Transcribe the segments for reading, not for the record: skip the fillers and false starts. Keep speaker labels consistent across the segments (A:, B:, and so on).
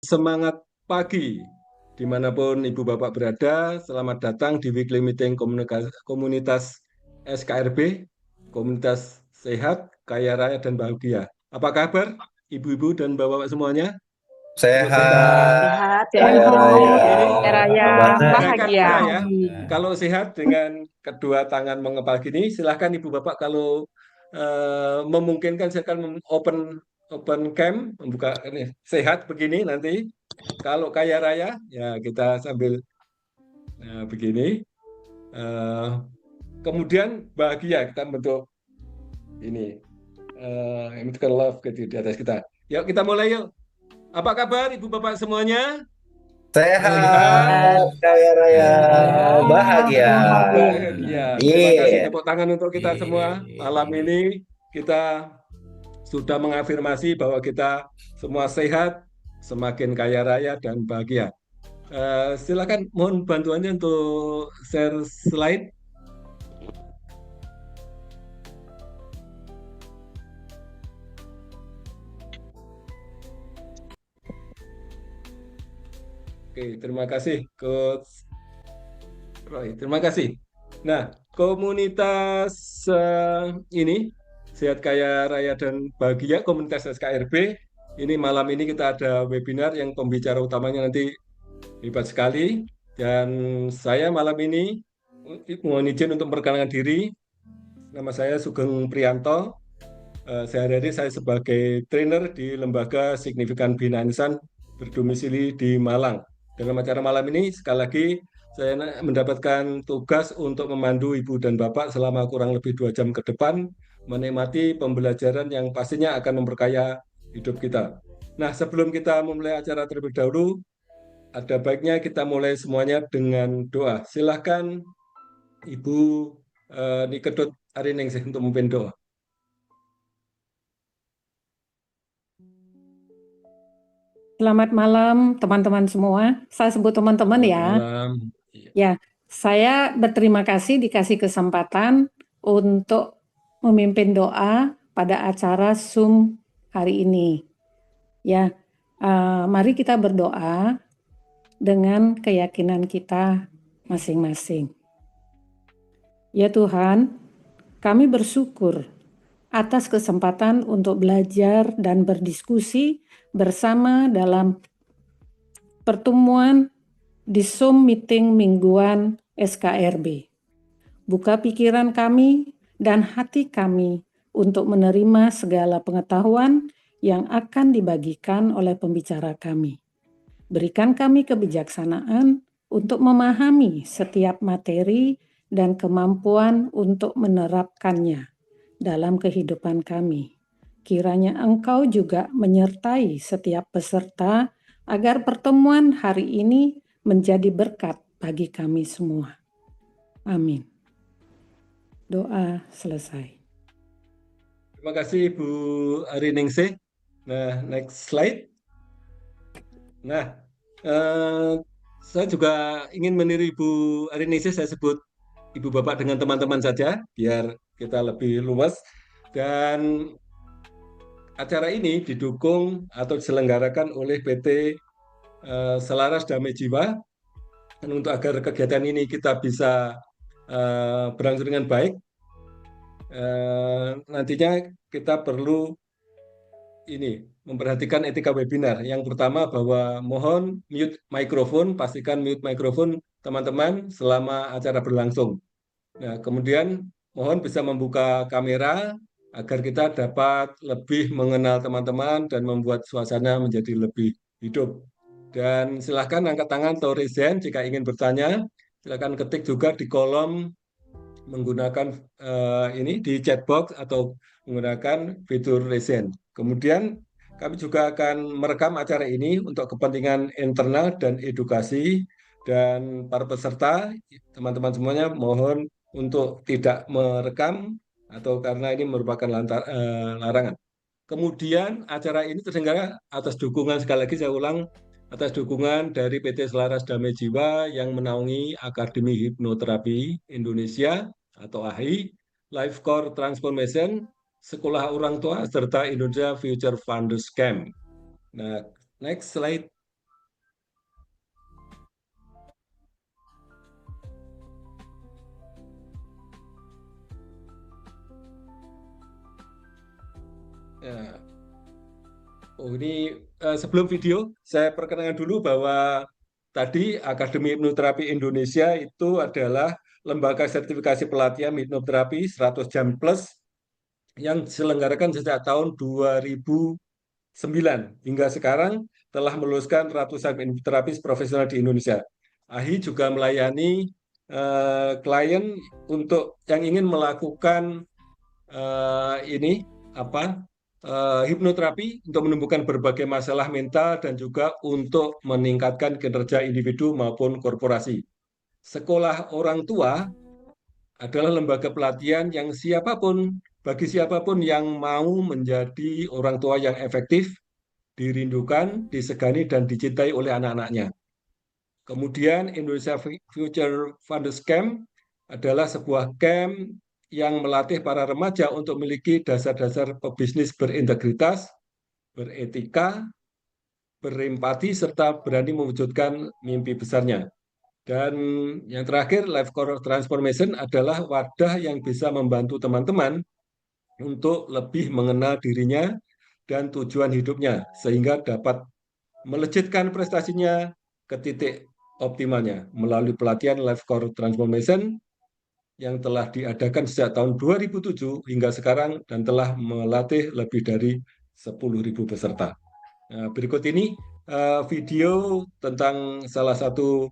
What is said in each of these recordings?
A: Semangat pagi, dimanapun Ibu Bapak berada, selamat datang di Weekly Meeting Komunitas SKRB, Komunitas Sehat, Kaya Raya, dan Bahagia. Apa kabar Ibu-ibu dan Bapak-bapak semuanya? Semua sehat?
B: Sehat,
C: Sehat ya
B: kaya
C: Ibu,
B: raya,
A: Oke,
C: kaya raya,
B: kabarnya
A: silakan
C: bahagia.
A: ya, ya.
B: bahagia.
A: Kalau sehat dengan kedua tangan mengepal gini, silahkan Ibu Bapak kalau memungkinkan saya akan open open cam, membuka ini sehat begini nanti. Kalau kaya raya, ya kita sambil begini. Eh, Kemudian bahagia kita bentuk ini, itu kan love gitu di atas kita. Yuk kita mulai yuk. Apa kabar Ibu Bapak semuanya?
B: Sehat,
A: Sehat?
C: Sehat,
B: kaya raya,
C: sehat,
B: bahagia.
C: bahagia.
A: Bahagia. Terima kasih
B: Iya.
A: tepuk tangan untuk kita semua. Malam ini kita sudah mengafirmasi bahwa kita semua sehat, semakin kaya raya dan bahagia. Silakan mohon bantuannya untuk share slide. Oke, terima kasih Coach Roy. Terima kasih. Nah, komunitas ini Sehat Kaya Raya dan Bahagia, komunitas SKRB. Ini malam ini kita ada webinar yang pembicara utamanya nanti hebat sekali. Dan saya malam ini mohon izin untuk memperkenalkan diri. Nama saya Sugeng Priyanto. Sehari-hari saya sebagai trainer di Lembaga Signifikan Bina Insan berdomisili di Malang. Dalam acara malam ini, sekali lagi saya mendapatkan tugas untuk memandu Ibu dan Bapak selama kurang lebih 2 jam ke depan, menikmati pembelajaran yang pastinya akan memperkaya hidup kita. Nah, sebelum kita memulai acara terlebih dahulu, ada baiknya kita mulai semuanya dengan doa. Silahkan Ibu Nikedot Ariningsih untuk memimpin doa.
C: Selamat malam teman-teman semua. Saya sebut teman-teman
A: Selamat
C: ya.
A: malam. Iya.
C: Ya, saya berterima kasih dikasih kesempatan untuk memimpin doa pada acara Zoom hari ini. Ya, mari kita berdoa dengan keyakinan kita masing-masing. Ya Tuhan, kami bersyukur atas kesempatan untuk belajar dan berdiskusi bersama dalam pertemuan di Zoom meeting mingguan SKRB. Buka pikiran kami dan hati kami untuk menerima segala pengetahuan yang akan dibagikan oleh pembicara kami. Berikan kami kebijaksanaan untuk memahami setiap materi dan kemampuan untuk menerapkannya dalam kehidupan kami. Kiranya Engkau juga menyertai setiap peserta agar pertemuan hari ini menjadi berkat bagi kami semua. Amin. Doa selesai.
A: Terima kasih Bu Ariningsih. Nah, next slide. Nah, eh, saya juga ingin meniru Ibu Ariningsih, saya sebut Ibu Bapak dengan teman-teman saja, biar kita lebih luas. Dan acara ini didukung atau diselenggarakan oleh PT Selaras Damai Jiwa. Dan untuk agar kegiatan ini kita bisa berlangsung dengan baik, nantinya kita perlu ini memperhatikan etika webinar. Yang pertama bahwa mohon mute mikrofon, pastikan mute mikrofon teman-teman selama acara berlangsung. Nah, kemudian mohon bisa membuka kamera agar kita dapat lebih mengenal teman-teman dan membuat suasana menjadi lebih hidup. Dan silakan angkat tangan atau raise hand jika ingin bertanya. Silakan ketik juga di kolom menggunakan ini di chat box atau menggunakan fitur raise hand. Kemudian kami juga akan merekam acara ini untuk kepentingan internal dan edukasi, dan para peserta, teman-teman semuanya mohon untuk tidak merekam atau karena ini merupakan larangan. Kemudian acara ini terselenggara atas dukungan, sekali lagi saya ulang, atas dukungan dari PT Selaras Damai Jiwa yang menaungi Akademi Hipnoterapi Indonesia atau AHI, Life Core Transformation, Sekolah Orang Tua, serta Indonesia Future Founders Camp. Nah, next slide. Ya. Oh, ini sebelum video, saya perkenalkan dulu bahwa tadi Akademi Hipnoterapi Indonesia itu adalah lembaga sertifikasi pelatihan hipnoterapi 100 jam plus yang diselenggarakan sejak tahun 2009 hingga sekarang telah meluluskan ratusan hipnoterapis profesional di Indonesia. AHI juga melayani klien untuk yang ingin melakukan ini apa hipnoterapi untuk menumbuhkan berbagai masalah mental dan juga untuk meningkatkan kinerja individu maupun korporasi. Sekolah orang tua adalah lembaga pelatihan yang bagi siapapun yang mau menjadi orang tua yang efektif, dirindukan, disegani, dan dicintai oleh anak-anaknya. Kemudian Indonesia Future Funders Camp adalah sebuah camp yang melatih para remaja untuk memiliki dasar-dasar pebisnis berintegritas, beretika, berempati, serta berani mewujudkan mimpi besarnya. Dan yang terakhir, Life Core Transformation adalah wadah yang bisa membantu teman-teman untuk lebih mengenal dirinya dan tujuan hidupnya, sehingga dapat melejitkan prestasinya ke titik optimalnya melalui pelatihan Life Core Transformation yang telah diadakan sejak tahun 2007 hingga sekarang dan telah melatih lebih dari 10.000 peserta. Nah, berikut ini video tentang salah satu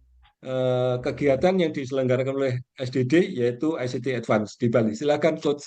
A: kegiatan yang diselenggarakan oleh SDD yaitu ICT Advance di Bali. Silakan, Coach.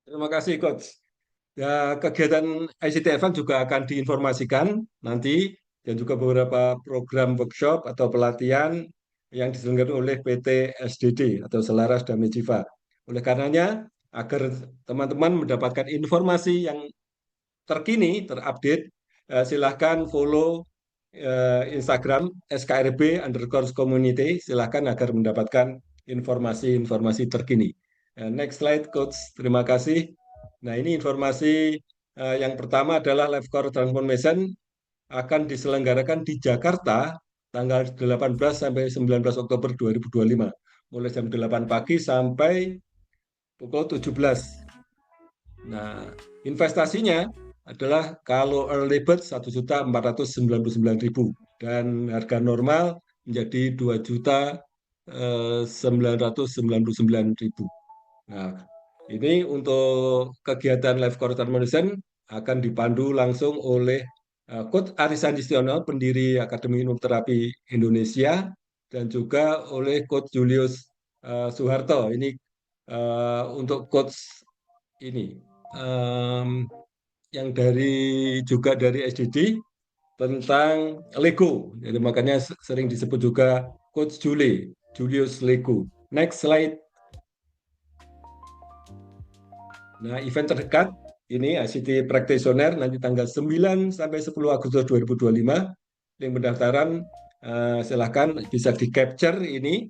A: Terima kasih, Coach. Ya, kegiatan ICT Advance juga akan diinformasikan nanti dan juga beberapa program workshop atau pelatihan yang diselenggarakan oleh PT SDD atau Selaras Damai Jiwa. Oleh karenanya, agar teman-teman mendapatkan informasi yang terkini, terupdate, silahkan follow Instagram skrb_community, silahkan agar mendapatkan informasi-informasi terkini. Next slide, Coach. Terima kasih. Nah, ini informasi yang pertama adalah Life Core Transformation akan diselenggarakan di Jakarta tanggal 18 sampai 19 Oktober 2025, mulai jam 8 pagi sampai pukul 17. Nah, investasinya adalah kalau early bird 1.499.000 dan harga normal menjadi 2.999.000. Nah, ini untuk kegiatan Life Core Transformation akan dipandu langsung oleh Coach Arisan Distiono, pendiri Akademi Hipnoterapi Indonesia, dan juga oleh Coach Julius Soeharto. Ini untuk coach ini yang juga dari SDD tentang Lego. Jadi makanya sering disebut juga Coach Julius Lego. Next slide. Nah, event terdekat ini ICT Practitioner nanti tanggal 9 sampai 10 Agustus 2025. Link pendaftaran silahkan bisa di-capture ini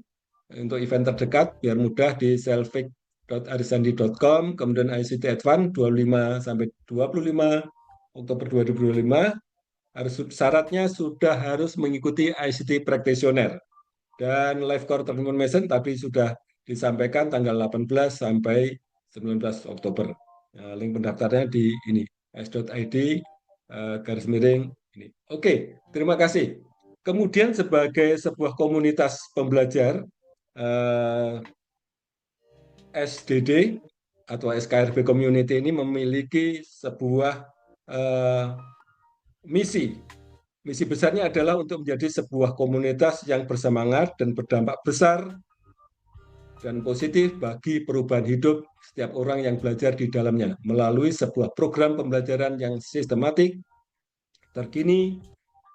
A: untuk event terdekat biar mudah di selfik.arisandi.com, kemudian ICT Advance 25 sampai 25 Oktober 2025. Syaratnya sudah harus mengikuti ICT Practitioner dan Life Core Transformation tapi sudah disampaikan tanggal 18 sampai 19 Oktober. Nah, link pendaftarnya di ini s.id garis miring ini. Oke, terima kasih. Kemudian sebagai sebuah komunitas pembelajar SDD atau SKRB Community ini memiliki sebuah misi. Misi besarnya adalah untuk menjadi sebuah komunitas yang bersemangat dan berdampak besar dan positif bagi perubahan hidup setiap orang yang belajar di dalamnya melalui sebuah program pembelajaran yang sistematik, terkini,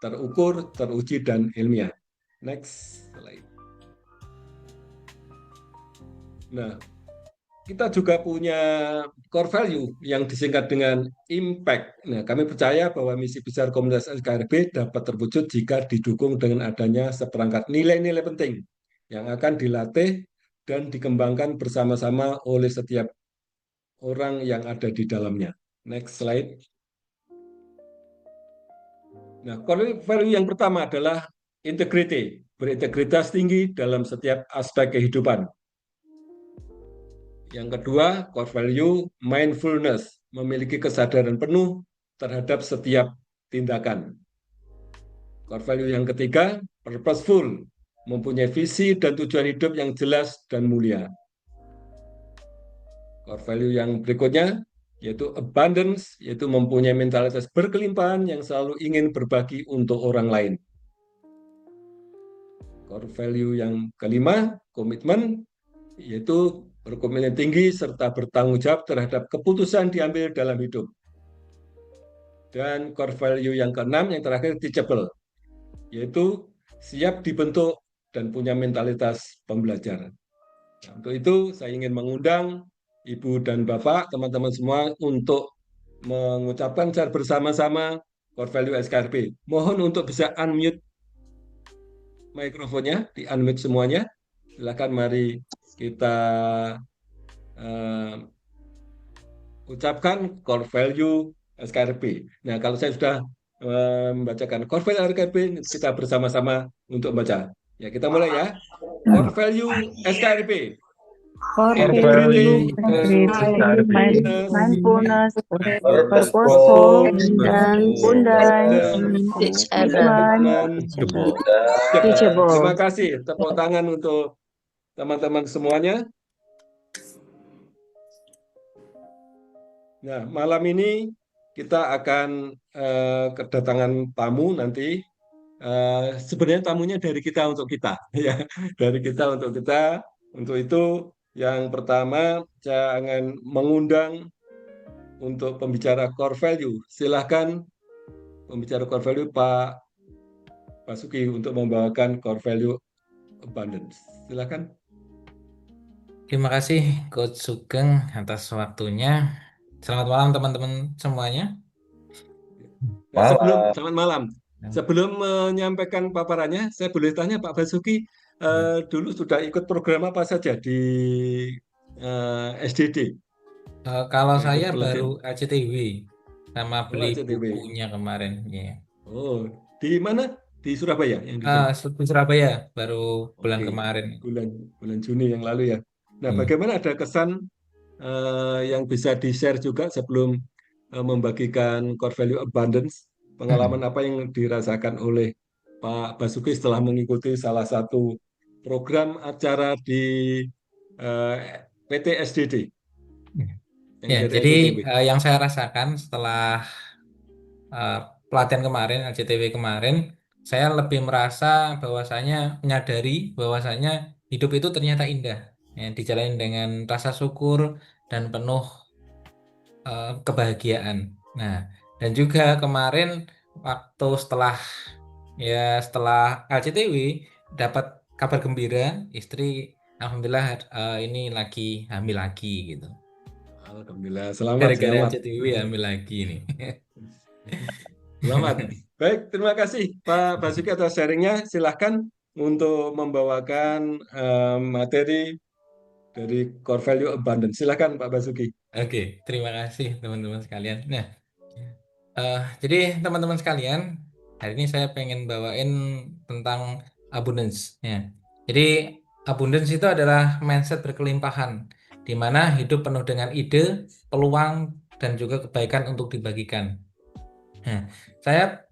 A: terukur, teruji, dan ilmiah. Next slide. Nah, kita juga punya core value yang disingkat dengan impact. Nah, kami percaya bahwa misi besar komunitas SKRB dapat terwujud jika didukung dengan adanya seperangkat nilai-nilai penting yang akan dilatih dan dikembangkan bersama-sama oleh setiap orang yang ada di dalamnya. Next slide. Nah, core value yang pertama adalah integrity, berintegritas tinggi dalam setiap aspek kehidupan. Yang kedua, core value mindfulness, memiliki kesadaran penuh terhadap setiap tindakan. Core value yang ketiga, purposeful, mempunyai visi dan tujuan hidup yang jelas dan mulia. Core value yang berikutnya, yaitu abundance, yaitu mempunyai mentalitas berkelimpahan yang selalu ingin berbagi untuk orang lain. Core value yang kelima, komitmen, yaitu berkomitmen tinggi serta bertanggung jawab terhadap keputusan diambil dalam hidup. Dan core value yang keenam, yang terakhir, teachable, yaitu siap dibentuk dan punya mentalitas pembelajaran. Nah, untuk itu, saya ingin mengundang Ibu dan Bapak, teman-teman semua, untuk mengucapkan secara bersama-sama core value SKRB. Mohon untuk bisa unmute mikrofonnya, di-unmute semuanya. Silakan mari kita ucapkan core value SKRB. Nah, kalau saya sudah membacakan core value SKRB, kita bersama-sama untuk membaca. Ya, kita mulai ya. Core value SKRB.
C: Core
A: Integrity,
B: mindfulness,
C: purposeful,
B: dan teachable.
A: Terima kasih. Tepuk tangan untuk teman-teman semuanya. Nah, malam ini kita akan kedatangan tamu nanti. Sebenarnya tamunya dari kita untuk kita, ya, dari kita untuk kita. Untuk itu, yang pertama saya akan mengundang untuk pembicara core value. Silahkan pembicara core value Pak Basuki untuk membawakan core value abundance. Silahkan.
D: Terima kasih Coach Sugeng atas waktunya. Selamat malam teman-teman semuanya.
A: Nah, selamat malam. Sebelum menyampaikan paparannya, saya boleh tanya Pak Basuki, dulu sudah ikut program apa saja di SDD?
D: Kalau
A: Ikut
D: saya
A: pelatihan.
D: baru ACTW sama beli
A: ACTW.
D: bukunya kemarin. Yeah.
A: Oh, di mana? Di Surabaya yang di sana?
D: Di Surabaya baru bulan
A: Oke,
D: kemarin.
A: bulan Juni yang lalu ya. Nah, bagaimana ada kesan yang bisa di-share juga sebelum membagikan core value abundance? Pengalaman apa yang dirasakan oleh Pak Basuki setelah mengikuti salah satu program acara di PT SDD yang
D: Ya,
A: dari
D: jadi
A: ACTB?
D: yang saya rasakan setelah pelatihan kemarin, ACTW kemarin, saya lebih merasa bahwasanya menyadari bahwasanya hidup itu ternyata indah. Ya, dijalani dengan rasa syukur dan penuh kebahagiaan. Nah, dan juga kemarin waktu setelah LCTW dapat kabar gembira, istri alhamdulillah ini lagi hamil lagi gitu.
A: Alhamdulillah, selamat.
D: Gara-gara LCTW hamil lagi nih.
A: Selamat. Baik, terima kasih Pak Basuki atas sharingnya. Silahkan untuk membawakan materi dari core value abundance. Silahkan Pak Basuki.
D: Oke, terima kasih teman-teman sekalian. Nah, jadi teman-teman sekalian, hari ini saya pengen bawain tentang abundance. Ya. Jadi abundance itu adalah mindset berkelimpahan, di mana hidup penuh dengan ide, peluang, dan juga kebaikan untuk dibagikan. Nah, saya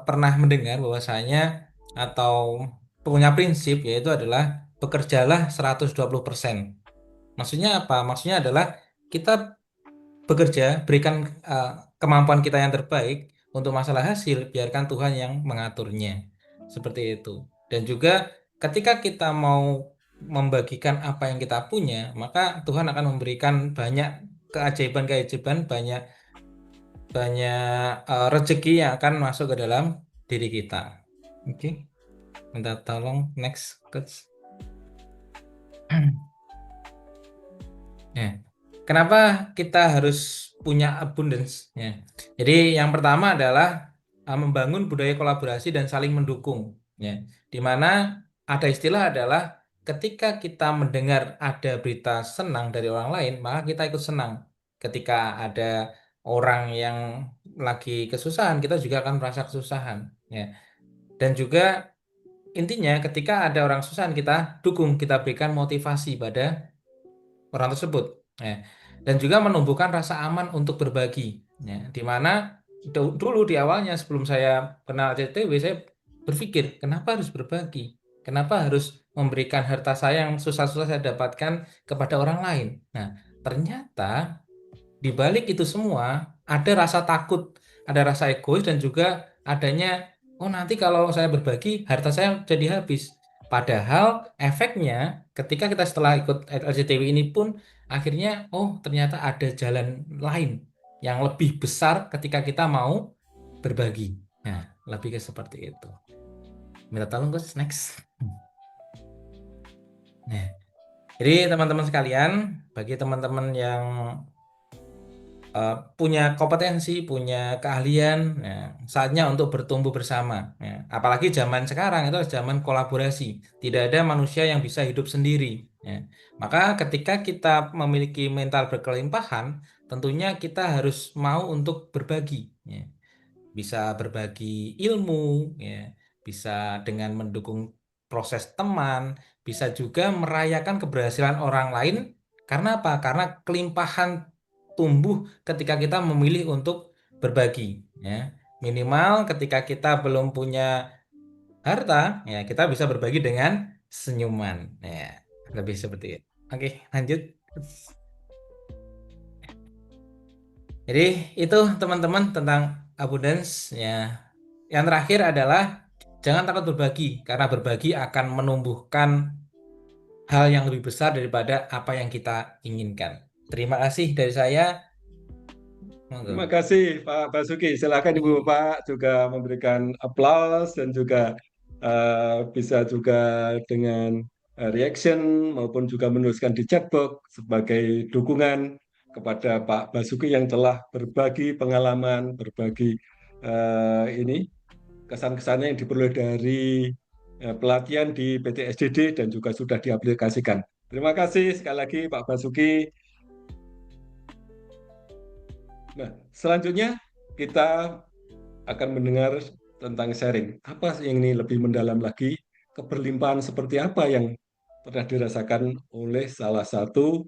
D: pernah mendengar bahwasanya atau punya prinsip yaitu adalah bekerjalah 120%. Maksudnya apa? Maksudnya adalah kita bekerja, berikan kemampuan kita yang terbaik untuk masalah hasil, biarkan Tuhan yang mengaturnya. Seperti itu. Dan juga ketika kita mau membagikan apa yang kita punya, maka Tuhan akan memberikan banyak keajaiban-keajaiban, banyak banyak rezeki yang akan masuk ke dalam diri kita. Oke, minta tolong next coach. Ya. Kenapa kita harus punya abundance? Ya. Jadi yang pertama adalah membangun budaya kolaborasi dan saling mendukung. Ya. Di mana ada istilah adalah ketika kita mendengar ada berita senang dari orang lain, maka kita ikut senang. Ketika ada orang yang lagi kesusahan, kita juga akan merasa kesusahan. Ya. Dan juga intinya ketika ada orang kesusahan, kita dukung, kita berikan motivasi pada orang tersebut. Ya. Dan juga menumbuhkan rasa aman untuk berbagi. Ya. Di mana dulu di awalnya sebelum saya kenal CTW, saya berpikir kenapa harus berbagi? Kenapa harus memberikan harta saya yang susah-susah saya dapatkan kepada orang lain? Nah, ternyata di balik itu semua ada rasa takut, ada rasa egois dan juga adanya oh nanti kalau saya berbagi harta saya jadi habis. Padahal efeknya ketika kita setelah ikut LCTW ini pun akhirnya oh ternyata ada jalan lain yang lebih besar ketika kita mau berbagi. Nah, lebih ke seperti itu. Minta tolong Gus, next. Nah, jadi teman-teman sekalian, bagi teman-teman yang punya kompetensi, punya keahlian, ya, saatnya untuk bertumbuh bersama. Ya. Apalagi zaman sekarang itu adalah zaman kolaborasi. Tidak ada manusia yang bisa hidup sendiri. Ya. Maka ketika kita memiliki mental berkelimpahan, tentunya kita harus mau untuk berbagi. Ya. Bisa berbagi ilmu, ya. Bisa dengan mendukung proses teman, bisa juga merayakan keberhasilan orang lain. Karena apa? Karena kelimpahan tumbuh ketika kita memilih untuk berbagi, ya. Minimal ketika kita belum punya harta, ya kita bisa berbagi dengan senyuman, ya. Lebih seperti itu. Oke, lanjut. Jadi itu teman-teman tentang abundance, ya. Yang terakhir adalah jangan takut berbagi karena berbagi akan menumbuhkan hal yang lebih besar daripada apa yang kita inginkan. Terima kasih dari saya. Monggo.
A: Terima kasih Pak Basuki. Silakan Ibu Bapak juga memberikan aplaus dan juga bisa juga dengan reaction maupun juga menuliskan di chat box sebagai dukungan kepada Pak Basuki yang telah berbagi pengalaman, berbagi ini kesan-kesannya yang diperoleh dari pelatihan di PT SDD dan juga sudah diaplikasikan. Terima kasih sekali lagi Pak Basuki. Nah, selanjutnya kita akan mendengar tentang sharing. Apa yang ini lebih mendalam lagi, keberlimpahan seperti apa yang pernah dirasakan oleh salah satu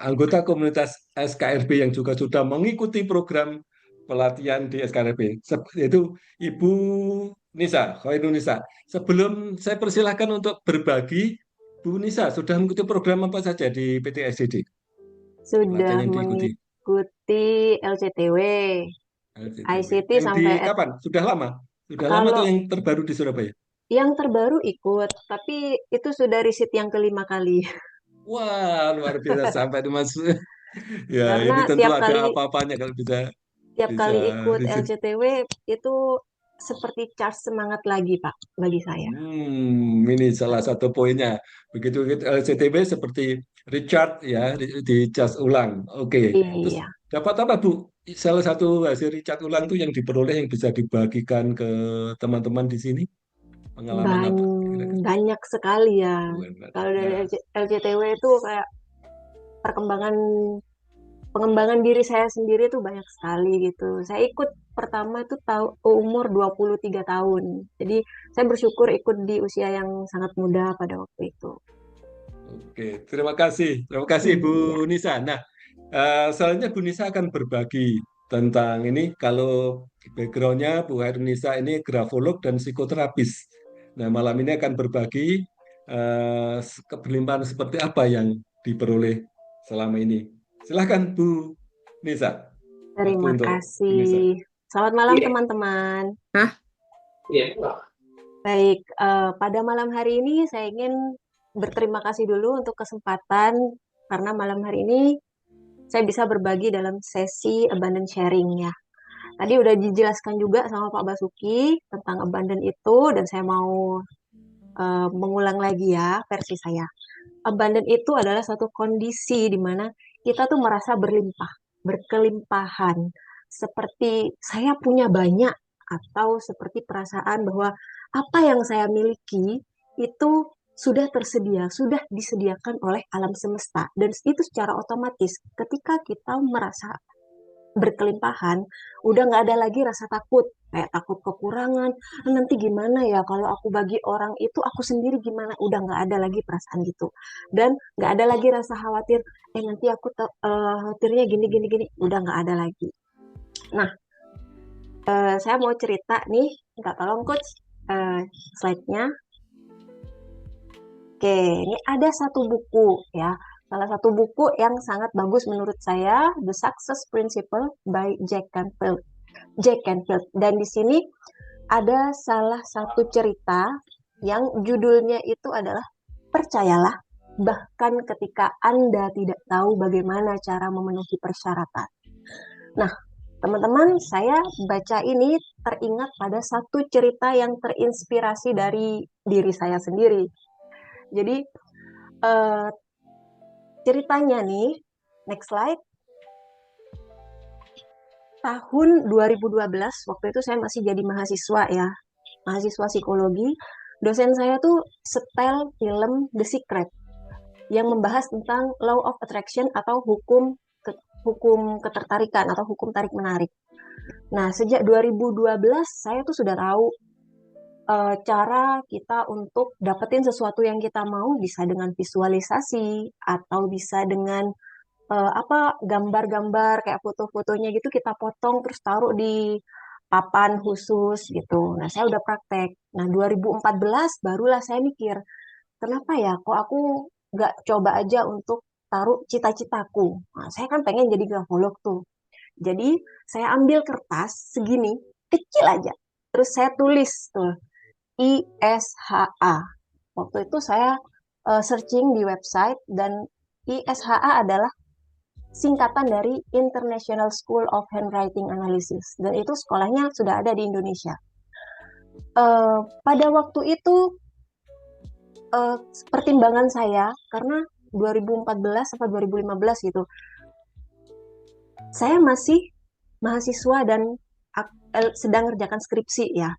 A: anggota komunitas SKRB yang juga sudah mengikuti program pelatihan di SKRB, yaitu Ibu Nisa, Khairun Nisa. Sebelum saya persilahkan untuk berbagi, Bu Nisa sudah mengikuti program apa saja di PT SDD? Pelatihan
B: Sudah
A: yang diikuti.
B: mengikuti LCTW,
A: LCTW.
B: ICT
A: Yang di
B: sampai
A: kapan? Sudah lama? Sudah lama atau
B: kalau
A: yang terbaru di Surabaya?
B: yang terbaru ikut, tapi itu sudah riset yang kelima kali.
A: Wah, luar biasa sampai di Mas. Ya,
B: Karena
A: ini tentu
B: tiap
A: ada
B: kali
A: apa-apanya kalau bisa
B: tiap
A: bisa
B: kali ikut
A: riset.
B: LCTW itu seperti charge semangat lagi, Pak, bagi saya.
A: Ini salah satu poinnya. Begitu LCTB seperti Richard ya, di cas ulang. Oke. Terus
B: Iya,
A: dapat apa, Bu? Salah satu hasil Richard ulang itu yang diperoleh yang bisa dibagikan ke teman-teman di sini. Pengalaman apa? Kira-kira?
B: banyak sekali ya. Kalau dari
A: Nah,
B: LCTW itu kayak perkembangan pengembangan diri saya sendiri tuh banyak sekali gitu. Saya ikut pertama itu umur 23 tahun. Jadi saya bersyukur ikut di usia yang sangat muda pada waktu itu.
A: oke. Terima kasih. Terima kasih, Bu
B: Iya.
A: Nisa. Nah, selanjutnya Bu Nisa akan berbagi. tentang ini. Kalau backgroundnya Bu Hairunisa ini grafolog dan psikoterapis. Nah, malam ini akan berbagi keberlimpahan seperti apa yang diperoleh selama ini. Silahkan Bu Nisa, waktu
B: Terima
A: untuk Bu Nisa.
B: kasih. Selamat malam teman-teman. Baik, pada malam hari ini saya ingin berterima kasih dulu untuk kesempatan karena malam hari ini saya bisa berbagi dalam sesi abundant sharing ya. Tadi udah dijelaskan juga sama Pak Basuki tentang abundant itu dan saya mau mengulang lagi ya versi saya. Abundant itu adalah satu kondisi di mana kita tuh merasa berlimpah, berkelimpahan. Seperti saya punya banyak atau seperti perasaan bahwa apa yang saya miliki itu sudah tersedia, sudah disediakan oleh alam semesta. Dan itu secara otomatis ketika kita merasa berkelimpahan, udah nggak ada lagi rasa takut, kayak takut kekurangan, nanti gimana ya kalau aku bagi orang itu, aku sendiri gimana, udah nggak ada lagi perasaan gitu. Dan nggak ada lagi rasa khawatir, nanti aku khawatirnya gini, gini, gini, udah nggak ada lagi. Nah, saya mau cerita nih, nggak tolong coach, slide-nya. Oke, ini ada satu buku ya. Salah satu buku yang sangat bagus menurut saya, The Success Principle by Jack Canfield. Dan di sini ada salah satu cerita yang judulnya itu adalah Percayalah, bahkan ketika Anda tidak tahu bagaimana cara memenuhi persyaratan. Nah, teman-teman, saya baca ini teringat pada satu cerita yang terinspirasi dari diri saya sendiri. Jadi, ceritanya nih, next slide. Tahun 2012, waktu itu saya masih jadi mahasiswa ya, mahasiswa psikologi. Dosen saya tuh setel film The Secret yang membahas tentang law of attraction atau hukum ketertarikan atau hukum tarik menarik. Nah, sejak 2012 saya tuh sudah tahu cara kita untuk dapetin sesuatu yang kita mau, bisa dengan visualisasi atau bisa dengan gambar-gambar kayak foto-fotonya gitu kita potong terus taruh di papan khusus gitu. Nah, saya udah praktek. Nah, 2014 barulah saya mikir, kenapa ya kok aku nggak coba aja untuk taruh cita-citaku. Nah, saya kan pengen jadi grafolog tuh. Jadi, saya ambil kertas segini, kecil aja. Terus saya tulis tuh, ISHA. Waktu itu saya searching di website dan ISHA adalah singkatan dari International School of Handwriting Analysis, dan itu sekolahnya sudah ada di Indonesia. Pada waktu itu pertimbangan saya karena 2014 atau 2015 gitu, saya masih mahasiswa dan sedang ngerjakan skripsi ya.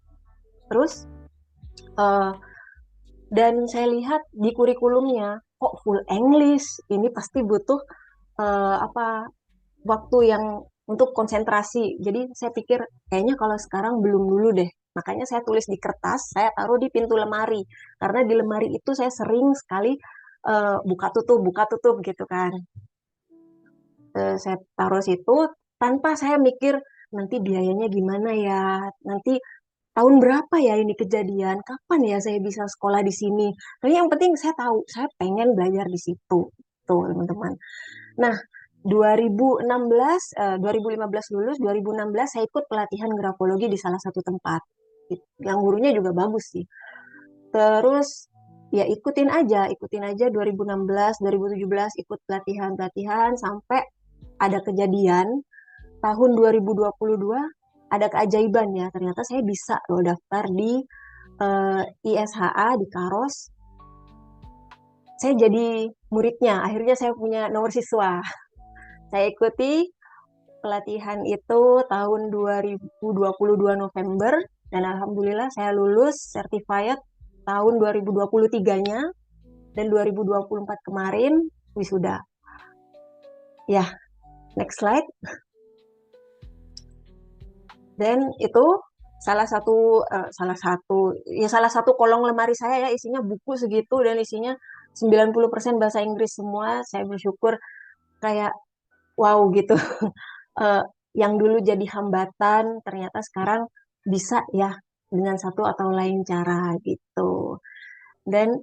B: Terus dan saya lihat di kurikulumnya kok full English, ini pasti butuh waktu yang untuk konsentrasi. Jadi saya pikir kayaknya kalau sekarang belum dulu deh. Makanya saya tulis di kertas, saya taruh di pintu lemari. Karena di lemari itu saya sering sekali buka tutup gitu kan. Saya taruh situ tanpa saya mikir nanti biayanya gimana ya, nanti tahun berapa ya ini kejadian, kapan ya saya bisa sekolah di sini. Tapi yang penting saya tahu, saya pengen belajar di situ. Tuh, teman-teman. Nah, 2015 lulus, 2016 saya ikut pelatihan grafologi di salah satu tempat. Yang gurunya juga bagus sih. Terus ya ikutin aja 2016, 2017 ikut pelatihan sampai ada kejadian tahun 2022 ada keajaiban ya. Ternyata saya bisa loh daftar di ISHA di Karos. Saya jadi muridnya, akhirnya saya punya nomor siswa. Saya ikuti pelatihan itu tahun 2022 November dan alhamdulillah saya lulus certified tahun 2023-nya dan 2024 kemarin wisuda. Ya, next slide. Dan itu salah satu kolong lemari saya ya, isinya buku segitu dan isinya 90% bahasa Inggris semua. Saya bersyukur kayak wow gitu. yang dulu jadi hambatan ternyata sekarang bisa ya dengan satu atau lain cara gitu. Dan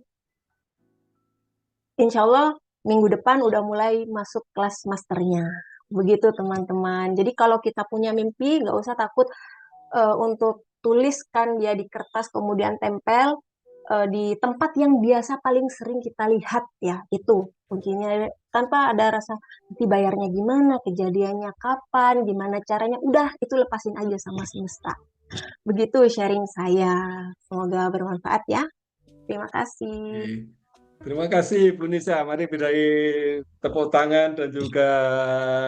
B: insya Allah minggu depan udah mulai masuk kelas masternya. Begitu teman-teman. Jadi kalau kita punya mimpi, nggak usah takut untuk tuliskan dia di kertas, kemudian tempel di tempat yang biasa paling sering kita lihat ya. Itu kuncinya tanpa ada rasa nanti bayarnya gimana, kejadiannya kapan, gimana caranya. Udah itu lepasin aja sama semesta. Begitu sharing saya. Semoga bermanfaat ya. Terima kasih.
A: Oke. Terima kasih Bu Nisa. Mari beri tepuk tangan dan juga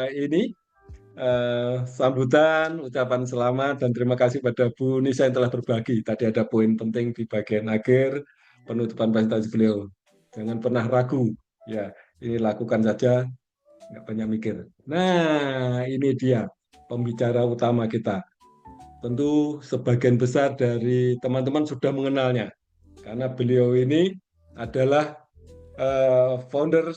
A: ini sambutan, ucapan selamat dan terima kasih pada Bu Nisa yang telah berbagi. Tadi ada poin penting di bagian akhir penutupan presentasi beliau. Jangan pernah ragu. Ya, ini lakukan saja, nggak banyak mikir. Nah, ini dia pembicara utama kita. Tentu sebagian besar dari teman-teman sudah mengenalnya karena beliau ini adalah founder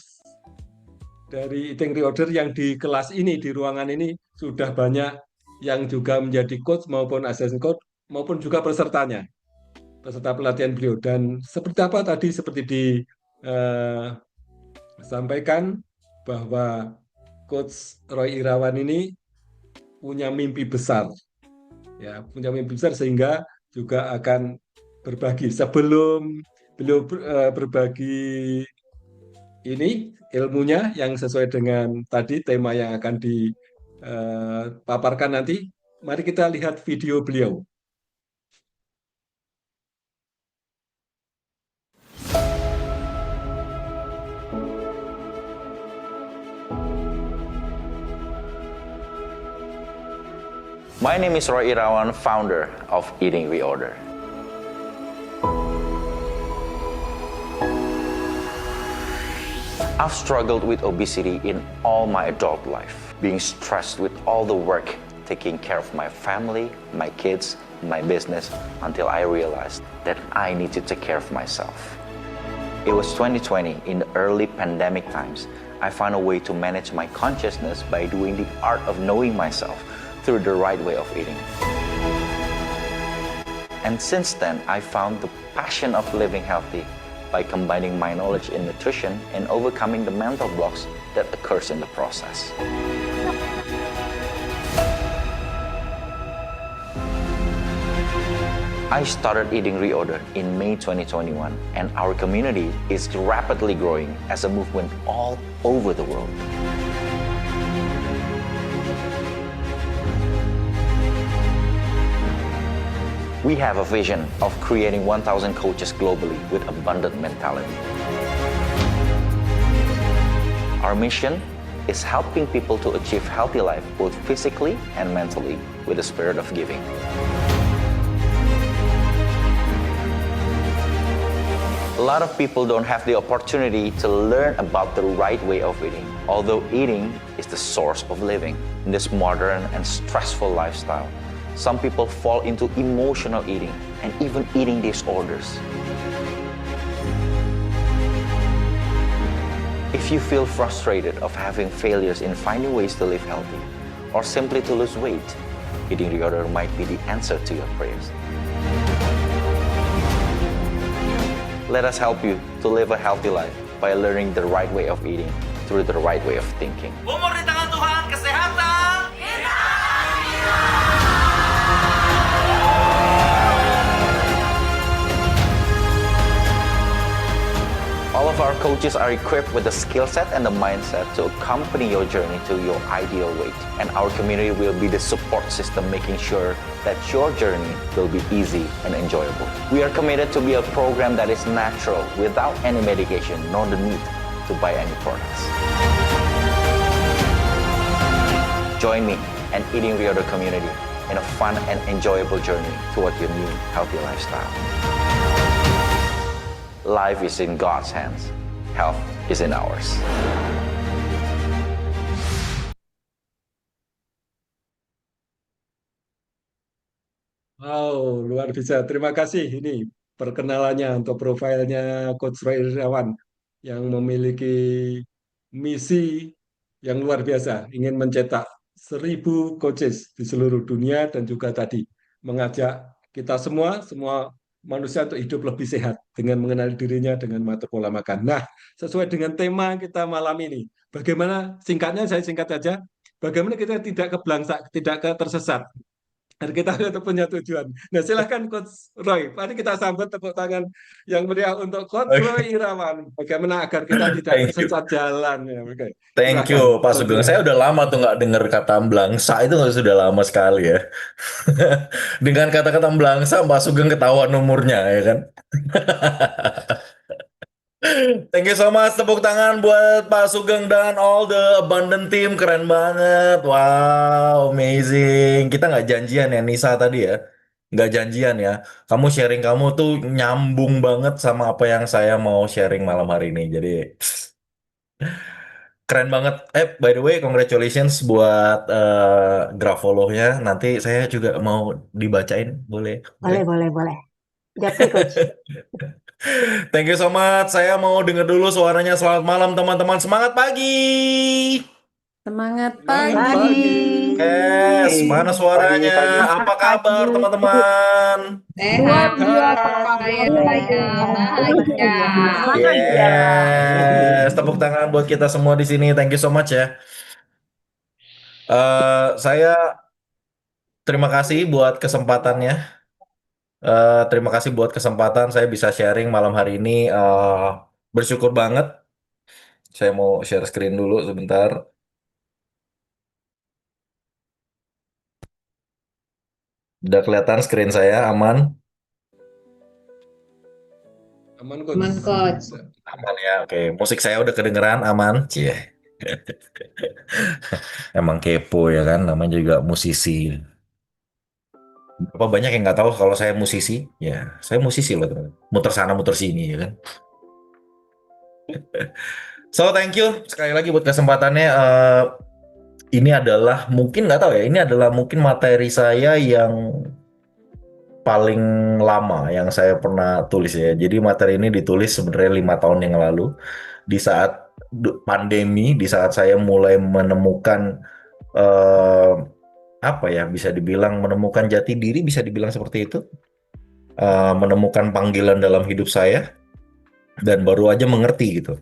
A: dari Eating Reorder yang di kelas ini, di ruangan ini sudah banyak yang juga menjadi coach maupun asisten coach maupun juga pesertanya, peserta pelatihan beliau. Dan seperti apa tadi, seperti disampaikan bahwa Coach Roy Irawan ini punya mimpi besar, ya punya mimpi besar sehingga juga akan berbagi. Sebelum beliau berbagi ini ilmunya yang sesuai dengan tadi tema yang akan dipaparkan nanti. Mari kita lihat video beliau.
E: My name is Roy Irawan, founder of Eating Reorder. I've struggled with obesity in all my adult life, being stressed with all the work, taking care of my family, my kids, my business, until I realized that I need to take care of myself. It was 2020, in the early pandemic times. I found a way to manage my consciousness by doing the art of knowing myself through the right way of eating. And since then, I found the passion of living healthy by combining my knowledge in nutrition and overcoming the mental blocks that occurs in the process. I started Eating Reorder in May 2021, and our community is rapidly growing as a movement all over the world. We have a vision of creating 1,000 coaches globally with abundant mentality. Our mission is helping people to achieve healthy life both physically and mentally with a spirit of giving. A lot of people don't have the opportunity to learn about the right way of eating, although eating is the source of living. In this modern and stressful lifestyle, some people fall into emotional eating and even eating disorders. If you feel frustrated of having failures in finding ways to live healthy or simply to lose weight, Eating Reorder might be the answer to your prayers. Let us help you to live a healthy life by learning the right way of eating through the right way of thinking.
F: Umur di tangan Tuhan, kesehatan.
E: All of our coaches are equipped with the skill set and the mindset to accompany your journey to your ideal weight. And our community will be the support system, making sure that your journey will be easy and enjoyable. We are committed to be a program that is natural, without any medication, nor the need to buy any products. Join me and Eating Reorder community in a fun and enjoyable journey toward your new healthy lifestyle. Life is in God's hands. Health is in ours.
A: Wow, luar biasa. Terima kasih ini perkenalannya untuk profilnya Coach Roy Irawan yang memiliki misi yang luar biasa, ingin mencetak 1.000 coaches di seluruh dunia dan juga tadi mengajak kita semua manusia untuk hidup lebih sehat dengan mengenali dirinya dengan mengatur pola makan. Nah, sesuai dengan tema kita malam ini, bagaimana singkatnya saya singkat saja, bagaimana kita tidak kebelangsak, tidak tersesat. Dan kita tetap punya tujuan. Nah, silahkan Coach Roy. Mari kita sambut tepuk tangan yang meriah untuk Coach Roy Irawan. Bagaimana agar kita tidak
G: Thank you.
A: tersesat jalan. Ya, oke.
G: Thank
A: Silahkan,
G: you, Pak
A: Coach
G: Sugeng.
A: Roy.
G: Saya udah lama tuh nggak dengar kata belangsa, itu sudah lama sekali ya. Dengan kata-kata belangsa, Pak Sugeng ketahuan umurnya, ya kan? Thank you so much, tepuk tangan buat Pak Sugeng dan all the Abundant team, keren banget. Wow, amazing. Kita nggak janjian ya, Nisa tadi ya. Nggak janjian ya. Kamu sharing kamu tuh nyambung banget sama apa yang saya mau sharing malam hari ini. Jadi keren banget. By the way, congratulations buat Grafolow-nya. Nanti saya juga mau dibacain, boleh?
B: Boleh. Japri, Coach.
G: Thank you so much. Saya mau denger dulu suaranya. Selamat malam teman-teman. Semangat pagi.
C: Semangat
A: Semangat
C: pagi.
A: pagi.
G: Yes, mana suaranya? Apa kabar teman-teman?
H: Sehat,
A: Sehat.
H: bahagia.
G: Yes, tepuk tangan buat kita semua di sini. Thank you so much ya. Saya terima kasih buat kesempatannya. Terima kasih buat kesempatan saya bisa sharing malam hari ini. Bersyukur banget. Saya mau share screen dulu sebentar. Udah kelihatan screen saya, aman?
A: Aman,
H: Aman, Coach.
G: Aman ya, oke. Musik saya udah kedengeran, aman? Cie. Emang kepo ya kan, namanya juga musisi. Berapa banyak yang nggak tahu kalau saya musisi? Ya, saya musisi loh teman. Muter sana, muter sini ya kan. So, thank you sekali lagi buat kesempatannya. Ini adalah mungkin nggak tahu ya. Ini adalah mungkin materi saya yang paling lama yang saya pernah tulis ya. Jadi materi ini ditulis sebenarnya 5 tahun yang lalu di saat pandemi, di saat saya mulai menemukan apa ya, bisa dibilang menemukan jati diri, bisa dibilang seperti itu. Menemukan panggilan dalam hidup saya dan baru aja mengerti gitu.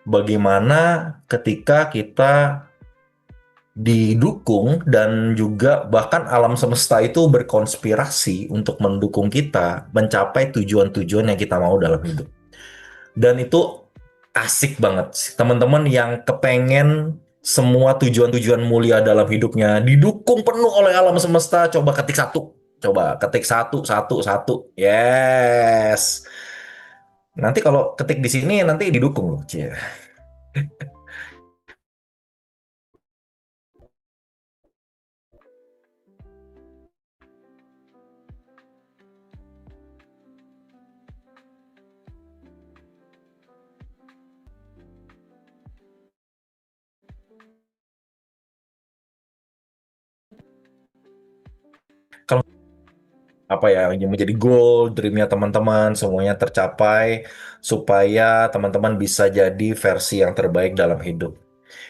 G: Bagaimana ketika kita didukung dan juga bahkan alam semesta itu berkonspirasi untuk mendukung kita mencapai tujuan-tujuan yang kita mau dalam hidup. Dan itu asik banget. Teman-teman yang kepengen semua tujuan-tujuan mulia dalam hidupnya didukung penuh oleh alam semesta, coba ketik satu. Coba ketik satu. Yes. Nanti kalau ketik di sini nanti didukung loh, Cie. Kalau apa ya yang menjadi goal, dreamnya teman-teman semuanya tercapai supaya teman-teman bisa jadi versi yang terbaik dalam hidup.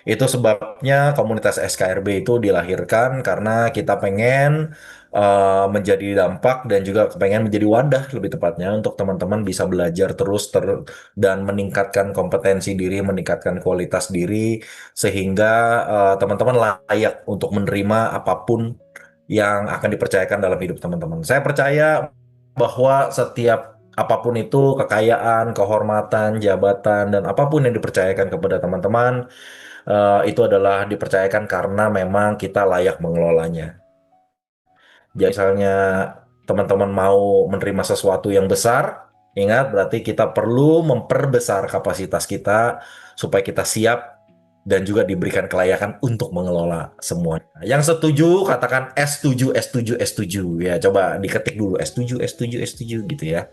G: Itu sebabnya komunitas SKRB itu dilahirkan karena kita pengen menjadi dampak dan juga pengen menjadi wadah lebih tepatnya untuk teman-teman bisa belajar terus dan meningkatkan kompetensi diri, meningkatkan kualitas diri sehingga teman-teman layak untuk menerima apapun yang akan dipercayakan dalam hidup teman-teman. Saya percaya bahwa setiap apapun itu, kekayaan, kehormatan, jabatan, dan apapun yang dipercayakan kepada teman-teman, itu adalah dipercayakan karena memang kita layak mengelolanya. Jadi misalnya teman-teman mau menerima sesuatu yang besar, ingat berarti kita perlu memperbesar kapasitas kita supaya kita siap dan juga diberikan kelayakan untuk mengelola semuanya. Yang setuju katakan S7 ya. Coba diketik dulu S7 gitu ya.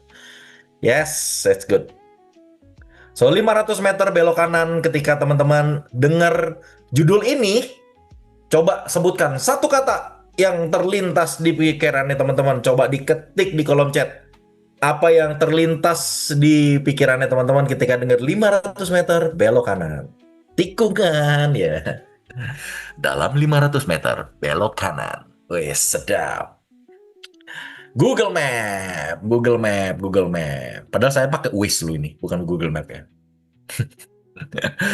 G: Yes, that's good. So 500 meter belok kanan ketika teman-teman dengar judul ini, coba sebutkan satu kata yang terlintas di pikirannya teman-teman. Coba diketik di kolom chat. Apa yang terlintas di pikirannya teman-teman ketika dengar 500 meter belok kanan? Tikungan ya. Dalam 500 meter, belok kanan. Wih, sedap. Google Map, Google Map, Google Map. Padahal saya pakai Waze lu ini, bukan Google Map ya.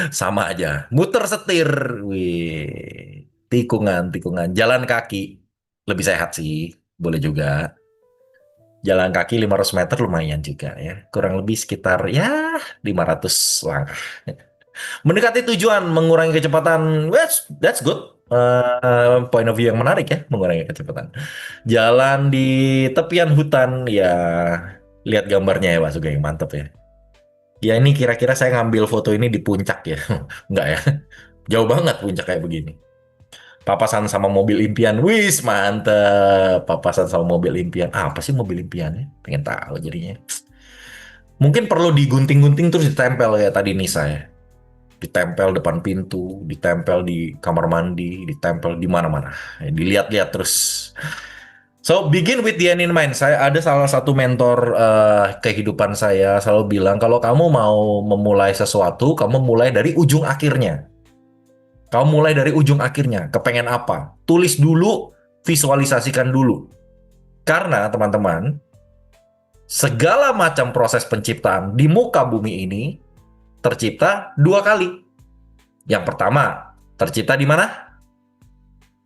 G: Sama aja. Muter setir. Wih. Tikungan, tikungan. Jalan kaki. Lebih sehat sih. Boleh juga. Jalan kaki 500 meter lumayan juga ya. Kurang lebih sekitar ya 500 langkah. Mendekati tujuan, mengurangi kecepatan. That's good. Point of view yang menarik ya, mengurangi kecepatan. Jalan di tepian hutan, ya lihat gambarnya ya Pak Sugeng, mantep ya. Ya ini kira-kira saya ngambil foto ini di puncak ya. Enggak ya, jauh banget puncak kayak begini. Papasan sama mobil impian, wis mantep. Papasan sama mobil impian, apa sih mobil impiannya? Pengen tahu jadinya. Mungkin perlu digunting-gunting terus ditempel ya tadi Nisa ya. Ditempel depan pintu, ditempel di kamar mandi, ditempel di mana-mana. Ya, dilihat-lihat terus. So, begin with the end in mind. Saya ada salah satu mentor kehidupan saya selalu bilang, kalau kamu mau memulai sesuatu, kamu mulai dari ujung akhirnya. Kamu mulai dari ujung akhirnya. Kepengen apa? Tulis dulu, visualisasikan dulu. Karena, teman-teman, segala macam proses penciptaan di muka bumi ini tercipta 2 kali. Yang pertama, tercipta di mana?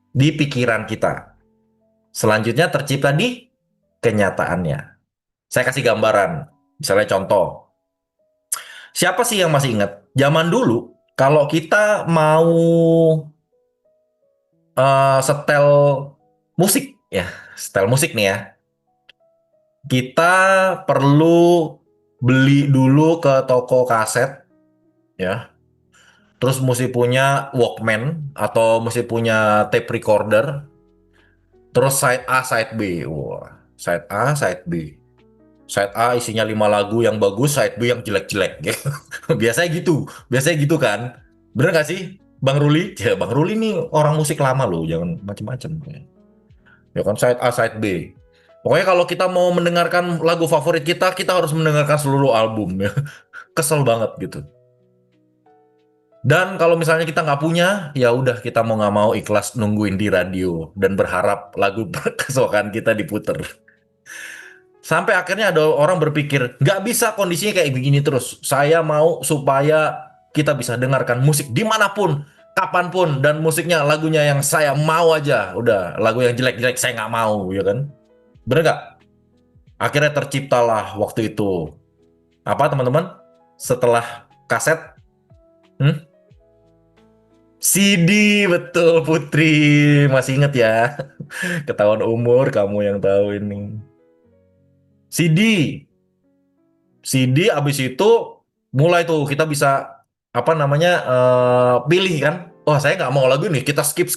G: Di pikiran kita. Selanjutnya tercipta di kenyataannya. Saya kasih gambaran. Misalnya contoh. Siapa sih yang masih ingat? Zaman dulu, kalau kita mau setel musik, ya, setel musik nih ya, kita perlu beli dulu ke toko kaset, ya. Terus mesti punya Walkman atau mesti punya tape recorder. Terus side A, side B. Wah, side A, side B. Side A isinya 5 lagu yang bagus, side B yang jelek-jelek. Biasanya gitu. Biasanya gitu kan. Bener gak sih, Bang Ruli? Ya, Bang Ruli nih orang musik lama loh, jangan macem-macem. Ya kan, side A, side B. Pokoknya kalau kita mau mendengarkan lagu favorit kita, kita harus mendengarkan seluruh album. Ya. Kesel banget gitu. Dan kalau misalnya kita nggak punya, ya udah kita mau nggak mau ikhlas nungguin di radio dan berharap lagu kesukaan kita diputer. Sampai akhirnya ada orang berpikir, nggak bisa kondisinya kayak begini terus. Saya mau supaya kita bisa dengarkan musik dimanapun, kapanpun, dan musiknya lagunya yang saya mau aja. Udah, lagu yang jelek-jelek saya nggak mau, ya kan? Bener nggak? Akhirnya terciptalah waktu itu. Apa teman-teman? Setelah kaset, CD, betul Putri. Masih inget ya? Ketahuan umur kamu yang tahu ini. CD. CD abis itu mulai tuh kita bisa apa namanya pilih kan. Wah, saya nggak mau lagu nih. Kita skip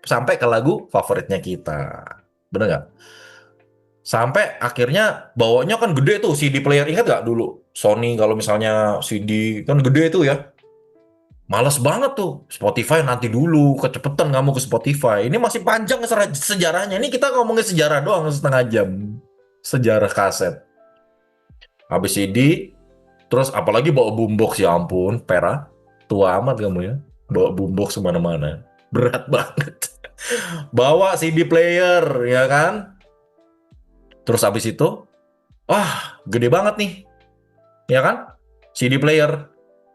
G: sampai ke lagu favoritnya kita. Bener nggak? Sampai akhirnya bawanya kan gede tuh CD player. Ingat nggak dulu? Sony kalau misalnya CD kan gede tuh ya. Males banget tuh. Spotify nanti dulu, kecepetan kamu ke Spotify. Ini masih panjang sejarahnya. Ini kita ngomongin sejarah doang setengah jam. Sejarah kaset. Habis CD, terus apalagi bawa boombox, ya ampun, Pera. Tua amat kamu ya. Bawa boombox kemana-mana. Berat banget. Bawa CD player, ya kan? Terus habis itu, gede banget nih. Ya kan? CD player.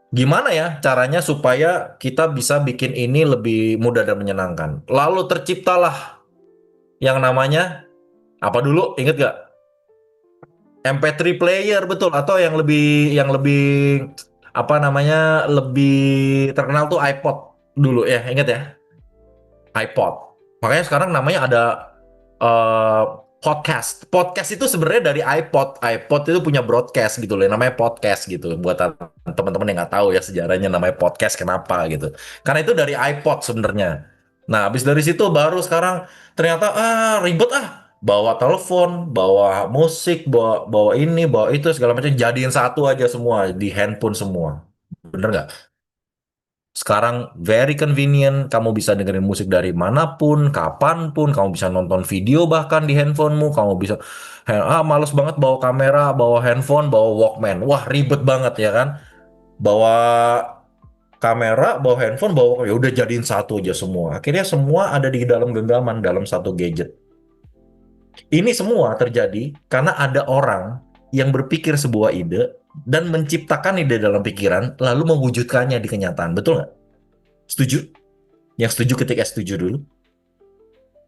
G: Gimana ya caranya supaya kita bisa bikin ini lebih mudah dan menyenangkan? Lalu terciptalah yang namanya apa dulu? Ingat gak? MP3 player, betul, atau yang lebih apa namanya? Lebih terkenal tuh iPod dulu ya, ingat ya? iPod. Makanya sekarang namanya ada podcast. Podcast itu sebenarnya dari iPod. iPod itu punya broadcast gitu loh, namanya podcast gitu. Buat teman-teman yang nggak tahu ya sejarahnya namanya podcast kenapa gitu. Karena itu dari iPod sebenarnya. Nah, habis dari situ baru sekarang ternyata ribet bawa telepon, bawa musik, bawa ini, bawa itu segala macam jadiin satu aja semua di handphone semua. Bener nggak? Sekarang very convenient, kamu bisa dengerin musik dari manapun, kapanpun, kamu bisa nonton video bahkan di handphonemu, kamu bisa, males banget bawa kamera, bawa handphone, bawa Walkman, wah ribet banget ya kan, bawa kamera, bawa handphone, bawa ya udah jadiin satu aja semua. Akhirnya semua ada di dalam genggaman dalam satu gadget. Ini semua terjadi karena ada orang yang berpikir sebuah ide dan menciptakan ide dalam pikiran, lalu mewujudkannya di kenyataan. Betul nggak? Setuju? Yang setuju ketika setuju dulu.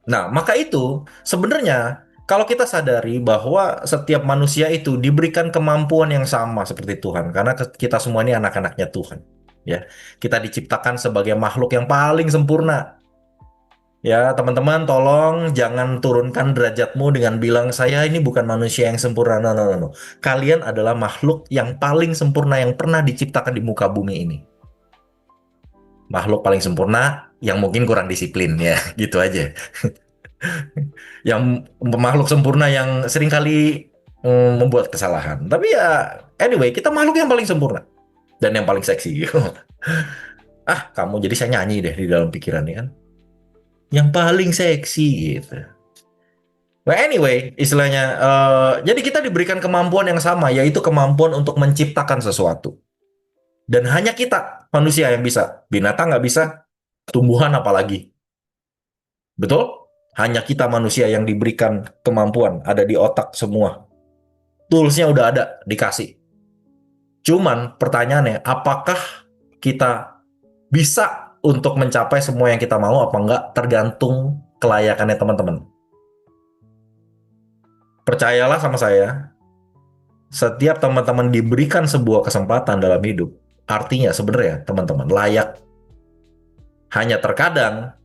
G: Nah, maka itu sebenarnya kalau kita sadari bahwa setiap manusia itu diberikan kemampuan yang sama seperti Tuhan, karena kita semua ini anak-anaknya Tuhan. Ya, kita diciptakan sebagai makhluk yang paling sempurna. Ya, teman-teman, tolong jangan turunkan derajatmu dengan bilang saya ini bukan manusia yang sempurna. No, no, no, no. Kalian adalah makhluk yang paling sempurna yang pernah diciptakan di muka bumi ini. Makhluk paling sempurna yang mungkin kurang disiplin ya, gitu aja. Yang makhluk sempurna yang seringkali membuat kesalahan. Tapi ya, anyway, kita makhluk yang paling sempurna dan yang paling seksi. Kamu jadi saya nyanyi deh di dalam pikiran ya kan. Yang paling seksi gitu. Well, anyway, istilahnya, jadi kita diberikan kemampuan yang sama, yaitu kemampuan untuk menciptakan sesuatu. Dan hanya kita, manusia yang bisa. Binatang nggak bisa, tumbuhan apalagi. Betul? Hanya kita manusia yang diberikan kemampuan, ada di otak semua. Toolsnya udah ada, dikasih. Cuman pertanyaannya, apakah kita bisa untuk mencapai semua yang kita mau apa enggak, tergantung kelayakannya teman-teman. Percayalah sama saya, setiap teman-teman diberikan sebuah kesempatan dalam hidup, artinya sebenarnya teman-teman layak. Hanya terkadang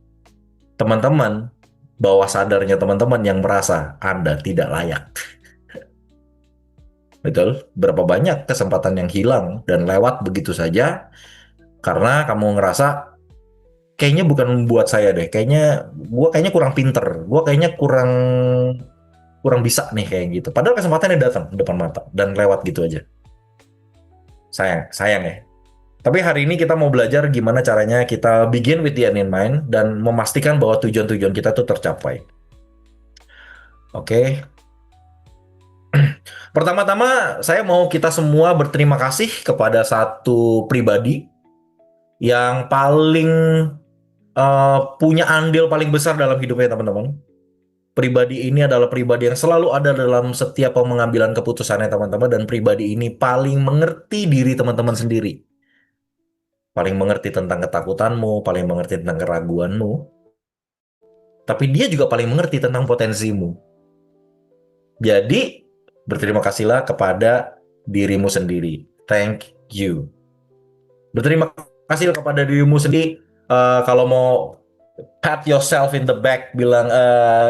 G: teman-teman, bawah sadarnya teman-teman yang merasa Anda tidak layak. Betul? Berapa banyak kesempatan yang hilang dan lewat begitu saja karena kamu ngerasa kayaknya bukan buat saya deh. Gua kayaknya kurang pinter. Gua kayaknya kurang bisa nih kayak gitu. Padahal kesempatannya datang depan mata dan lewat gitu aja. Sayang ya. Tapi hari ini kita mau belajar gimana caranya kita begin with the end in mind dan memastikan bahwa tujuan-tujuan kita tuh tercapai. Oke. Pertama-tama saya mau kita semua berterima kasih kepada satu pribadi yang paling punya andil paling besar dalam hidupnya teman-teman. Pribadi ini adalah pribadi yang selalu ada dalam setiap pengambilan keputusannya teman-teman, dan pribadi ini paling mengerti diri teman-teman sendiri. Paling mengerti tentang ketakutanmu, paling mengerti tentang keraguanmu. Tapi dia juga paling mengerti tentang potensimu. Jadi, berterima kasihlah kepada dirimu sendiri. Thank you. Berterima kasih kepada dirimu sendiri. Kalau mau pat yourself in the back, bilang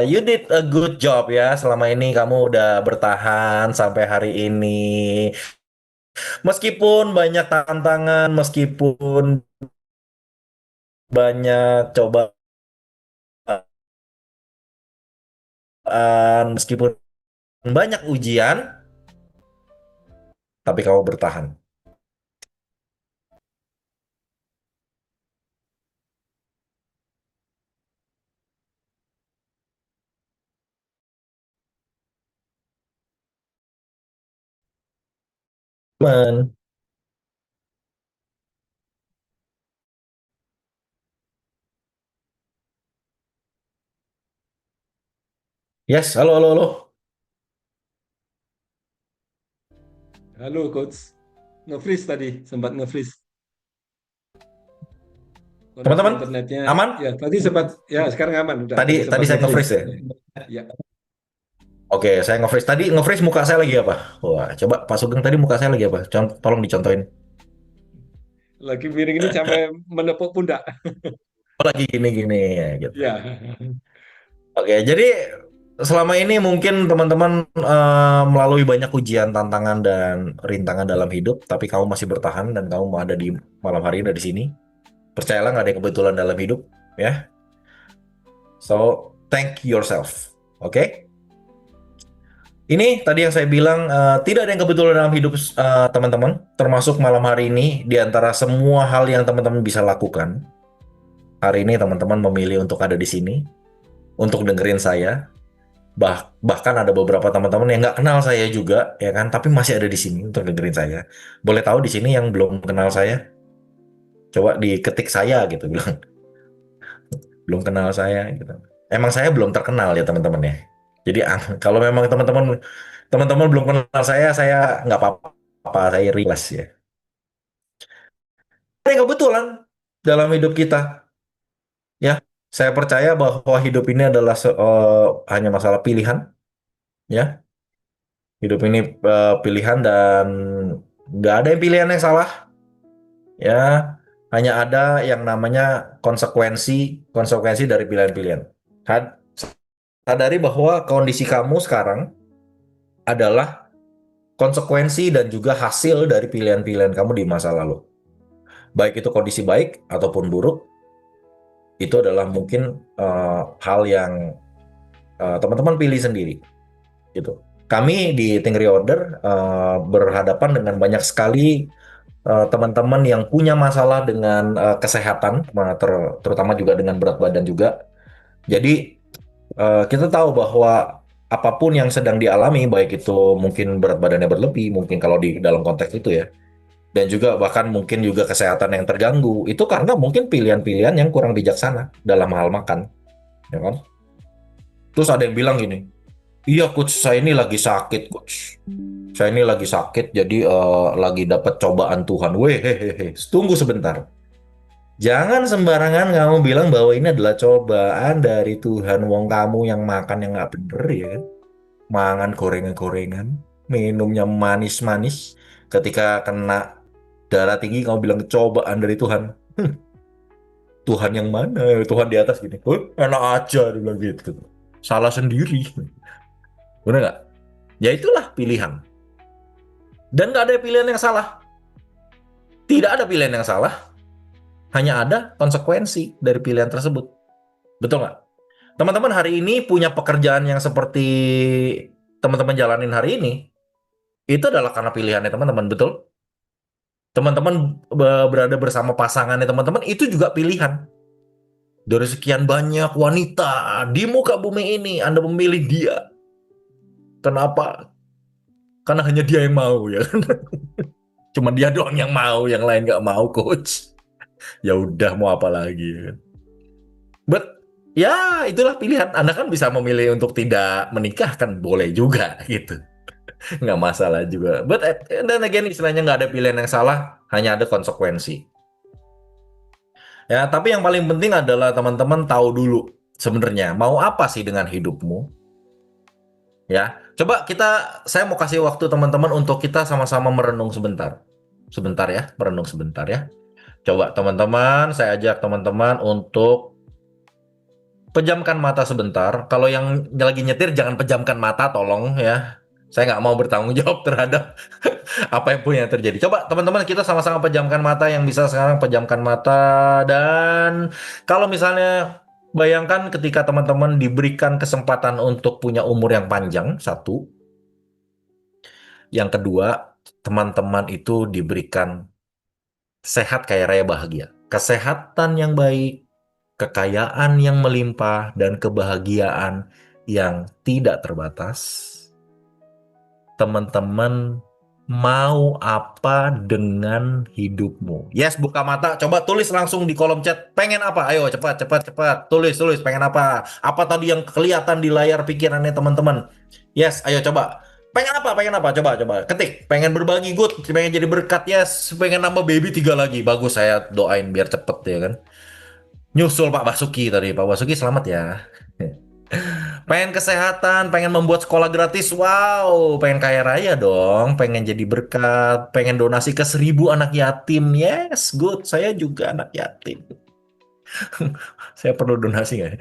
G: you did a good job ya, selama ini kamu udah bertahan sampai hari ini. Meskipun banyak tantangan, meskipun banyak cobaan, meskipun banyak ujian, tapi kamu bertahan. Teman. Yes, halo, halo, halo.
A: Halo Coach, nge-freeze tadi, sempat nge-freeze. Koneksi
G: Teman-teman,
A: internetnya.
G: aman?
A: Ya, tadi sempat, ya sekarang aman udah.
G: Tadi
A: sempat
G: saya nge-freeze ya?
A: Ya.
G: Oke, saya nge-freeze. Tadi nge-freeze muka saya lagi apa? Wah, coba Pak Sugeng tadi muka saya lagi apa? Tolong dicontohin.
A: Lagi miring ini sampai menepuk pundak.
G: Oh, lagi gini-gini ya gitu.
A: Ya.
G: Oke, jadi selama ini mungkin teman-teman melalui banyak ujian, tantangan, dan rintangan dalam hidup, tapi kamu masih bertahan dan kamu ada di malam hari ini, ada di sini. Percayalah, nggak ada yang kebetulan dalam hidup, ya. So, thank yourself, oke? Ini tadi yang saya bilang, tidak ada yang kebetulan dalam hidup teman-teman, termasuk malam hari ini. Di antara semua hal yang teman-teman bisa lakukan, hari ini teman-teman memilih untuk ada di sini, untuk dengerin saya. Bahkan ada beberapa teman-teman yang nggak kenal saya juga, ya kan, tapi masih ada di sini untuk dengerin saya. Boleh tahu di sini yang belum kenal saya? Coba diketik saya gitu bilang. Belum kenal saya gitu. Emang saya belum terkenal ya teman-teman ya. Jadi kalau memang teman-teman belum kenal saya nggak apa-apa, saya request ya. Ada yang kebetulan dalam hidup kita ya. Saya percaya bahwa hidup ini adalah hanya masalah pilihan ya. Hidup ini pilihan dan nggak ada yang pilihan yang salah ya. Hanya ada yang namanya konsekuensi dari pilihan-pilihan. Sadari bahwa kondisi kamu sekarang adalah konsekuensi dan juga hasil dari pilihan-pilihan kamu di masa lalu. Baik itu kondisi baik ataupun buruk, itu adalah mungkin hal yang teman-teman pilih sendiri. Gitu. Kami di Think Reorder berhadapan dengan banyak sekali teman-teman yang punya masalah dengan kesehatan, terutama juga dengan berat badan juga. Jadi kita tahu bahwa apapun yang sedang dialami, baik itu mungkin berat badannya berlebih, mungkin kalau di dalam konteks itu ya, dan juga bahkan mungkin juga kesehatan yang terganggu, itu karena mungkin pilihan-pilihan yang kurang bijaksana dalam hal makan, ya kan? Terus ada yang bilang gini, iya coach, saya ini lagi sakit coach. Saya ini lagi sakit, jadi lagi dapat cobaan Tuhan. Hehehe, tunggu sebentar. Jangan sembarangan kamu bilang bahwa ini adalah cobaan dari Tuhan. Wong kamu yang makan yang nggak bener ya kan? Mangan gorengan-gorengan, minumnya manis-manis. Ketika kena darah tinggi kamu bilang cobaan dari Tuhan. Tuhan yang mana? Tuhan di atas gini. Enak aja dia bilang gitu. Salah sendiri. Bener nggak? Ya itulah pilihan. Dan nggak ada pilihan yang salah. Tidak ada pilihan yang salah. Hanya ada konsekuensi dari pilihan tersebut. Betul nggak? Teman-teman hari ini punya pekerjaan yang seperti teman-teman jalanin hari ini, itu adalah karena pilihannya teman-teman, betul? Teman-teman berada bersama pasangannya teman-teman, itu juga pilihan. Dari sekian banyak wanita di muka bumi ini, Anda memilih dia. Kenapa? Karena hanya dia yang mau, ya kan? Cuma dia doang yang mau, yang lain nggak mau, coach. Ya udah, mau apa lagi, ya kan? But ya itulah pilihan. Anda kan bisa memilih untuk tidak menikah, kan boleh juga gitu. Nggak masalah juga. But dan again, istilahnya nggak ada pilihan yang salah, hanya ada konsekuensi. Ya, tapi yang paling penting adalah teman-teman tahu dulu sebenarnya mau apa sih dengan hidupmu. Ya, coba saya mau kasih waktu teman-teman untuk kita sama-sama merenung sebentar. Sebentar ya, merenung sebentar ya. Coba teman-teman, saya ajak teman-teman untuk pejamkan mata sebentar. Kalau yang lagi nyetir jangan pejamkan mata, tolong ya. Saya nggak mau bertanggung jawab terhadap apa yang punya terjadi. Coba teman-teman kita sama-sama pejamkan mata, yang bisa sekarang pejamkan mata. Dan kalau misalnya bayangkan ketika teman-teman diberikan kesempatan untuk punya umur yang panjang, satu. Yang kedua, teman-teman itu diberikan sehat, kaya raya, bahagia. Kesehatan yang baik, kekayaan yang melimpah, dan kebahagiaan yang tidak terbatas. Teman-teman mau apa dengan hidupmu? Yes, buka mata, coba tulis langsung di kolom chat. Pengen apa? Ayo cepat. Tulis, pengen apa? Apa tadi yang kelihatan di layar pikirannya teman-teman? Yes, ayo coba. Pengen apa? Coba. Ketik. Pengen berbagi, good. Pengen jadi berkat, yes. Pengen nambah baby 3 lagi. Bagus, saya doain biar cepet ya kan. Nyusul Pak Basuki tadi. Pak Basuki selamat ya. Pengen kesehatan, pengen membuat sekolah gratis, wow, pengen kaya raya dong, pengen jadi berkat, pengen donasi ke 1000 anak yatim, yes, good, saya juga anak yatim. Saya perlu donasi nggak?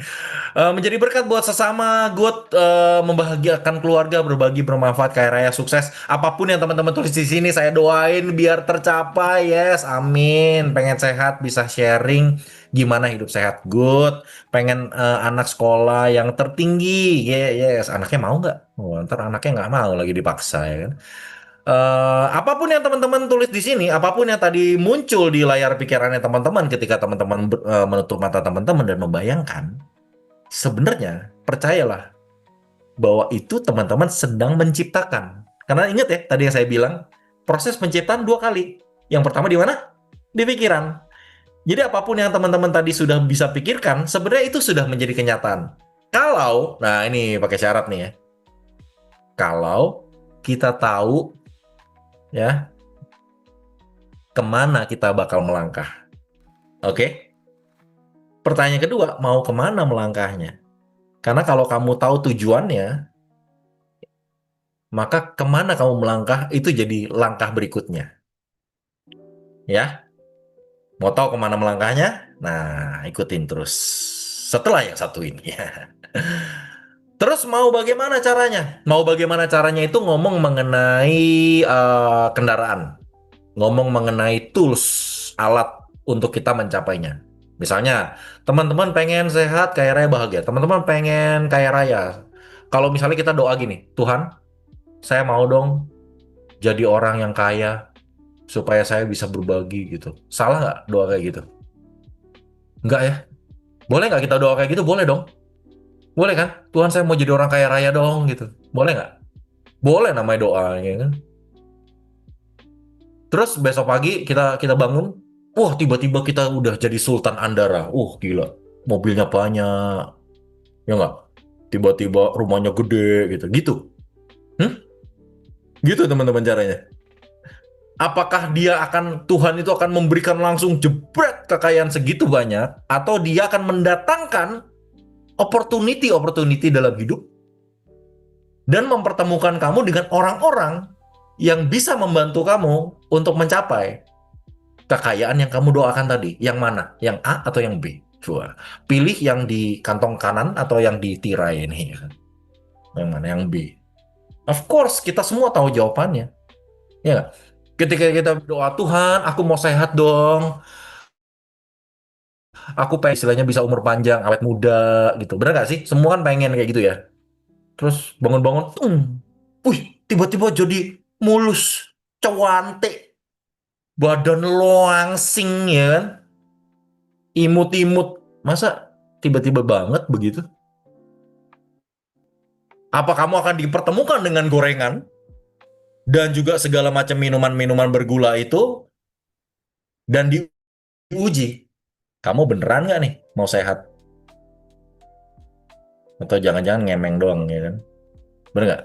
G: Menjadi berkat buat sesama, good, membahagiakan keluarga, berbagi, bermanfaat, kaya raya, sukses. Apapun yang teman-teman tulis di sini, saya doain biar tercapai, yes, amin. Pengen sehat, bisa sharing gimana hidup sehat, good. Pengen anak sekolah yang tertinggi, yes. Anaknya mau nggak? Oh, ntar anaknya nggak mau lagi dipaksa, ya kan? Apapun yang teman-teman tulis di sini, apapun yang tadi muncul di layar pikirannya teman-teman ketika teman-teman menutup mata teman-teman dan membayangkan, sebenarnya percayalah bahwa itu teman-teman sedang menciptakan. Karena ingat ya, tadi yang saya bilang, proses penciptaan 2 kali. Yang pertama di mana? Di pikiran. Jadi apapun yang teman-teman tadi sudah bisa pikirkan, sebenarnya itu sudah menjadi kenyataan. Kalau, nah ini pakai syarat nih ya. Kalau kita tahu ya kemana kita bakal melangkah. Oke? Pertanyaan kedua, mau kemana melangkahnya? Karena kalau kamu tahu tujuannya, maka kemana kamu melangkah itu jadi langkah berikutnya. Ya? Mau tahu kemana melangkahnya? Nah, ikutin terus. Setelah yang satu ini ya. Terus mau bagaimana caranya? Mau bagaimana caranya itu ngomong mengenai kendaraan. Ngomong mengenai tools, alat untuk kita mencapainya. Misalnya, teman-teman pengen sehat, kaya raya, bahagia. Teman-teman pengen kaya raya. Kalau misalnya kita doa gini, Tuhan, saya mau dong jadi orang yang kaya, supaya saya bisa berbagi gitu. Salah nggak doa kayak gitu? Enggak ya? Boleh nggak kita doa kayak gitu? Boleh dong. Boleh kan? Tuhan saya mau jadi orang kaya raya dong gitu. Boleh nggak? Boleh namanya doa ya kan? Terus besok pagi kita kita bangun, wah tiba-tiba kita udah jadi Sultan Andara. Gila. Mobilnya banyak. Ya nggak? Tiba-tiba rumahnya gede gitu. Gitu. Hmm? Gitu teman-teman caranya. Apakah Tuhan itu akan memberikan langsung jebret kekayaan segitu banyak, atau dia akan mendatangkan opportunity dalam hidup dan mempertemukan kamu dengan orang-orang yang bisa membantu kamu untuk mencapai kekayaan yang kamu doakan tadi. Yang mana? Yang A atau yang B? Coba pilih yang di kantong kanan atau yang di tirai ini. Yang mana? Yang B. Of course, kita semua tahu jawabannya. Ya nggak? Ketika kita berdoa, Tuhan, aku mau sehat dong. Aku pengen istilahnya bisa umur panjang, awet muda gitu. Bener nggak sih? Semua kan pengen kayak gitu ya. Terus bangun-bangun, wih, tiba-tiba jadi mulus, cantik, badan langsing ya kan? Imut-imut. Masa tiba-tiba banget begitu? Apa kamu akan dipertemukan dengan gorengan dan juga segala macam minuman-minuman bergula itu dan diuji? Kamu beneran nggak nih mau sehat? Atau jangan-jangan ngemeng doang ya kan? Bener nggak?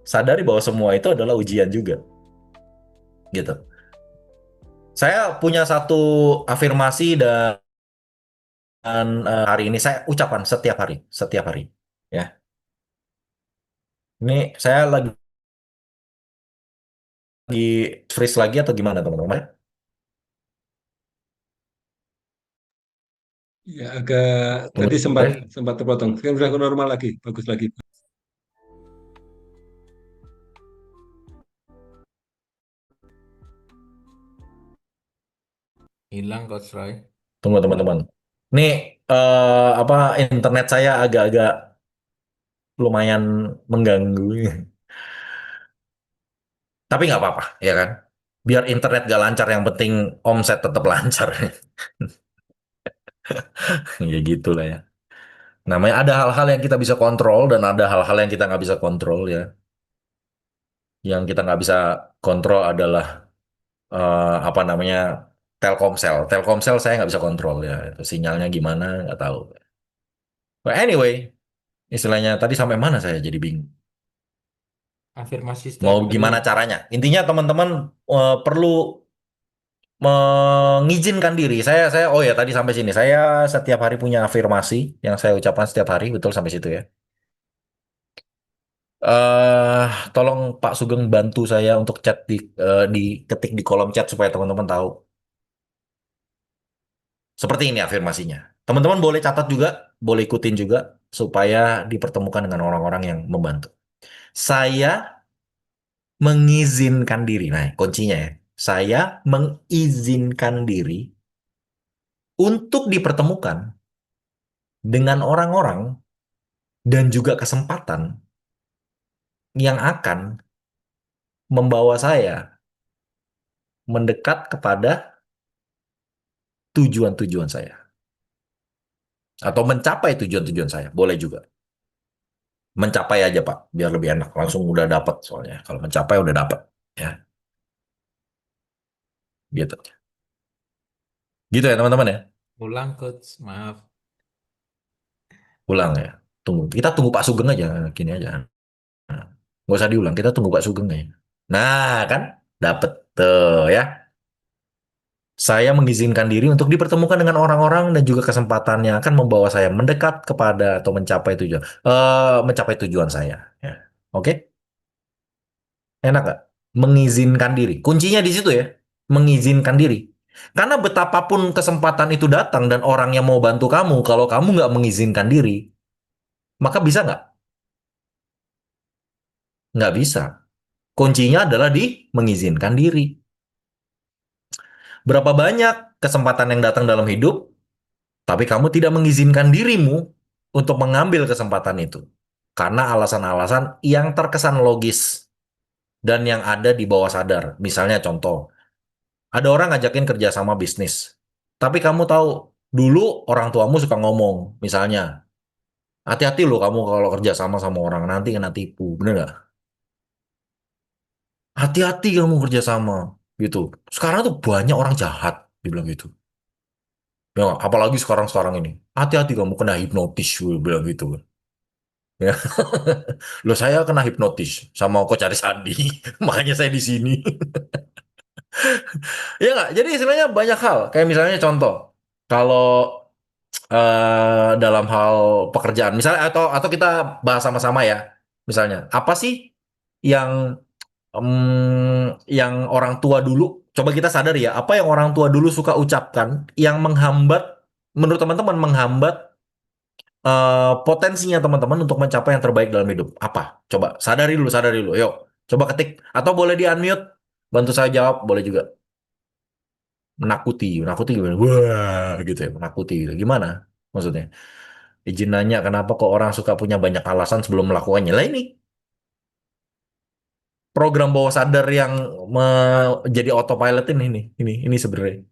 G: Sadari bahwa semua itu adalah ujian juga. Gitu. Saya punya satu afirmasi dan hari ini saya ucapan setiap hari. Ya, ini saya lagi freeze lagi atau gimana teman-teman?
A: Ya, agak
G: Tunggu
A: tadi
G: dulu ya.
A: sempat terpotong. Sekarang sudah normal lagi, bagus lagi.
D: Hilang Coach Roy.
G: Tunggu teman-teman. Nih internet saya agak-agak lumayan mengganggu. Tapi nggak apa-apa, ya kan? Biar internet gak lancar, yang penting omset tetap lancar. Ya gitulah ya. Namanya ada hal-hal yang kita bisa kontrol dan ada hal-hal yang kita nggak bisa kontrol ya. Yang kita nggak bisa kontrol adalah apa namanya Telkomsel. Telkomsel saya nggak bisa kontrol ya. Itu sinyalnya gimana nggak tahu. But anyway, istilahnya tadi sampai mana saya jadi bingung.
D: Afirmasi
G: Mau
D: setiap hari.
G: gimana caranya? Intinya teman-teman perlu mengizinkan diri. Oh ya tadi sampai sini. Saya setiap hari punya afirmasi yang saya ucapkan setiap hari, betul sampai situ ya. Tolong Pak Sugeng bantu saya untuk chat diketik di kolom chat supaya teman-teman tahu. Seperti ini afirmasinya. Teman-teman boleh catat juga, boleh ikutin juga supaya dipertemukan dengan orang-orang yang membantu. Saya mengizinkan diri. Nah, kuncinya ya. Saya mengizinkan diri untuk dipertemukan dengan orang-orang dan juga kesempatan yang akan membawa saya mendekat kepada tujuan-tujuan saya. Atau mencapai tujuan-tujuan saya. Boleh juga. Mencapai aja Pak, biar lebih enak. Langsung udah dapat soalnya. Kalau mencapai udah dapat. Ya. Gitu. Gitu ya teman-teman ya.
D: Ulang, Coach. Maaf.
G: Ulang ya. Tunggu. Kita tunggu Pak Sugeng aja. Gini aja. Nah, nggak usah diulang. Kita tunggu Pak Sugeng aja. Nah kan. Dapet tuh ya. Saya mengizinkan diri untuk dipertemukan dengan orang-orang dan juga kesempatannya akan membawa saya mendekat kepada atau mencapai tujuan saya. Ya. Oke, enak nggak? Mengizinkan diri. Kuncinya di situ ya. Mengizinkan diri. Karena betapapun kesempatan itu datang dan orang yang mau bantu kamu, kalau kamu nggak mengizinkan diri, maka bisa nggak? Nggak bisa. Kuncinya adalah di mengizinkan diri. Berapa banyak kesempatan yang datang dalam hidup, tapi kamu tidak mengizinkan dirimu untuk mengambil kesempatan itu. Karena alasan-alasan yang terkesan logis dan yang ada di bawah sadar. Misalnya contoh, ada orang ngajakin kerja sama bisnis. Tapi kamu tahu, dulu orang tuamu suka ngomong, misalnya, hati-hati loh kamu kalau kerja sama orang, nanti kena tipu. Bener nggak? Hati-hati kamu kerja sama. Gitu. Sekarang tuh banyak orang jahat, dibilang gitu. Ya, apalagi sekarang-sekarang ini. Hati-hati kamu kena hipnotis, gue bilang gitu. Ya. Loh saya kena hipnotis sama Coach Aris Andi. Makanya saya di sini. Ya nggak? Jadi istilahnya banyak hal. Kayak misalnya contoh. Kalau dalam hal pekerjaan. Misalnya atau kita bahas sama-sama ya. Misalnya, apa sih yang yang orang tua dulu, coba kita sadar ya, apa yang orang tua dulu suka ucapkan yang menghambat, menurut teman-teman menghambat potensinya teman-teman untuk mencapai yang terbaik dalam hidup. Apa? Coba sadari dulu. Yuk, coba ketik. Atau boleh di-unmute, bantu saya jawab, boleh juga. Menakuti gimana? Wah, gitu ya, menakuti gitu. Gimana maksudnya? Izin nanya kenapa kok orang suka punya banyak alasan sebelum melakukannya. Lah ini program bawah sadar yang jadi autopilot ini sebenarnya.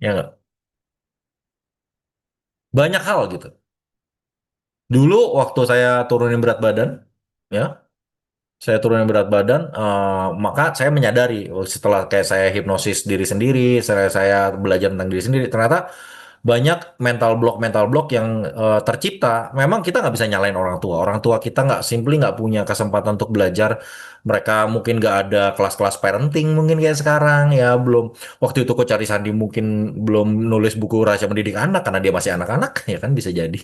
G: Ya nggak? Banyak hal gitu. Dulu waktu saya turunin berat badan, ya, saya turunin berat badan, maka saya menyadari setelah kayak saya hipnosis diri sendiri, saya belajar tentang diri sendiri, ternyata banyak mental block yang tercipta. Memang kita nggak bisa nyalain orang tua. Orang tua kita nggak punya kesempatan untuk belajar. Mereka mungkin nggak ada kelas-kelas parenting mungkin kayak sekarang ya belum. Waktu itu Coach Cari Sandi mungkin belum nulis buku Rahasia Mendidik Anak karena dia masih anak-anak ya kan bisa jadi.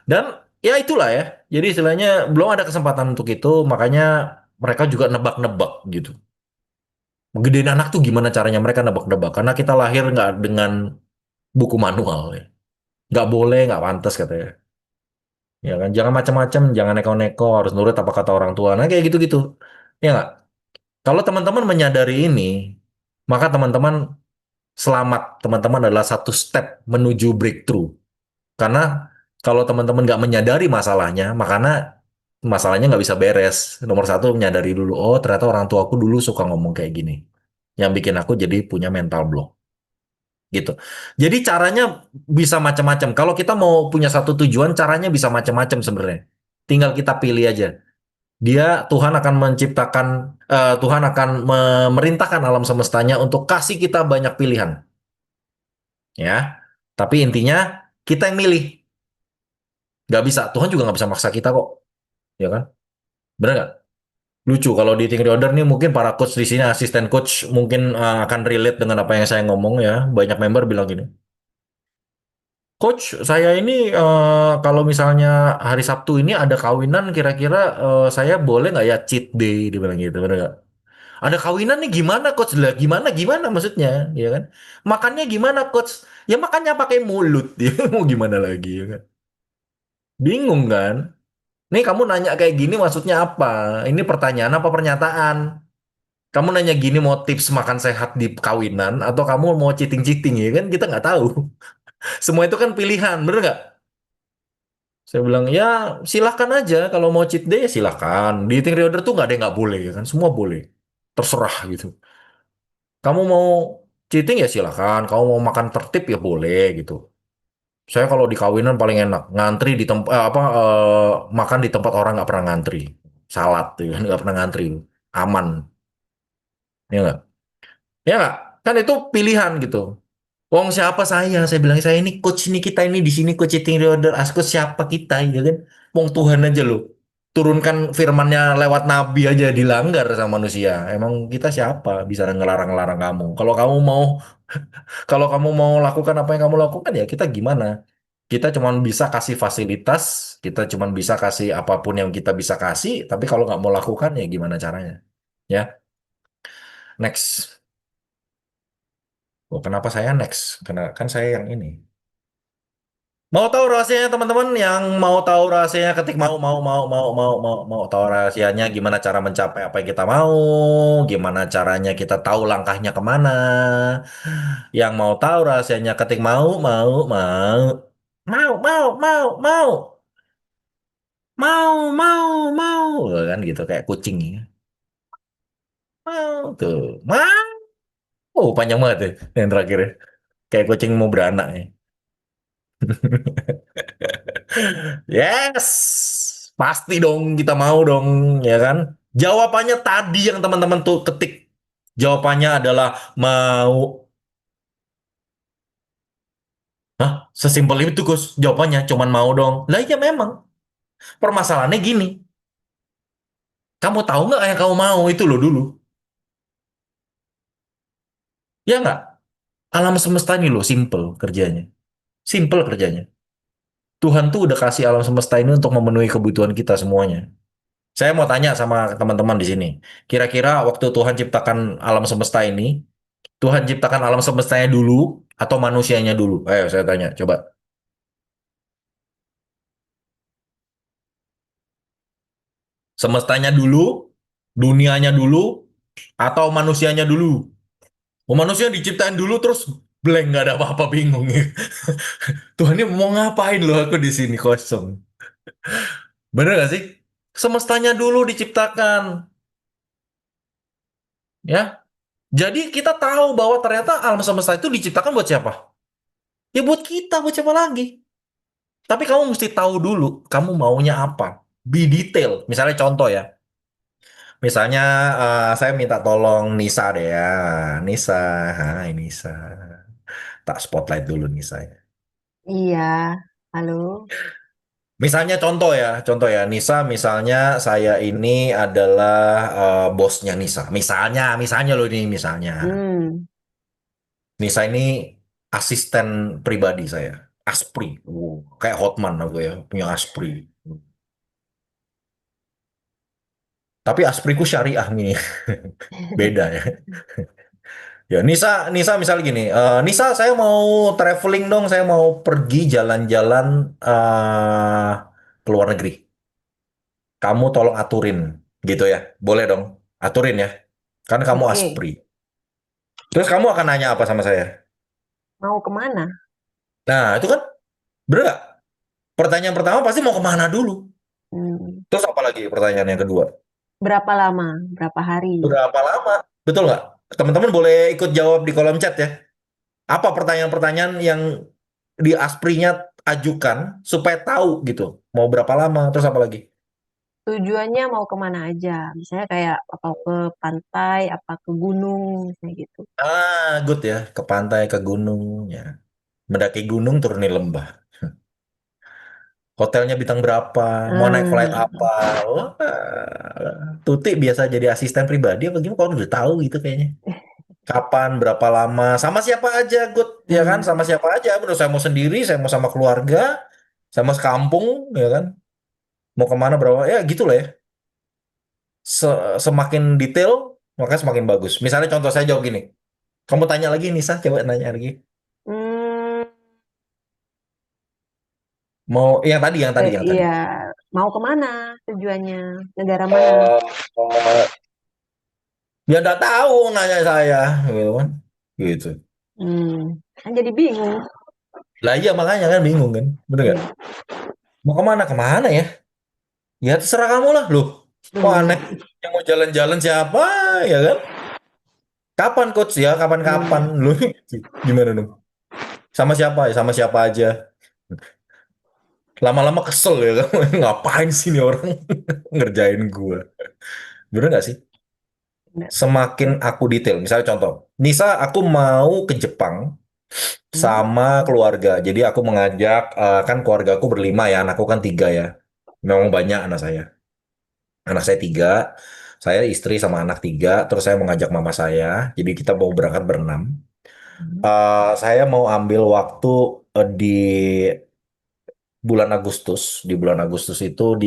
G: Dan ya itulah ya. Jadi istilahnya belum ada kesempatan untuk itu, makanya mereka juga nebak-nebak gitu. Gedein anak tuh gimana caranya mereka nebak-nebak. Karena kita lahir nggak dengan buku manual ya. Nggak boleh, nggak pantas katanya. Ya kan, jangan macam-macam, jangan neko-neko, harus nurut apa kata orang tua. Nah kayak gitu-gitu. Ya nggak? Kalau teman-teman menyadari ini, maka teman-teman selamat. Teman-teman adalah satu step menuju breakthrough. Karena kalau teman-teman nggak menyadari masalahnya, makanya masalahnya nggak bisa beres. Nomor satu menyadari dulu, oh ternyata orang tua aku dulu suka ngomong kayak gini. Yang bikin aku jadi punya mental block. Gitu. Jadi caranya bisa macam-macam. Kalau kita mau punya satu tujuan, caranya bisa macam-macam sebenarnya. Tinggal kita pilih aja. Tuhan akan menciptakan, Tuhan akan memerintahkan alam semestanya untuk kasih kita banyak pilihan. Ya. Tapi intinya kita yang milih. Nggak bisa. Tuhan juga nggak bisa maksa kita kok. Ya kan? Benar nggak? Lucu kalau di Think Reorder nih mungkin para coach di sini, asisten coach mungkin akan relate dengan apa yang saya ngomong ya. Banyak member bilang gini. Coach, saya ini kalau misalnya hari Sabtu ini ada kawinan, kira-kira saya boleh nggak ya cheat day, dibilang gitu, bener nggak? Ada kawinan nih gimana, Coach? Lah, gimana maksudnya, ya kan? Makannya gimana, Coach? Ya makannya pakai mulut, dia mau gimana lagi, ya kan? Bingung kan? Nih kamu nanya kayak gini maksudnya apa? Ini pertanyaan apa pernyataan? Kamu nanya gini mau tips makan sehat di kawinan atau kamu mau cheating-cheating ya kan? Kita nggak tahu. Semua itu kan pilihan, bener nggak? Saya bilang, ya silahkan aja. Kalau mau cheat day, ya silahkan. Di eating reorder tuh nggak ada yang nggak boleh, ya kan? Semua boleh. Terserah gitu. Kamu mau cheating ya silahkan. Kamu mau makan tertib ya boleh gitu. Saya kalau di kawinan paling enak. Ngantri di tempat, makan di tempat orang nggak pernah ngantri. Salad, ya kan? Nggak pernah ngantri. Aman. Ya nggak? Ya nggak? Kan itu pilihan gitu. Wong siapa saya? Saya bilang saya ini coach ini kita ini di sini coach cheating reorder. Asko siapa kita ya kan? Wong Tuhan aja loh. Turunkan firmannya lewat nabi aja dilanggar sama manusia. Emang kita siapa bisa ngelarang-larang kamu? Kalau kamu mau lakukan apa yang kamu lakukan ya kita gimana? Kita cuma bisa kasih fasilitas, kita cuma bisa kasih apapun yang kita bisa kasih, tapi kalau nggak mau lakukan ya gimana caranya? Ya, next. Oh, kenapa saya next? Karena kan saya yang ini. Mau tahu rahasianya teman-teman? Yang mau tahu rahasianya ketik mau tahu rahasianya gimana cara mencapai apa yang kita mau, gimana caranya kita tahu langkahnya kemana. Yang mau tahu rahasianya ketik mau kan gitu kayak kucing ya. Mau tuh mau. Oh panjang banget ya yang terakhir ya. Kayak kucing mau beranak ya. Yes, pasti dong kita mau dong, ya kan? Jawabannya tadi yang teman-teman tuh ketik. Jawabannya adalah mau. Hah? Sesimpel itu, Gus. Jawabannya cuman mau dong. Lah ya memang. Permasalahannya gini. Kamu tahu nggak yang kamu mau itu loh dulu? Ya nggak? Alam semesta ini loh, simple kerjanya. Simple kerjanya. Tuhan tuh udah kasih alam semesta ini untuk memenuhi kebutuhan kita semuanya. Saya mau tanya sama teman-teman di sini. Kira-kira waktu Tuhan ciptakan alam semesta ini, Tuhan ciptakan alam semestanya dulu atau manusianya dulu? Ayo saya tanya, coba. Semestanya dulu, dunianya dulu, atau manusianya dulu? Oh, manusia diciptain dulu terus blank, nggak ada apa-apa, bingung. Tuhan ini mau ngapain loh aku di sini kosong. Bener gak sih? Semestanya dulu diciptakan. Ya, jadi kita tahu bahwa ternyata alam semesta itu diciptakan buat siapa? Ya buat kita, buat siapa lagi? Tapi kamu mesti tahu dulu, kamu maunya apa. Be detail. Misalnya contoh ya. Misalnya saya minta tolong Nisa deh ya. Nisa, hai Nisa. Tak spotlight dulu Nisa ya.
B: Iya, halo.
G: Misalnya contoh ya. Nisa misalnya saya ini adalah bosnya Nisa. Misalnya loh ini misalnya.
B: Hmm,
G: Nisa ini asisten pribadi saya. Aspri. Kayak Hotman aku ya, punya Aspri. Tapi Aspriku syariah nih. Beda ya. Ya, Nisa misal gini, Nisa saya mau traveling dong, saya mau pergi jalan-jalan ke luar negeri. Kamu tolong aturin, gitu ya. Boleh dong, aturin ya. Kan kamu
B: oke.
G: Aspri. Terus kamu akan nanya apa sama saya?
B: Mau kemana?
G: Nah, itu kan bener nggak? Pertanyaan pertama pasti mau kemana dulu.
B: Hmm,
G: Terus apa lagi pertanyaan yang kedua?
B: berapa lama? Berapa hari?
G: Berapa lama? Betul nggak? Teman-teman boleh ikut jawab di kolom chat ya. Apa pertanyaan-pertanyaan yang di Asprinya ajukan supaya tahu gitu mau berapa lama terus apa lagi.
B: Tujuannya mau kemana aja? Misalnya kayak apa ke pantai, apa ke gunung, misalnya gitu.
G: Good ya, ke pantai ke gunung ya, mendaki gunung turunin lembah, hotelnya bintang berapa, mau naik flight
B: Hmm,
G: apa. Wah, Tuti biasa jadi asisten pribadi apa gimana kalau udah tahu gitu kayaknya, kapan berapa lama sama siapa aja. Good ya kan,
B: hmm,
G: sama siapa aja, menurut saya mau sendiri, saya mau sama keluarga, sama sekampung ya kan, mau kemana berapa ya gitulah ya. Semakin detail maka semakin bagus. Misalnya contoh saya jawab gini. Kamu tanya lagi Nisa, coba nanya lagi.
B: hmm,
G: Mau yang tadi.
B: iya, mau kemana tujuannya? Negara mana?
G: Eh, eh, ya nggak tahu nanya saya, gitu kan? Gitu.
B: Kan jadi bingung.
G: Lah iya makanya kan bingung kan, bener nggak?
B: Iya.
G: Mau kemana? Kemana ya? Ya terserah kamu lah, loh. Kok
B: Hmm,
G: aneh? Yang mau jalan-jalan siapa, ya kan? Kapan coach ya? Kapan-kapan,
B: hmm,
G: loh? Gimana dong? Sama siapa ya? Sama siapa aja. Lama-lama kesel ya kan? Ngapain sih nih orang ngerjain gua? Bener nggak sih?
B: benar.
G: Semakin aku detail, misalnya contoh, Nisa, aku mau ke Jepang sama keluarga. Jadi aku mengajak, kan keluarga aku berlima ya, anakku kan 3 ya. Memang banyak anak saya. Anak saya 3, saya istri sama anak 3, terus saya mengajak mama saya. Jadi kita mau berangkat berenam. Saya mau ambil waktu di bulan Agustus. Di bulan Agustus itu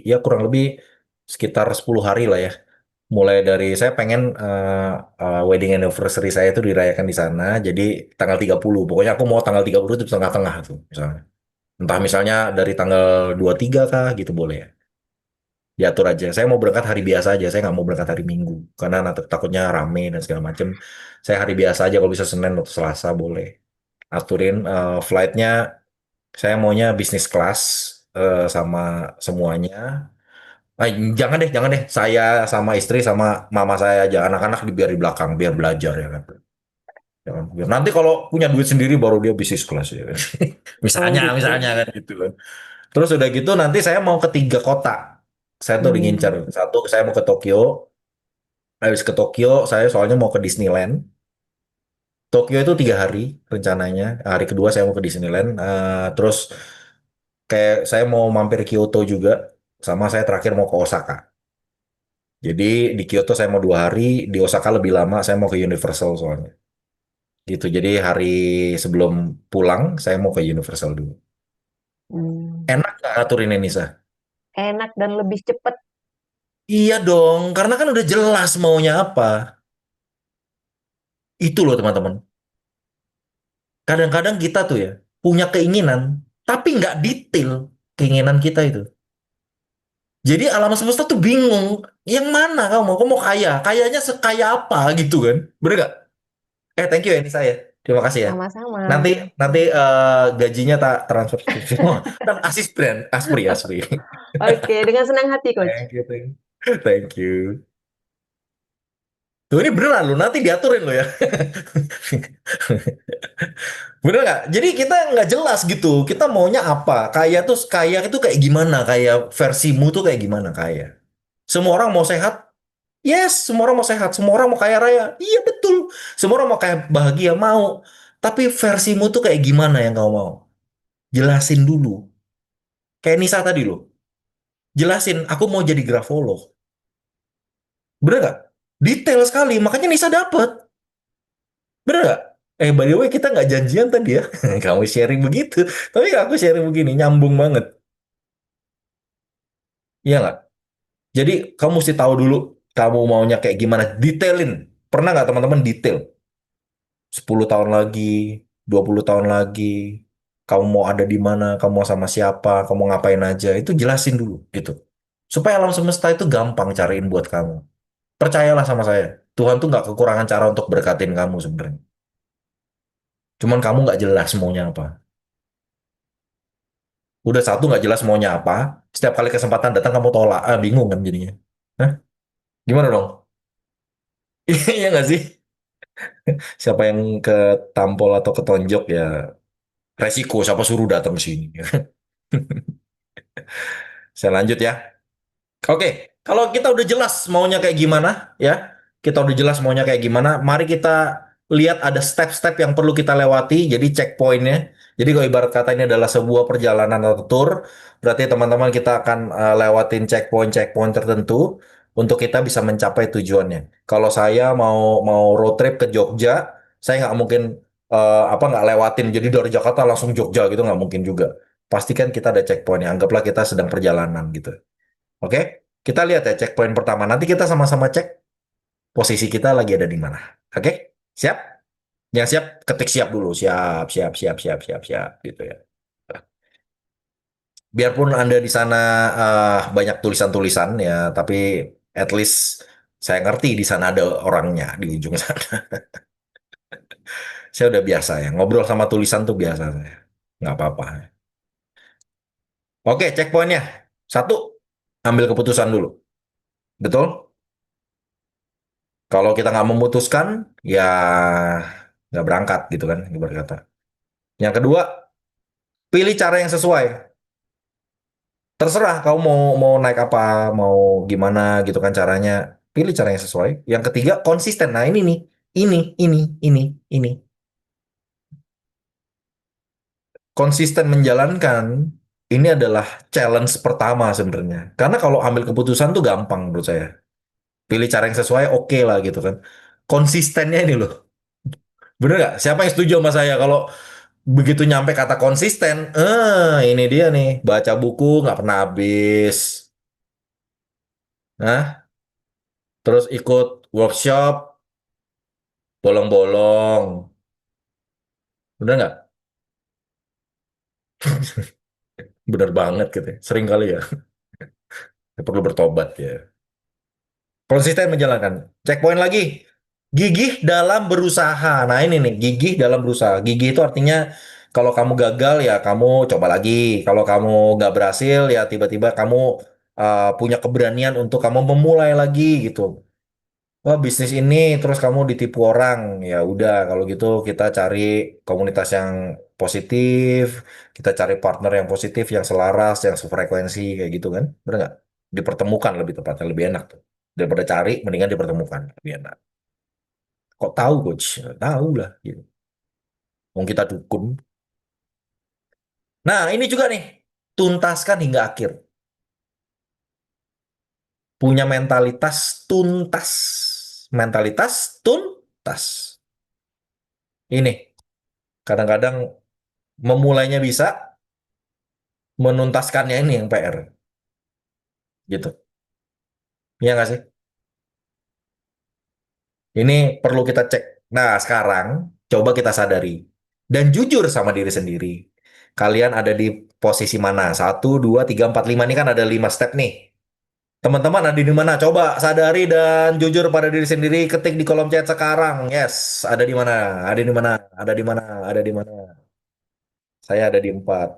G: ya kurang lebih sekitar 10 hari lah ya. Mulai dari saya pengen wedding anniversary saya itu dirayakan di sana. Jadi tanggal 30. Pokoknya aku mau tanggal 30 itu tengah-tengah tuh misalnya. Entah misalnya dari tanggal 23 kah gitu boleh ya. Diatur aja. Saya mau berangkat hari biasa aja. Saya nggak mau berangkat hari Minggu. Karena nanti takutnya rame dan segala macam. Saya hari biasa aja kalau bisa Senin atau Selasa boleh. Aturin flightnya saya maunya bisnis kelas sama semuanya. Jangan deh, jangan deh. Saya sama istri sama mama saya aja. Anak-anak biar di belakang, biar belajar ya kan. Jangan. Biar nanti kalau punya duit sendiri baru dia bisnis kelas ya kan.
B: Oh
G: Misalnya,
B: gitu.
G: misalnya kan gitu kan. Terus udah gitu nanti saya mau ke 3 kota. Saya tuh ngincer.
B: Hmm.
G: Satu, saya mau ke Tokyo. Habis ke Tokyo, saya soalnya mau ke Disneyland. Tokyo itu 3 hari rencananya. Hari kedua saya mau ke Disneyland. Terus kayak saya mau mampir Kyoto juga. Sama saya terakhir mau ke Osaka. Jadi di Kyoto saya mau 2 hari, di Osaka lebih lama. Saya mau ke Universal soalnya. Gitu. Jadi hari sebelum pulang saya mau ke Universal dulu.
B: Hmm.
G: Enak nggak ngatur ini Nisa?
B: Enak dan lebih cepat.
G: Iya dong, karena kan udah jelas maunya apa. Itu loh teman-teman. Kadang-kadang kita tuh ya punya keinginan, tapi nggak detail keinginan kita itu. Jadi alam semesta tuh bingung, yang mana kamu mau kaya, kayanya sekaya apa gitu kan? Bener nggak? Thank you ya ini saya. Terima kasih ya.
B: Sama-sama.
G: Nanti nanti gajinya tak transfer semua. Kan asis brand, Aspri, Aspri.
B: Oke, dengan senang hati, Coach.
G: Thank you, thank you. Thank you. Tuh ini beneran lo, nanti diaturin lo ya. Bener nggak? Jadi kita nggak jelas gitu. Kita maunya apa? Kaya itu kayak gimana? Kayak versimu tuh kayak gimana kaya? Semua orang mau sehat? Yes, semua orang mau sehat. Semua orang mau kaya raya? Iya betul. Semua orang mau kaya bahagia? Mau. Tapi versimu tuh kayak gimana yang kau mau? Jelasin dulu. Kayak Nisa tadi loh. Jelasin, aku mau jadi grafolog. Bener nggak? Detail sekali. Makanya Nisa dapet. Bener nggak? By the way, kita nggak janjian tadi ya. Kamu sharing begitu. Tapi aku sharing begini, nyambung banget. Iya nggak? Jadi, kamu mesti tahu dulu, kamu maunya kayak gimana. Detailin. Pernah nggak teman-teman detail? 10 tahun lagi, 20 tahun lagi, kamu mau ada di mana, kamu mau sama siapa, kamu mau ngapain aja. Itu jelasin dulu, gitu. Supaya alam semesta itu gampang cariin buat kamu. Percayalah sama saya. Tuhan tuh nggak kekurangan cara untuk berkatin kamu sebenarnya. Cuman kamu nggak jelas maunya apa. Udah satu nggak jelas maunya apa, setiap kali kesempatan datang kamu tolak. Bingung kan jadinya. Hah? Gimana dong? Iya nggak sih? Siapa yang ketampol atau ketonjok ya resiko siapa suruh datang ke sini. Saya lanjut ya. Oke, kalau kita udah jelas maunya kayak gimana, ya, kita udah jelas maunya kayak gimana, mari kita lihat ada step-step yang perlu kita lewati, jadi checkpointnya. Jadi kalau ibarat kata ini adalah sebuah perjalanan atau tour, berarti teman-teman kita akan lewatin checkpoint-checkpoint tertentu untuk kita bisa mencapai tujuannya. Kalau saya mau mau road trip ke Jogja, saya nggak mungkin nggak lewatin, jadi dari Jakarta langsung Jogja gitu nggak mungkin juga. Pastikan kita ada checkpointnya. Anggaplah kita sedang perjalanan gitu. Oke, kita lihat ya checkpoint pertama. Nanti kita sama-sama cek posisi kita lagi ada di mana. Oke, siap? Yang siap, ketik siap dulu. Siap, siap, siap, siap, siap, siap, gitu ya. Biarpun Anda di sana banyak tulisan-tulisan ya, tapi at least saya ngerti di sana ada orangnya di ujung sana. Saya udah biasa ya, ngobrol sama tulisan tuh biasa saya. Nggak apa-apa. Oke, checkpointnya. Satu, ambil keputusan dulu. Betul? Kalau kita nggak memutuskan, ya nggak berangkat gitu kan, ibarat kata. Yang kedua, pilih cara yang sesuai. Terserah kamu mau naik apa, mau gimana gitu kan caranya. Pilih cara yang sesuai. Yang ketiga, konsisten. Nah ini nih, ini, ini. konsisten menjalankan ini adalah challenge pertama sebenarnya. Karena kalau ambil keputusan tuh gampang menurut saya. Pilih cara yang sesuai oke lah gitu kan. Konsistennya ini loh. Bener nggak? Siapa yang setuju sama saya kalau begitu nyampe kata konsisten? Ini dia nih. Baca buku nggak pernah habis. Nah, terus ikut workshop bolong-bolong. Bener nggak? Bener banget gitu ya. Sering kali ya. Perlu bertobat ya. Konsisten menjalankan. Checkpoint lagi. Gigih dalam berusaha. Nah ini nih, gigih dalam berusaha. Gigih itu artinya kalau kamu gagal ya kamu coba lagi. Kalau kamu nggak berhasil ya tiba-tiba kamu punya keberanian untuk kamu memulai lagi gitu. Wah bisnis ini terus kamu ditipu orang. Ya udah kalau gitu kita cari komunitas yang positif. Kita cari partner yang positif, yang selaras, yang sefrekuensi kayak gitu kan. Bener nggak? Dipertemukan lebih tepatnya, lebih enak tuh. Daripada cari, mendingan dipertemukan. Lebih enak. Kok tahu coach? Ya, tahu lah. Gitu. Mau kita dukun. Nah ini juga nih. Tuntaskan hingga akhir. Punya mentalitas tuntas. Mentalitas tuntas. Ini. Kadang-kadang memulainya bisa. Menuntaskannya ini yang PR. Gitu. Iya nggak sih? Ini perlu kita cek. Nah sekarang coba kita sadari. Dan jujur sama diri sendiri. Kalian ada di posisi mana? Satu, dua, tiga, empat, lima. Ini kan ada 5 step nih. Teman-teman ada di mana? Coba sadari dan jujur pada diri sendiri. Ketik di kolom chat sekarang. Yes, ada di mana? Ada di mana? Ada di mana? Ada di mana? Saya ada di 4.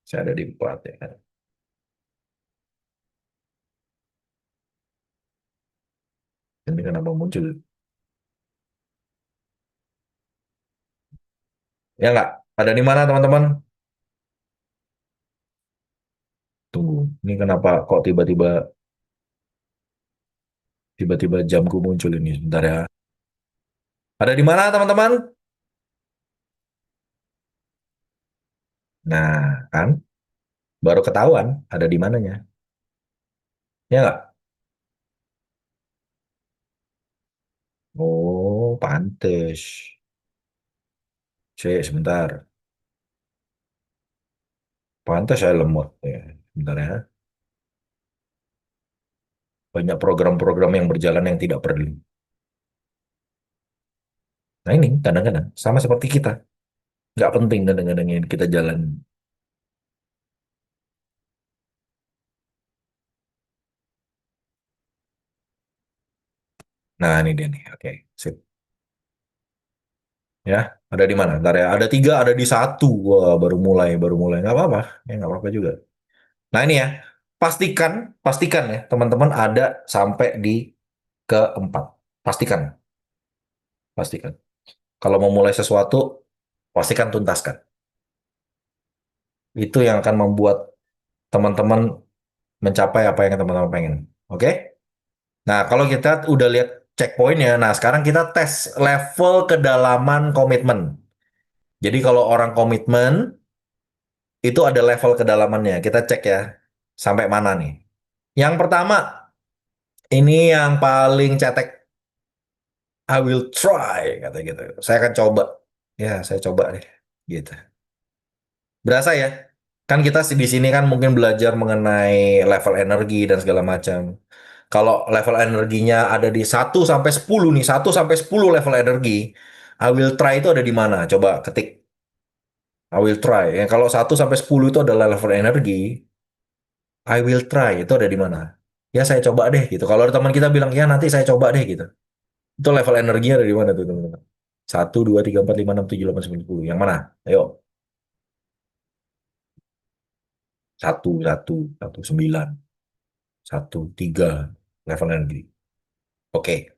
G: Saya ada di 4 ya kan. Ini kenapa muncul? Ya nggak? Ada di mana teman-teman? Tunggu. Ini kenapa kok tiba-tiba jamku muncul ini? Sebentar ya. Ada di mana teman-teman? Nah, kan? Baru ketahuan ada di mananya. Ya nggak? Oh, pantes. Sebentar. Pantes saya lemot. Ya, sebentar ya. Banyak program-program yang berjalan yang tidak perlu. Nah ini kadang-kadang sama seperti kita. Nggak penting kadang-kadang yang kita jalan. Nah ini dia nih. Oke, sip. Ya, ada di mana? Ntar ya. Ada 3, ada di 1. Wah, baru mulai, baru mulai. Nggak apa-apa. Ya, nggak apa-apa juga. Nah ini ya. Pastikan, pastikan ya, teman-teman ada sampai di keempat. Pastikan, pastikan. Kalau mau mulai sesuatu, pastikan tuntaskan. Itu yang akan membuat teman-teman mencapai apa yang teman-teman pengen. Oke? Nah, kalau kita udah lihat checkpointnya, nah sekarang kita tes level kedalaman komitmen. Jadi kalau orang komitmen, itu ada level kedalamannya. Kita cek ya, sampai mana nih. Yang pertama, ini yang paling cetek. I will try, kata gitu. Saya akan coba. Ya, saya coba deh. Gitu. Berasa ya? Kan kita di sini kan mungkin belajar mengenai level energi dan segala macam. Kalau level energinya ada di 1 sampai 10 nih, 1 sampai 10 level energi, I will try itu ada di mana? Coba ketik I will try. Ya, kalau 1 sampai 10 itu adalah level energi, I will try itu ada di mana? Ya saya coba deh gitu. Kalau ada teman kita bilang, ya nanti saya coba deh gitu. Itu level energinya ada di mana tuh teman-teman? 1, 2, 3, 4, 5, 6, 7, 8, 9, 10. Yang mana? Ayo. 1, 1, 1, 9. 1, 3 level energi. Oke.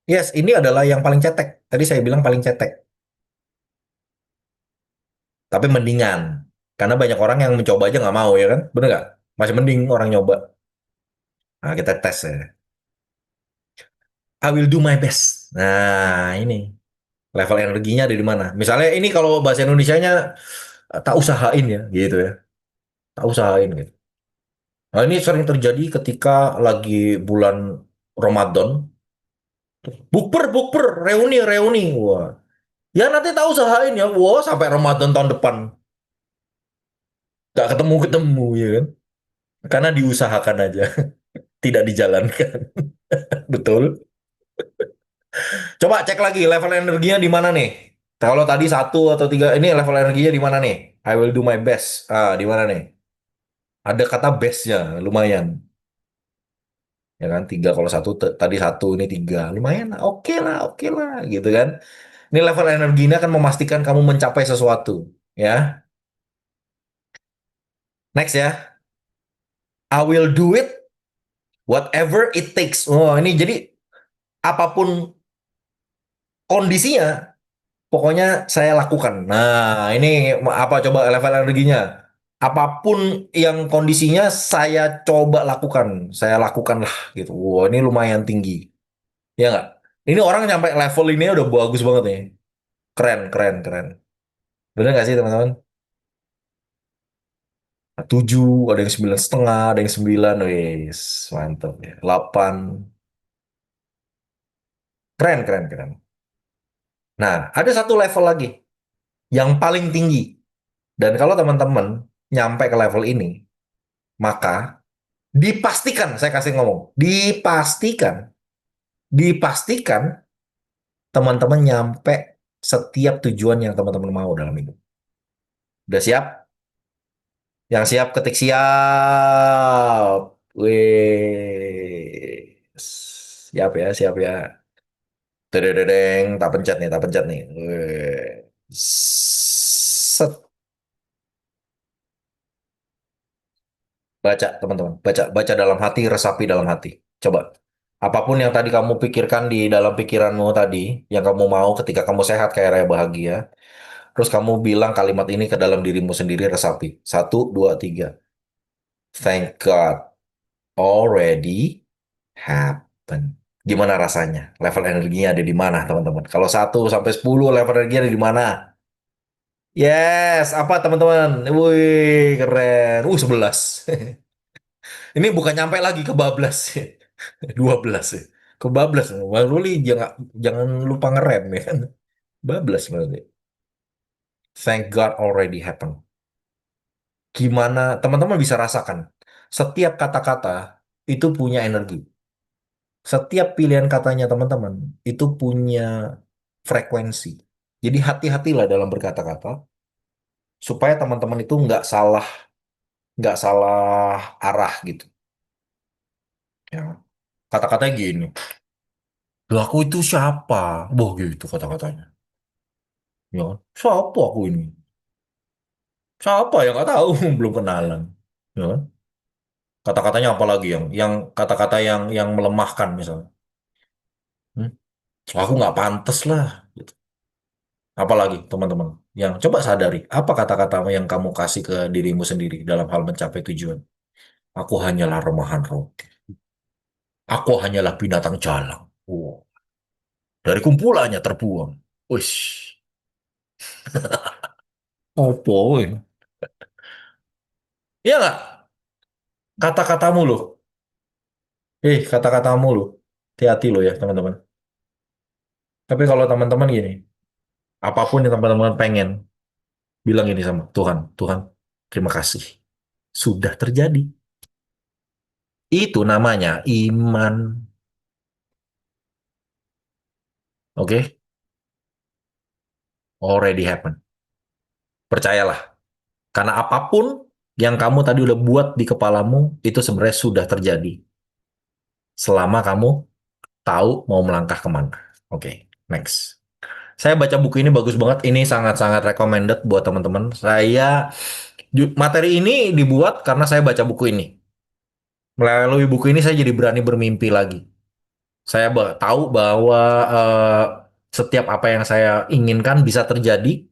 G: Yes, ini adalah yang paling cetek. Tadi saya bilang paling cetek. Tapi mendingan. Karena banyak orang yang mencoba aja nggak mau ya kan? Bener nggak? Masih mending orang nyoba. Nah, kita tes ya. I will do my best. Nah, ini. Level energinya ada di mana? Misalnya ini kalau bahasa Indonesianya tak usahain ya, gitu ya. Tak usahain gitu. Nah, ini sering terjadi ketika lagi bulan Ramadan. Bukber, bukber, reuni, reuni. Wah. Ya nanti tak usahain ya. Wah, sampai Ramadan tahun depan. Gak ketemu-ketemu ya kan. Karena diusahakan aja. Tidak dijalankan. Betul. Coba cek lagi level energinya di mana nih? Kalau tadi 1 atau 3, ini level energinya di mana nih? I will do my best. Ah, di mana nih? Ada kata bestnya, lumayan. Ya kan, 3 kalau tadi 1, ini 3. Lumayan lah, oke lah, gitu kan. Ini level energinya akan memastikan kamu mencapai sesuatu. Ya, next ya. I will do it whatever it takes. Oh, ini jadi apapun kondisinya, pokoknya saya lakukan. Nah, ini apa coba level energinya? Apapun yang kondisinya saya coba lakukan. Saya lakukan lah gitu. Wah, ini lumayan tinggi. Ya nggak? Ini orang nyampe level ini udah bagus banget nih. Keren, keren, keren. Bener nggak sih teman-teman? 7, ada yang 9,5, ada yang 9. Wis, mantap ya. 8. Keren, keren, keren. Nah, ada satu level lagi yang paling tinggi. Dan kalau teman-teman nyampe ke level ini, maka dipastikan, saya kasih ngomong, dipastikan, dipastikan teman-teman nyampe setiap tujuan yang teman-teman mau dalam hidup. Udah siap? Yang siap ketik siap. Wih. Siap ya, siap ya. Dedeng, tak pencet nih, tak pencet nih. Wih. Set. Baca, teman-teman. Baca, baca dalam hati, resapi dalam hati. Coba. Apapun yang tadi kamu pikirkan di dalam pikiranmu tadi, yang kamu mau ketika kamu sehat kayak raya bahagia, terus kamu bilang kalimat ini ke dalam dirimu sendiri, resapi. 1, 2, 3. Thank God already happen. Gimana rasanya? Level energinya ada di mana, teman-teman? Kalau 1 sampai 10, level energinya ada di mana? Yes, apa teman-teman? Wih, keren. 11. Ini bukan nyampe lagi ke bablas. 12 ya. Ke bablas. Bang Ruli jangan jangan lupa ngerem ya kan. Bablas berarti. Thank God already happen. Gimana teman-teman bisa rasakan? Setiap kata-kata itu punya energi. Setiap pilihan katanya teman-teman itu punya frekuensi. Jadi hati-hatilah dalam berkata-kata supaya teman-teman itu nggak salah arah gitu. Ya. Kata-katanya gini, "Lah aku itu siapa?" Boh gitu kata-katanya. Ya, kan? Siapa aku ini? Siapa ya nggak tahu, belum kenalan. Ya, kan? Kata-katanya apa lagi yang kata-kata yang melemahkan misalnya. Hmm? Aku nggak pantas lah. Gitu. Apalagi teman-teman yang coba sadari apa kata-kata yang kamu kasih ke dirimu sendiri dalam hal mencapai tujuan. Aku hanyalah remahan roti. Aku hanyalah binatang jalang. Wow. Dari kumpulannya terbuang. Wih, apa? Wih? Iya nggak? Kata-katamu loh. Kata-katamu loh. Hati-hati loh ya teman-teman. Tapi kalau teman-teman gini, apapun yang teman-teman pengen, bilang ini sama Tuhan. Tuhan, terima kasih. Sudah terjadi. Itu namanya iman. Oke? Already happen. Percayalah. Karena apapun yang kamu tadi udah buat di kepalamu, itu sebenarnya sudah terjadi. Selama kamu tahu mau melangkah kemana. Oke, next. Saya baca buku ini bagus banget. Ini sangat-sangat recommended buat teman-teman. Materi ini dibuat karena saya baca buku ini. Melalui buku ini saya jadi berani bermimpi lagi. Saya tahu bahwa setiap apa yang saya inginkan bisa terjadi.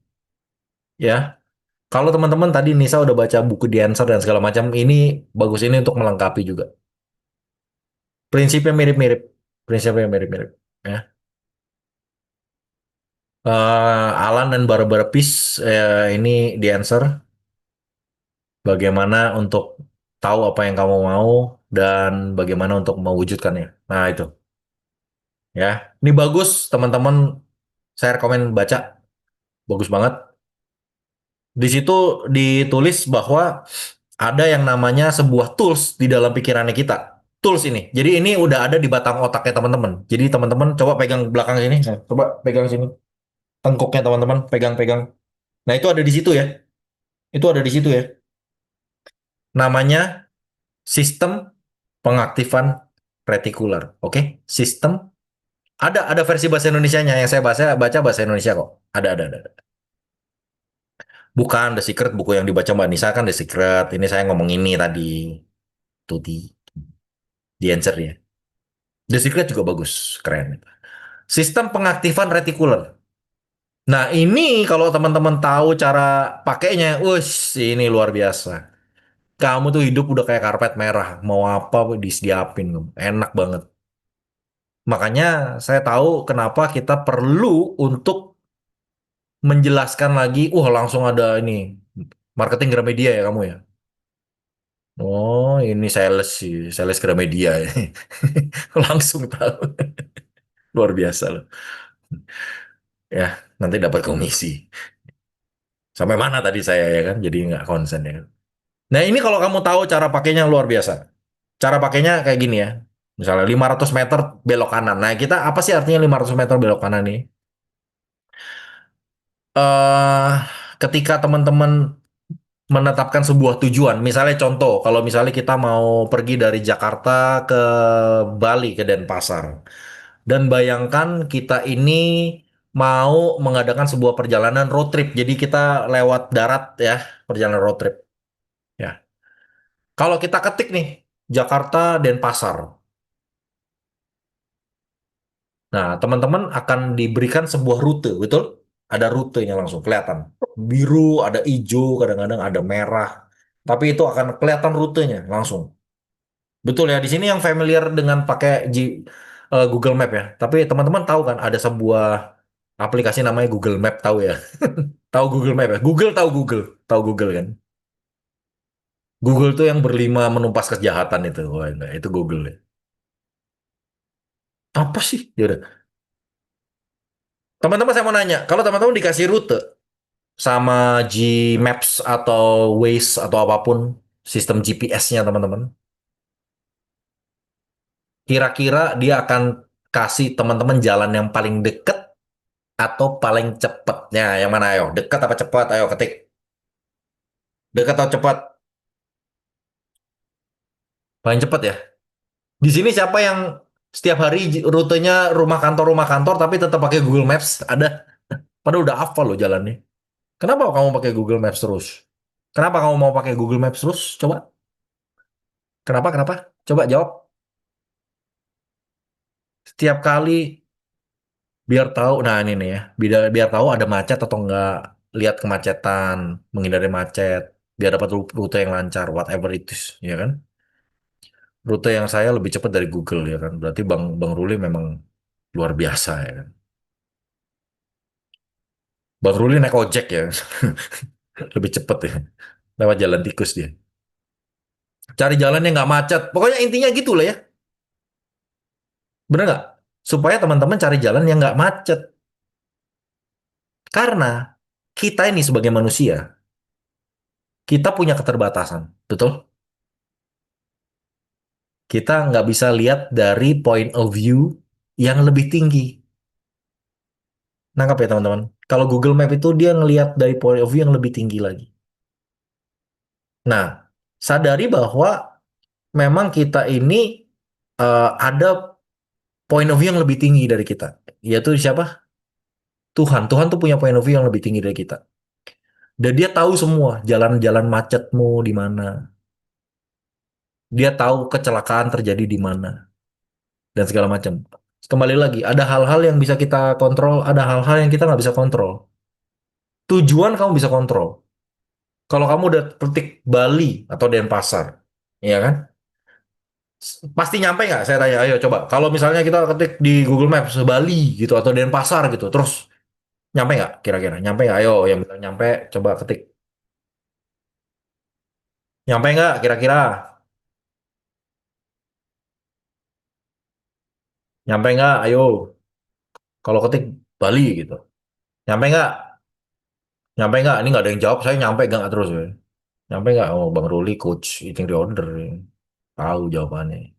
G: Ya, kalau teman-teman tadi Nisa udah baca buku The Answer dan segala macam, ini bagus ini untuk melengkapi juga. Prinsipnya mirip-mirip. Prinsipnya mirip-mirip. Ya. Alan dan Barbara Pease ini the answer. Bagaimana untuk tahu apa yang kamu mau dan bagaimana untuk mewujudkannya. Nah, itu ya. Ini bagus, teman-teman. Saya rekomen baca. Bagus banget. Di situ ditulis bahwa ada yang namanya sebuah tools di dalam pikirannya kita. Tools ini. Jadi ini udah ada di batang otaknya teman-teman. Jadi teman-teman coba pegang belakang sini. Nah, coba pegang sini. Tengkuknya teman-teman, pegang-pegang. Nah, itu ada di situ ya. Itu ada di situ ya. Namanya sistem pengaktifan retikular. Oke? Sistem ada versi bahasa Indonesianya yang saya baca bahasa Indonesia kok. Ada. Bukan The Secret, buku yang dibaca Mbak Nisa kan The Secret. Ini saya ngomong ini tadi. Tuh di answer ya. The Secret juga bagus, keren. Sistem pengaktifan retikular. Nah, ini kalau teman-teman tahu cara pakainya, wush, ini luar biasa. Kamu tuh hidup udah kayak karpet merah, mau apa disediapin, enak banget. Makanya saya tahu kenapa kita perlu untuk menjelaskan lagi, langsung ada ini, marketing Gramedia ya kamu ya? Oh, ini sales sih, sales Gramedia ya. Langsung tahu. Luar biasa loh. Ya, nanti dapat komisi. Sampai mana tadi saya ya kan? Jadi nggak konsen ya kan? Nah, ini kalau kamu tahu cara pakainya luar biasa. Cara pakainya kayak gini ya. Misalnya 500 meter belok kanan. Nah, kita apa sih artinya 500 meter belok kanan ini? eh Ketika teman-teman menetapkan sebuah tujuan, misalnya contoh, kalau misalnya kita mau pergi dari Jakarta ke Bali, ke Denpasar. Dan bayangkan kita ini mau mengadakan sebuah perjalanan road trip. Jadi kita lewat darat ya, perjalanan road trip. Ya. Kalau kita ketik nih, Jakarta Denpasar. Nah, teman-teman akan diberikan sebuah rute, betul? Ada rutenya langsung kelihatan. Biru, ada hijau, kadang-kadang ada merah. Tapi itu akan kelihatan rutenya langsung. Betul ya, di sini yang familiar dengan pakai Google Map ya. Tapi teman-teman tahu kan ada sebuah aplikasi namanya Google Map, tahu ya? Tahu Google Map ya? Tahu Google kan? Google tuh yang berlima menumpas kejahatan itu. Wah, enggak, itu Google ya. Apa sih? Ya udah. Teman-teman saya mau nanya, kalau teman-teman dikasih rute sama Gmaps atau Waze atau apapun sistem GPS-nya teman-teman, kira-kira dia akan kasih teman-teman jalan yang paling deket atau paling cepatnya? Yang mana ayo? Dekat apa cepat? Ayo ketik. Dekat atau cepat? Paling cepat ya. Di sini siapa yang setiap hari rutenya rumah kantor tapi tetap pakai Google Maps? Ada. Padahal udah hafal loh jalannya. Kenapa kamu pakai Google Maps terus? Kenapa kamu mau pakai Google Maps terus? Coba. Kenapa? Coba jawab. Setiap kali biar tahu. Nah, ini nih ya. Biar tahu ada macet atau enggak. Lihat kemacetan, menghindari macet, biar dapat rute yang lancar, whatever it is, ya kan? Rute yang saya lebih cepat dari Google ya kan. Berarti Bang Ruli memang luar biasa ya kan. Bang Ruli naik ojek ya. Lebih cepat ya. Lewat jalan tikus dia. Cari jalan yang nggak macet. Pokoknya intinya gitu lah ya. Bener nggak? Supaya teman-teman cari jalan yang nggak macet. Karena kita ini sebagai manusia, kita punya keterbatasan. Betul? Kita nggak bisa lihat dari point of view yang lebih tinggi. Nangkap ya teman-teman. Kalau Google Map itu dia ngelihat dari point of view yang lebih tinggi lagi. Nah, sadari bahwa memang kita ini ada point of view yang lebih tinggi dari kita. Yaitu siapa? Tuhan. Tuhan tuh punya point of view yang lebih tinggi dari kita. Dan dia tahu semua jalan-jalan macetmu di mana. Dia tahu kecelakaan terjadi di mana. Dan segala macam. Kembali lagi, ada hal-hal yang bisa kita kontrol, ada hal-hal yang kita nggak bisa kontrol. Tujuan kamu bisa kontrol. Kalau kamu udah ketik Bali atau Denpasar, ya kan? Pasti nyampe nggak? Saya tanya, ayo coba. Kalau misalnya kita ketik di Google Maps Bali gitu atau Denpasar gitu, terus Nyampe nggak kira-kira? Nyampe nggak? Ayo, yang bilang nyampe, coba ketik. Nyampe nggak kira-kira? Nyampe nggak? Ayo, kalau ketik Bali gitu. Nyampe nggak? Nyampe nggak? Ini nggak ada yang jawab, saya nyampe nggak terus ya. Nyampe nggak? Oh, Bang Ruli, coach eating disorder. Tahu jawabannya.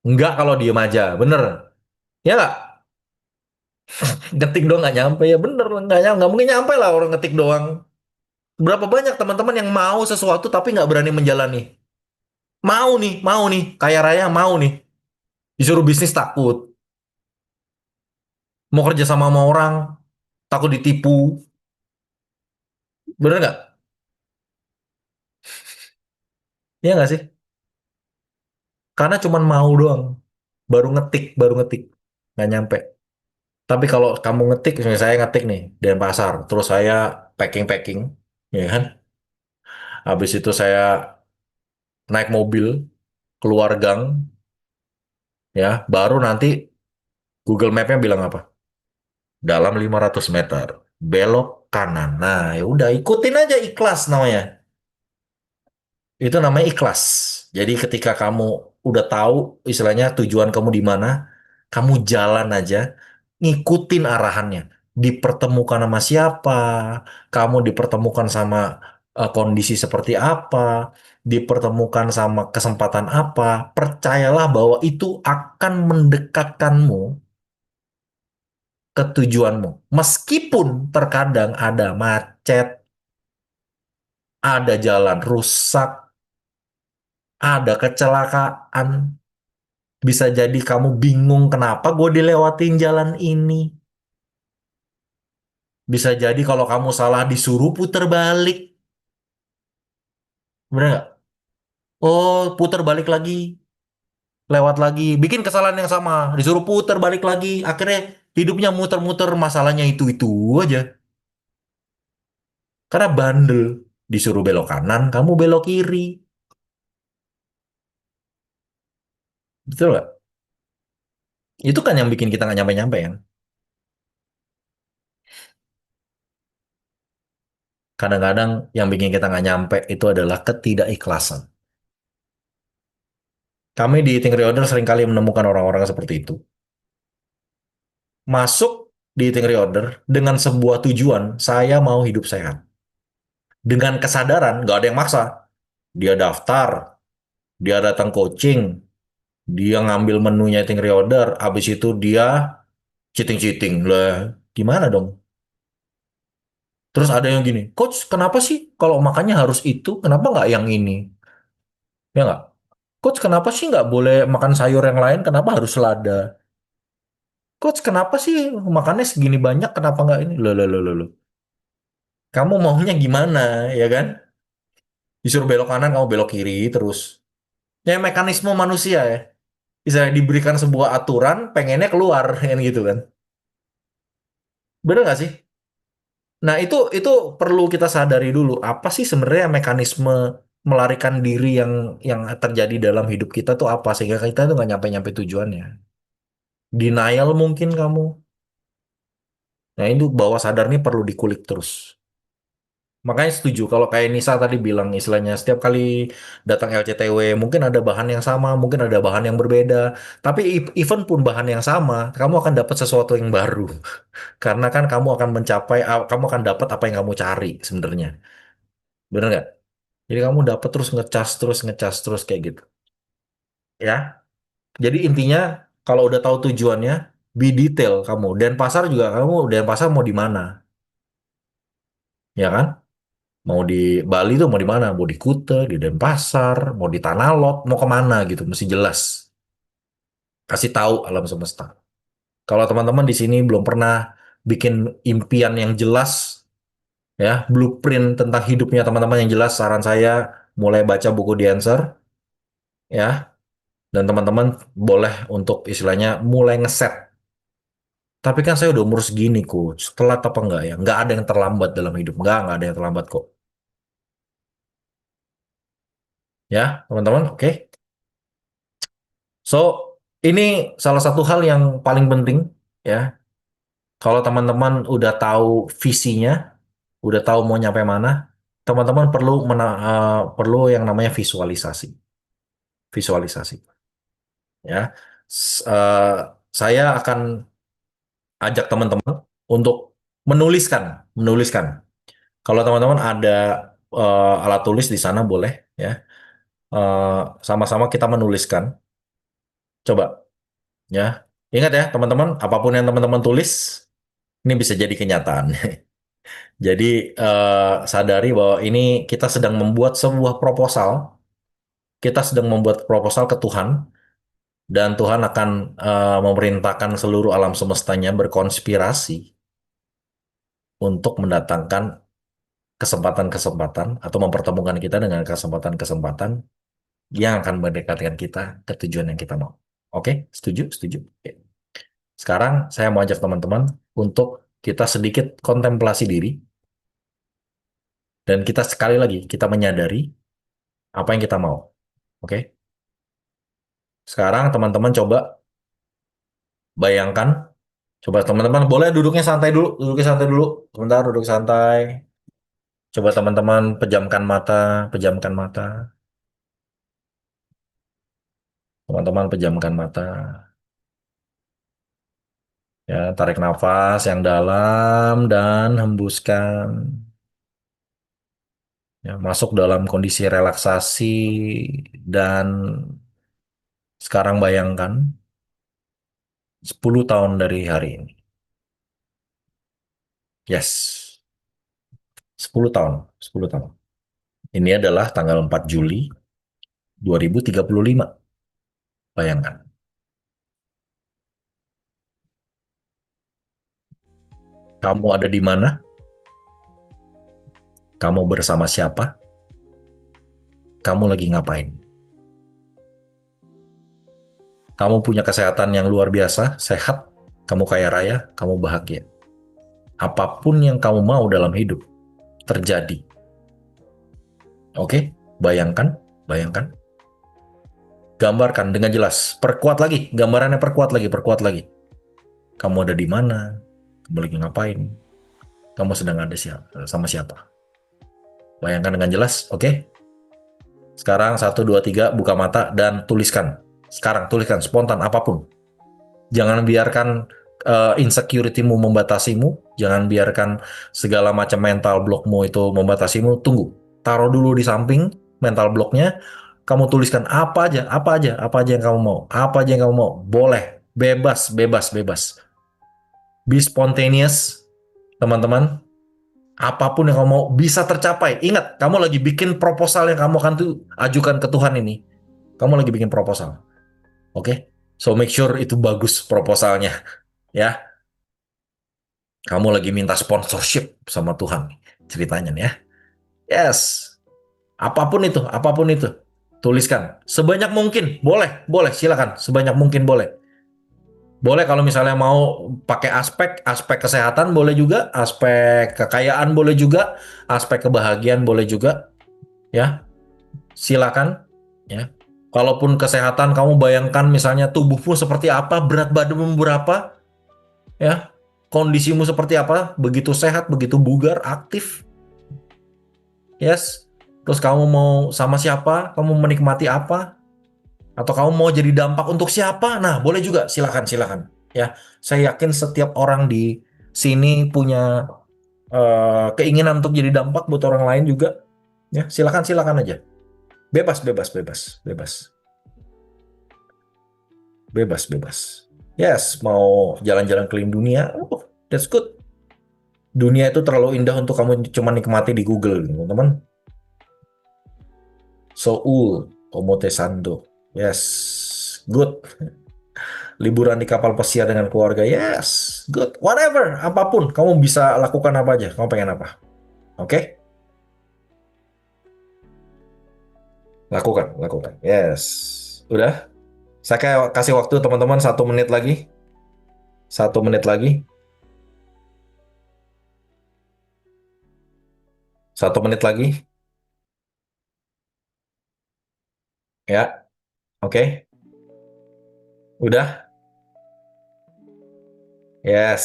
G: Enggak kalau diem aja, bener. Ya nggak? Ngetik doang nggak nyampe, ya bener. Nggak mungkin nyampe lah orang ngetik doang. Berapa banyak teman-teman yang mau sesuatu tapi nggak berani menjalani. Mau nih, kaya raya mau nih. Disuruh bisnis takut. Mau kerja sama orang, takut ditipu. Bener nggak? Iya nggak sih? Karena cuman mau doang. Baru ngetik. Nggak nyampe. Tapi kalau kamu ngetik, misalnya saya ngetik nih, di pasar. Terus saya packing-packing. Ya kan? Habis itu saya naik mobil, keluar gang. Ya, baru nanti Google Map-nya bilang apa? Dalam 500 meter. Belok kanan. Nah, ya udah ikutin aja ikhlas namanya. Itu namanya ikhlas. Jadi ketika kamu udah tahu istilahnya tujuan kamu di mana, kamu jalan aja, ngikutin arahannya. Dipertemukan sama siapa, kamu dipertemukan sama kondisi seperti apa, dipertemukan sama kesempatan apa, percayalah bahwa itu akan mendekatkanmu ke tujuanmu. Meskipun terkadang ada macet, ada jalan rusak, ada kecelakaan, bisa jadi kamu bingung kenapa gue dilewatin jalan ini. Bisa jadi kalau kamu salah disuruh puter balik. Bener nggak? Oh, puter balik lagi. Lewat lagi. Bikin kesalahan yang sama. Disuruh puter balik lagi. Akhirnya hidupnya muter-muter masalahnya itu-itu aja. Karena bandel. Disuruh belok kanan, kamu belok kiri. Betul nggak? Itu kan yang bikin kita nggak nyampe-nyampe kan. Kadang-kadang yang bikin kita nggak nyampe itu adalah ketidakikhlasan. Kami di Eating Reorder seringkali menemukan orang-orang seperti itu. Masuk di Eating Reorder dengan sebuah tujuan, saya mau hidup sehat. Dengan kesadaran, nggak ada yang maksa. Dia daftar, dia datang coaching, dia ngambil menunya Eating Reorder, habis itu dia cheating-cheating. Lah, gimana dong? Terus ada yang gini, Coach, kenapa sih kalau makannya harus itu, kenapa nggak yang ini? Ya nggak? Coach, kenapa sih nggak boleh makan sayur yang lain? Kenapa harus selada? Coach, kenapa sih makannya segini banyak? Kenapa nggak ini? Loh. Kamu maunya gimana, ya kan? Disuruh belok kanan, kamu belok kiri terus. Ya mekanisme manusia ya. Bisa diberikan sebuah aturan, pengennya keluar, kan gitu kan? Bener nggak sih? Nah itu perlu kita sadari dulu. Apa sih sebenarnya mekanisme melarikan diri yang terjadi dalam hidup kita tuh apa sehingga kita tuh nggak nyampe-nyampe tujuannya? Denial mungkin kamu. Nah, itu bawah sadar nih perlu dikulik terus. Makanya setuju kalau kayak Nisa tadi bilang istilahnya setiap kali datang LCTW mungkin ada bahan yang sama, mungkin ada bahan yang berbeda. Tapi even pun bahan yang sama, kamu akan dapat sesuatu yang baru. Karena kan kamu akan mencapai, kamu akan dapat apa yang kamu cari sebenarnya. Bener nggak? Jadi kamu dapat terus ngecas terus kayak gitu. Ya. Jadi intinya kalau udah tahu tujuannya, be detail kamu. Dan pasar juga kamu, dan pasar mau di mana? Ya kan? Mau di Bali tuh mau di mana? Mau di Kuta, di Denpasar, mau di Tanah Lot, mau kemana gitu, mesti jelas. Kasih tahu alam semesta. Kalau teman-teman di sini belum pernah bikin impian yang jelas, ya, blueprint tentang hidupnya teman-teman yang jelas, saran saya mulai baca buku The Answer, ya, dan teman-teman boleh untuk istilahnya mulai ngeset. Tapi kan saya udah umur segini, coach. Telat apa enggak ya? Enggak ada yang terlambat dalam hidup. Enggak ada yang terlambat kok. Ya, teman-teman, oke. So, ini salah satu hal yang paling penting ya. Kalau teman-teman udah tahu visinya, udah tahu mau nyampe mana, teman-teman perlu yang namanya visualisasi. Visualisasi, ya. Eh, saya akan ajak teman-teman untuk menuliskan. Kalau teman-teman ada alat tulis di sana boleh, ya. Sama-sama kita menuliskan. Coba, ya. Ingat ya, teman-teman, apapun yang teman-teman tulis, ini bisa jadi kenyataan. Jadi sadari bahwa ini kita sedang membuat sebuah proposal, kita sedang membuat proposal ke Tuhan, dan Tuhan akan memerintahkan seluruh alam semestanya berkonspirasi untuk mendatangkan kesempatan-kesempatan atau mempertemukan kita dengan kesempatan-kesempatan yang akan mendekatkan kita ke tujuan yang kita mau. Oke, setuju? Setuju? Oke. Sekarang saya mau ajak teman-teman untuk kita sedikit kontemplasi diri, dan kita sekali lagi kita menyadari apa yang kita mau. Oke. Sekarang teman-teman coba bayangkan, coba teman-teman boleh duduknya santai dulu, sebentar duduk santai. Coba teman-teman pejamkan mata, teman-teman pejamkan mata. Ya, tarik nafas yang dalam dan hembuskan. Ya, masuk dalam kondisi relaksasi, dan sekarang bayangkan 10 tahun dari hari ini. Yes, 10 tahun, 10 tahun. Ini adalah tanggal 4 Juli 2035. Bayangkan. Kamu ada di mana? Kamu bersama siapa? Kamu lagi ngapain? Kamu punya kesehatan yang luar biasa, sehat, kamu kaya raya, kamu bahagia. Apapun yang kamu mau dalam hidup, terjadi. Oke? Bayangkan, bayangkan. Gambarkan dengan jelas. Perkuat lagi, gambarannya perkuat lagi. Kamu ada di mana? Kamu lagi ngapain? Kamu sedang ada sama siapa? Bayangkan dengan jelas, oke? Sekarang 1, 2, 3, buka mata dan tuliskan. Sekarang tuliskan, spontan, apapun. Jangan biarkan insecurity-mu membatasimu. Jangan biarkan segala macam mental block-mu itu membatasimu. Tunggu. Taruh dulu di samping mental block-nya. Kamu tuliskan apa aja yang kamu mau. Apa aja yang kamu mau. Boleh. Bebas. Be spontaneous, teman-teman. Apapun yang kamu mau bisa tercapai. Ingat, kamu lagi bikin proposal yang kamu akan ajukan ke Tuhan ini. Kamu lagi bikin proposal. Oke? So make sure itu bagus proposalnya. Ya. Kamu lagi minta sponsorship sama Tuhan. Ceritanya nih ya. Yes. Apapun itu. Tuliskan. Sebanyak mungkin. Boleh. Silakan. Sebanyak mungkin boleh. Boleh kalau misalnya mau pakai aspek kesehatan boleh juga, aspek kekayaan boleh juga, aspek kebahagiaan boleh juga, ya. Silakan, ya. Kalaupun kesehatan kamu bayangkan misalnya tubuhmu seperti apa, berat badanmu berapa, ya. Kondisimu seperti apa, begitu sehat, begitu bugar, aktif. Yes. Terus kamu mau sama siapa, kamu menikmati apa, atau kamu mau jadi dampak untuk siapa? Nah, boleh juga. Silakan. Ya, saya yakin setiap orang di sini punya keinginan untuk jadi dampak buat orang lain juga. Ya, silakan aja. Bebas. Yes, mau jalan-jalan keliling dunia, that's good. Dunia itu terlalu indah untuk kamu cuma nikmati di Google, teman-teman. Seoul, Omotesando. Yes, good. Liburan di kapal pesiar dengan keluarga, yes, good. Whatever, apapun, kamu bisa lakukan apa aja. Kamu pengen apa? Oke? Lakukan. Yes. Udah? Saya kasih waktu teman-teman 1 menit lagi. 1 menit lagi. 1 menit lagi. Ya, oke. Udah? Yes.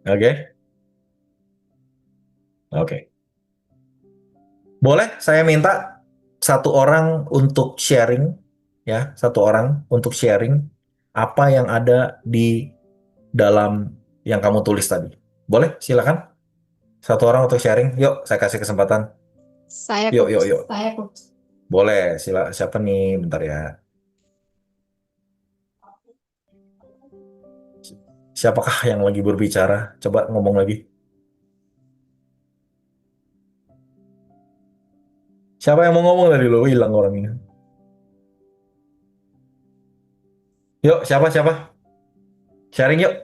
G: Oke, oke. Boleh saya minta satu orang untuk sharing, ya, satu orang untuk sharing apa yang ada di dalam yang kamu tulis tadi. Boleh? Silakan. Satu orang untuk sharing. Yuk, saya kasih kesempatan.
H: Saya
G: Yuk, yuk,
H: Coach.
G: yuk. Boleh. Siapa nih? Bentar ya. Siapakah yang lagi berbicara? Coba ngomong lagi. Siapa yang mau ngomong tadi lo? Hilang orangnya. Yuk, siapa? Sharing yuk.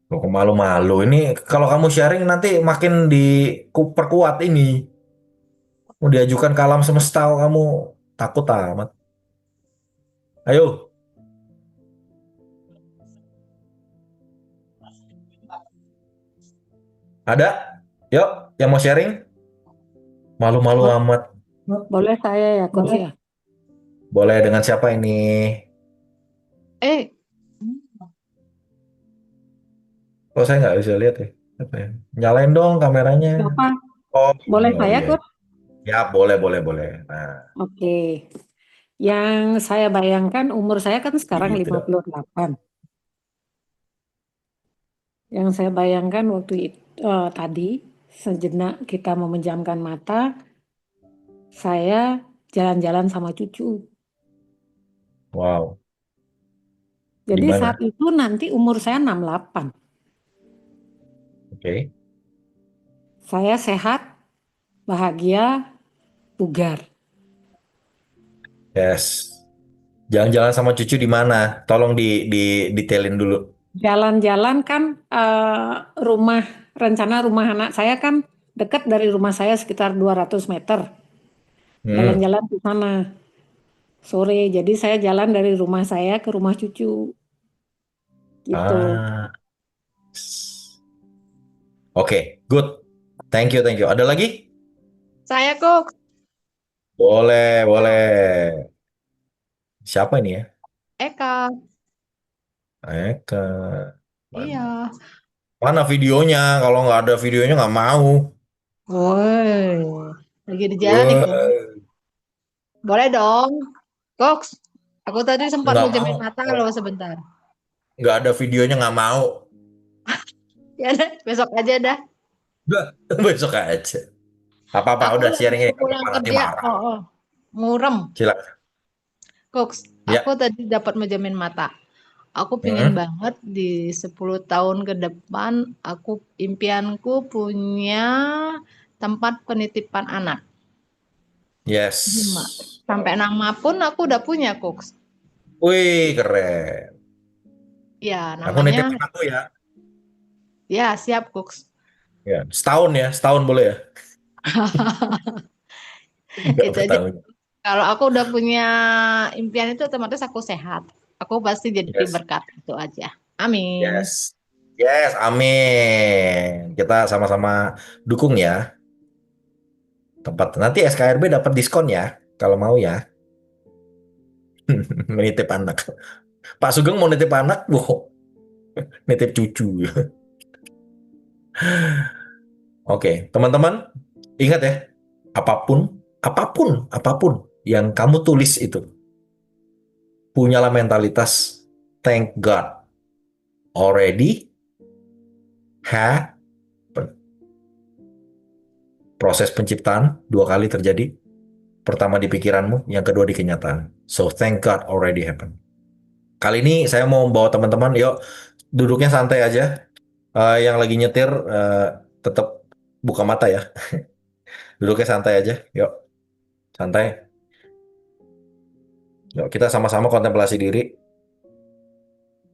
G: Loh, kok malu-malu. Ini kalau kamu sharing nanti makin diperkuat ini. Mau diajukan ke alam semesta, kamu takut amat. Ayo, ada? Yuk, yang mau sharing? Malu-malu amat.
C: Boleh saya ya, Coach ya?
G: Boleh, dengan siapa ini?
H: Eh,
G: Kok saya nggak bisa lihat ya? Apa ya? Nyalain dong kameranya.
C: Siapa?
G: Oh,
C: Boleh
G: oh
C: saya,
G: iya.
C: Coach?
G: Ya, boleh. Nah,
C: Oke. Yang saya bayangkan umur saya kan sekarang
G: gitu.
C: 58. Yang saya bayangkan waktu itu, tadi sejenak kita memejamkan mata, saya jalan-jalan sama cucu.
G: Wow, di
C: Jadi
G: mana?
C: saat itu nanti umur saya 68.
G: Oke.
C: Saya sehat, bahagia, bugar.
G: Yes. Jalan-jalan sama cucu di mana? Tolong detailin dulu.
C: Jalan-jalan kan rencana rumah anak saya kan dekat dari rumah saya sekitar 200 meter. Jalan-jalan ke sana sore. Jadi saya jalan dari rumah saya ke rumah cucu. Gitu.
G: Ah, oke, good. Thank you. Ada lagi?
H: saya Coach.
G: Boleh. Siapa ini ya?
H: Eka.
G: Eka.
H: Iya.
G: Mana videonya? Kalau nggak ada videonya nggak mau.
H: Woi, lagi di jalan nih, Coach.
G: Wah,
H: Boleh dong. Coach, aku tadi sempat
G: nggak
H: mejamin
G: mau.
H: mata loh sebentar.
G: Nggak ada videonya nggak mau.
H: Ya deh, besok aja dah.
G: Besok aja. Apa-apa,
H: Aku
G: udah sharing ini.
H: pulang
G: Nanti
H: kerja,
G: marah.
H: murem.
G: Silakan.
H: Coach,
G: Ya.
H: aku tadi dapat mejamin mata. Aku pingin banget di 10 tahun ke depan, impianku punya tempat penitipan anak.
G: Yes.
H: Sampai nama pun aku udah punya, Coach.
G: Wih, keren.
H: Ya,
G: Aku nitip
H: namanya,
G: anakku ya.
H: ya siap, Coach.
G: Ya, setahun boleh ya? Nggak
H: Itu aja.
G: bertahun.
H: Kalau aku udah punya impian itu, otomatis aku sehat. Aku pasti jadi
G: Yes.
H: berkat, itu aja. Amin.
G: Yes, amin. Kita sama-sama dukung ya. Tempat nanti SKRB dapat diskon ya, kalau mau ya. Menitip anak. Pak Sugeng mau nitip anak, nitip cucu. Oke, teman-teman, ingat ya, apapun yang kamu tulis itu, punyalah mentalitas thank God already happen. Proses penciptaan 2 kali terjadi. Pertama di pikiranmu, yang kedua di kenyataan. So thank God already happen. Kali ini saya mau bawa teman-teman, yuk duduknya santai aja. Yang lagi nyetir tetap buka mata ya. Duduknya santai aja, yuk santai. Yuk kita sama-sama kontemplasi diri.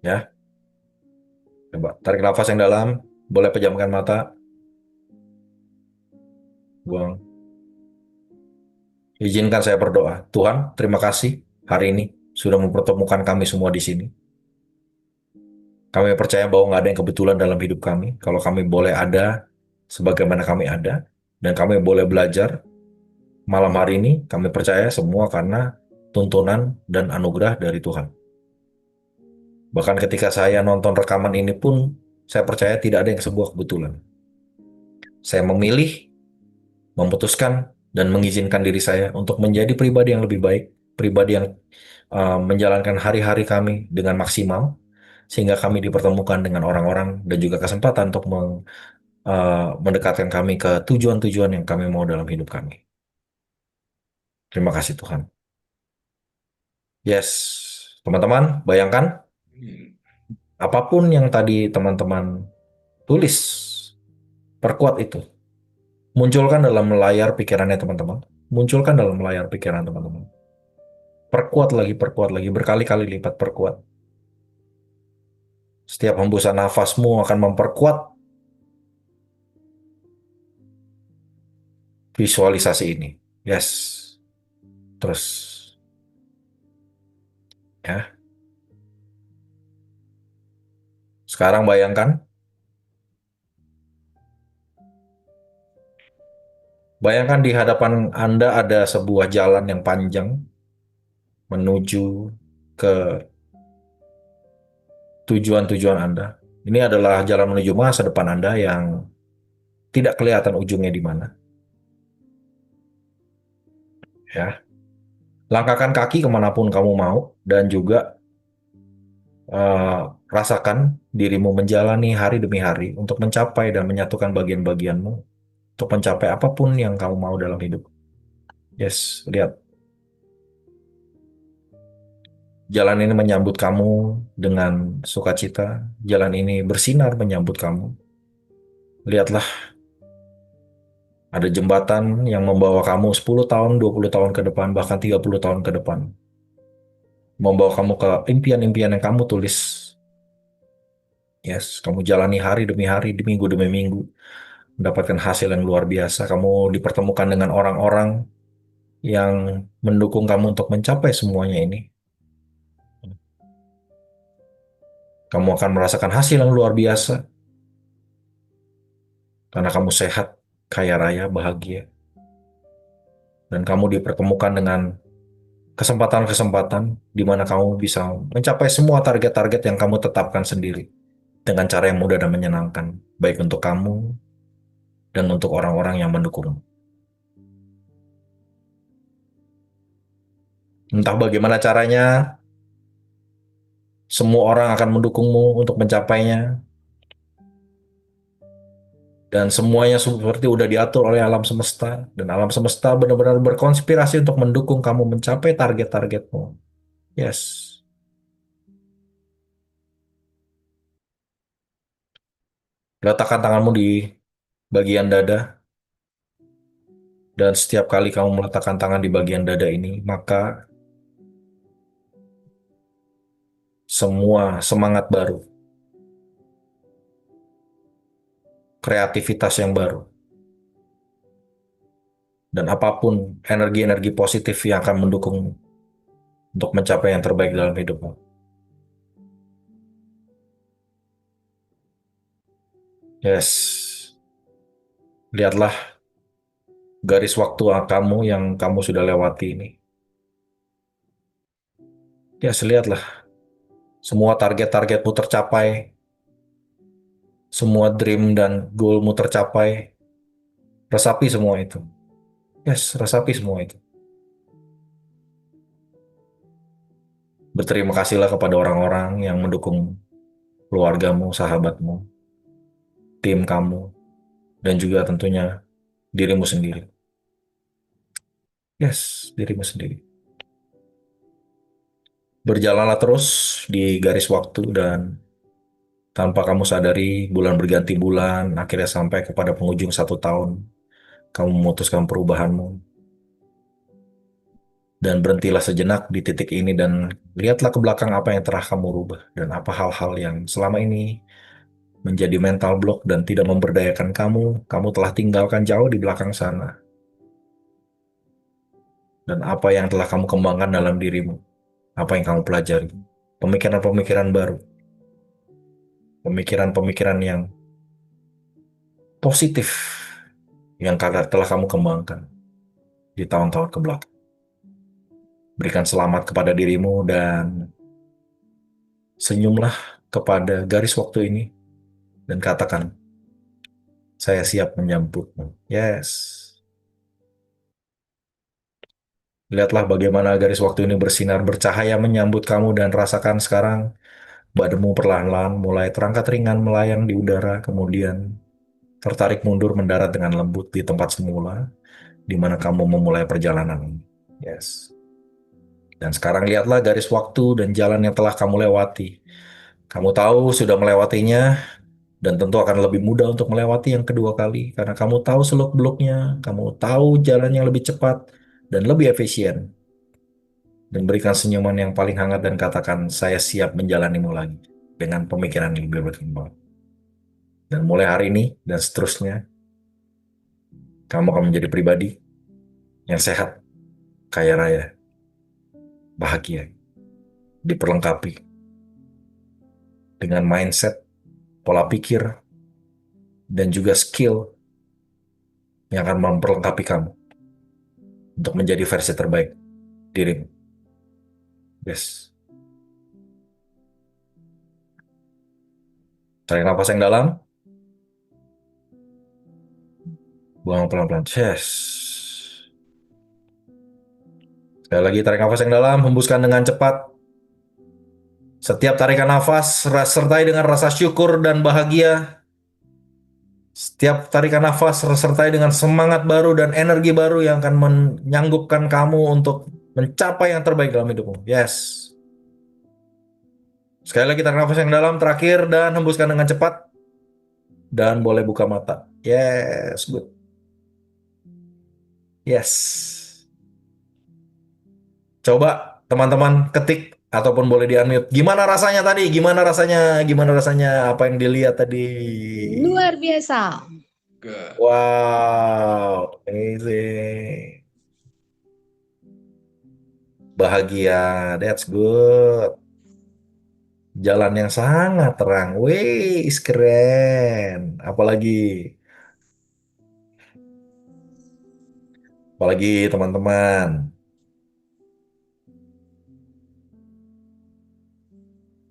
G: Ya, coba tarik nafas yang dalam, boleh pejamkan mata. Buang. Izinkan saya berdoa. Tuhan, terima kasih hari ini sudah mempertemukan kami semua di sini. Kami percaya bahwa nggak ada yang kebetulan dalam hidup kami. Kalau kami boleh ada sebagaimana kami ada, dan kami boleh belajar malam hari ini, kami percaya semua karena tuntunan dan anugerah dari Tuhan. Bahkan ketika saya nonton rekaman ini pun, saya percaya tidak ada yang sebuah kebetulan. Saya memilih, memutuskan, dan mengizinkan diri saya untuk menjadi pribadi yang lebih baik, pribadi yang menjalankan hari-hari kami dengan maksimal, sehingga kami dipertemukan dengan orang-orang dan juga kesempatan untuk mendekatkan kami ke tujuan-tujuan yang kami mau dalam hidup kami. Terima kasih Tuhan. Yes, teman-teman, bayangkan apapun yang tadi teman-teman tulis, perkuat itu. Munculkan dalam layar pikirannya teman-teman. Munculkan dalam layar pikiran teman-teman. Perkuat lagi, berkali-kali lipat perkuat. Setiap hembusan nafasmu akan memperkuat visualisasi ini. Yes. Terus. Ya. Sekarang bayangkan. Bayangkan di hadapan Anda ada sebuah jalan yang panjang menuju ke tujuan-tujuan Anda. Ini adalah jalan menuju masa depan Anda yang tidak kelihatan ujungnya di mana. Ya. Langkahkan kaki kemanapun kamu mau dan juga rasakan dirimu menjalani hari demi hari untuk mencapai dan menyatukan bagian-bagianmu untuk mencapai apapun yang kamu mau dalam hidup. Yes, lihat. Jalan ini menyambut kamu dengan sukacita. Jalan ini bersinar menyambut kamu. Lihatlah, ada jembatan yang membawa kamu 10 tahun, 20 tahun ke depan, bahkan 30 tahun ke depan. Membawa kamu ke impian-impian yang kamu tulis. Yes, kamu jalani hari demi hari, di minggu demi minggu. Mendapatkan hasil yang luar biasa. Kamu dipertemukan dengan orang-orang yang mendukung kamu untuk mencapai semuanya ini. Kamu akan merasakan hasil yang luar biasa. Karena kamu sehat, kaya raya, bahagia. Dan kamu dipertemukan dengan kesempatan-kesempatan di mana kamu bisa mencapai semua target-target yang kamu tetapkan sendiri. Dengan cara yang mudah dan menyenangkan. Baik untuk kamu dan untuk orang-orang yang mendukung. Entah bagaimana caranya, semua orang akan mendukungmu untuk mencapainya. Dan semuanya seperti udah diatur oleh alam semesta. Dan alam semesta benar-benar berkonspirasi untuk mendukung kamu mencapai target-targetmu. Yes. Letakkan tanganmu di bagian dada. Dan setiap kali kamu meletakkan tangan di bagian dada ini, maka semua semangat baru, kreativitas yang baru, dan apapun energi-energi positif yang akan mendukungmu untuk mencapai yang terbaik dalam hidupmu. Yes. Lihatlah garis waktu kamu yang kamu sudah lewati ini. Yes, lihatlah. Semua target-targetmu tercapai. Semua dream dan goalmu tercapai. Resapi semua itu. Yes, resapi semua itu. Berterima kasihlah kepada orang-orang yang mendukung keluargamu, sahabatmu, tim kamu, dan juga tentunya dirimu sendiri. Yes, dirimu sendiri. Berjalanlah terus di garis waktu dan tanpa kamu sadari bulan berganti bulan, akhirnya sampai kepada penghujung 1 tahun. Kamu memutuskan perubahanmu. Dan berhentilah sejenak di titik ini dan lihatlah ke belakang apa yang telah kamu rubah. Dan apa hal-hal yang selama ini menjadi mental block dan tidak memberdayakan kamu telah tinggalkan jauh di belakang sana. Dan apa yang telah kamu kembangkan dalam dirimu. Apa yang kamu pelajari. Pemikiran-pemikiran baru. Pemikiran-pemikiran yang positif yang telah kamu kembangkan di tahun-tahun kebelakang. Berikan selamat kepada dirimu dan senyumlah kepada garis waktu ini dan katakan, saya siap menyambutmu. Yes. Lihatlah bagaimana garis waktu ini bersinar bercahaya menyambut kamu dan rasakan sekarang badanmu perlahan-lahan mulai terangkat ringan melayang di udara, kemudian tertarik mundur mendarat dengan lembut di tempat semula di mana kamu memulai perjalanan. Yes. Dan sekarang lihatlah garis waktu dan jalan yang telah kamu lewati. Kamu tahu sudah melewatinya dan tentu akan lebih mudah untuk melewati yang kedua kali karena kamu tahu seluk-beluknya, kamu tahu jalan yang lebih cepat dan lebih efisien. Dan berikan senyuman yang paling hangat dan katakan, saya siap menjalanimu lagi dengan pemikiran yang lebih berkembang. Dan mulai hari ini dan seterusnya, kamu akan menjadi pribadi yang sehat, kaya raya, bahagia, diperlengkapi dengan mindset, pola pikir, dan juga skill yang akan memperlengkapi kamu untuk menjadi versi terbaik dirimu. Yes. Tarik nafas yang dalam. Buang pelan-pelan. Yes. Sekali lagi tarik nafas yang dalam, hembuskan dengan cepat. Setiap tarikan nafas sertai dengan rasa syukur dan bahagia. Setiap tarikan nafas sertai dengan semangat baru dan energi baru yang akan menyanggupkan kamu untuk mencapai yang terbaik dalam hidupmu. Yes. Sekali lagi tarik nafas yang dalam terakhir dan hembuskan dengan cepat. Dan boleh buka mata. Yes, good. Yes. Coba teman-teman ketik ataupun boleh di-unmute. Gimana rasanya tadi? Gimana rasanya? Gimana rasanya apa yang dilihat tadi?
H: Luar biasa.
G: Wow, amazing. Bahagia, that's good. Jalan yang sangat terang. Wih, keren. Apalagi teman-teman.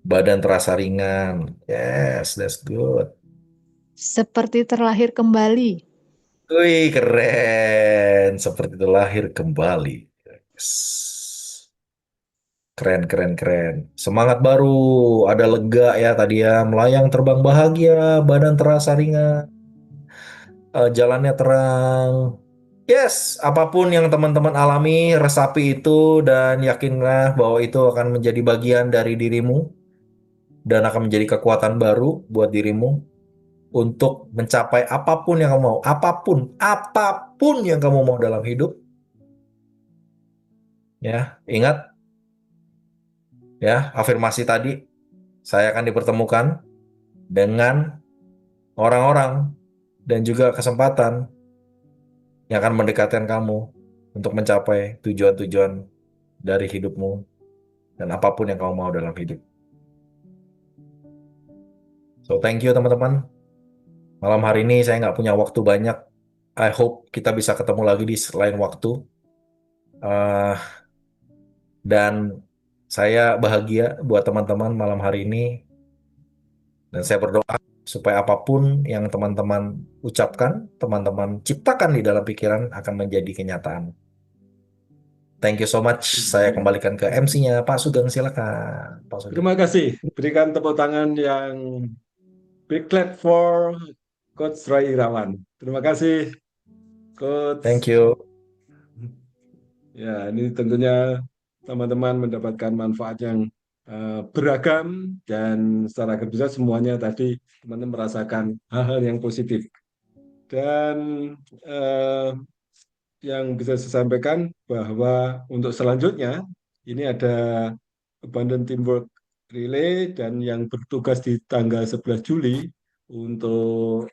G: Badan terasa ringan. Yes, that's good.
H: Seperti terlahir kembali.
G: Wih, keren. Seperti itu lahir kembali. Yes. Keren, keren, keren. Semangat baru. Ada lega ya tadi ya. Melayang terbang bahagia. Badan terasa ringan. Jalannya terang. Yes, apapun yang teman-teman alami, resapi itu dan yakinlah bahwa itu akan menjadi bagian dari dirimu dan akan menjadi kekuatan baru buat dirimu untuk mencapai apapun yang kamu mau, apapun yang kamu mau dalam hidup. Ya, ingat ya, afirmasi tadi, saya akan dipertemukan dengan orang-orang dan juga kesempatan yang akan mendekatkan kamu untuk mencapai tujuan-tujuan dari hidupmu dan apapun yang kamu mau dalam hidup. So, thank you teman-teman. Malam hari ini saya nggak punya waktu banyak. I hope kita bisa ketemu lagi di lain waktu. Uh, dan saya bahagia buat teman-teman malam hari ini. Dan saya berdoa supaya apapun yang teman-teman ucapkan, teman-teman ciptakan di dalam pikiran akan menjadi kenyataan. Thank you so much. Saya kembalikan ke MC-nya, Pak Sugeng. Silakan, Pak Sugeng.
A: Terima kasih. Berikan tepuk tangan yang big clap for Coach Ray Irawan. Terima kasih, Coach.
G: Thank you.
A: Ya, ini tentunya teman-teman mendapatkan manfaat yang beragam dan secara kebetulan semuanya tadi teman-teman merasakan hal-hal yang positif. Dan yang bisa saya sampaikan bahwa untuk selanjutnya ini ada Abundant Teamwork Relay dan yang bertugas di tanggal 11 Juli untuk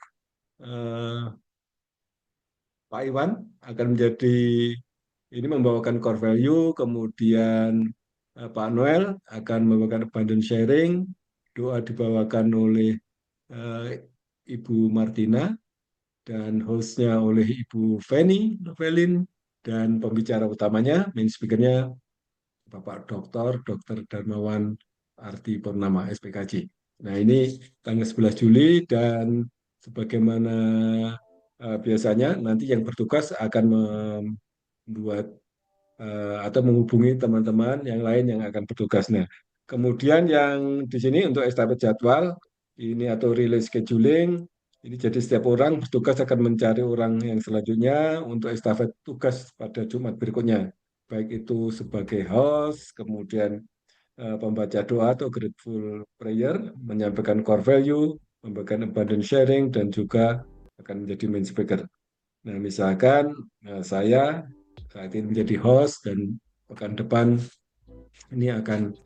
A: Pak Iwan akan menjadi ini membawakan core value, kemudian Pak Noel akan membawakan abundant sharing, doa dibawakan oleh Ibu Martina, dan hostnya oleh Ibu Feni Novelin, dan pembicara utamanya, main speakernya Bapak Dr. Darmawan Arti Purnama SPKJ. Nah, ini tanggal 11 Juli dan sebagaimana biasanya nanti yang bertugas akan membuat atau menghubungi teman-teman yang lain yang akan bertugas. Nah, kemudian yang di sini untuk estafet jadwal ini atau relay scheduling ini jadi setiap orang bertugas akan mencari orang yang selanjutnya untuk estafet tugas pada Jumat berikutnya. Baik itu sebagai host, kemudian pembaca doa atau grateful prayer, menyampaikan core value, memberikan abundant sharing, dan juga akan menjadi main speaker. Nah, misalkan saya saat ini menjadi host dan pekan depan ini akan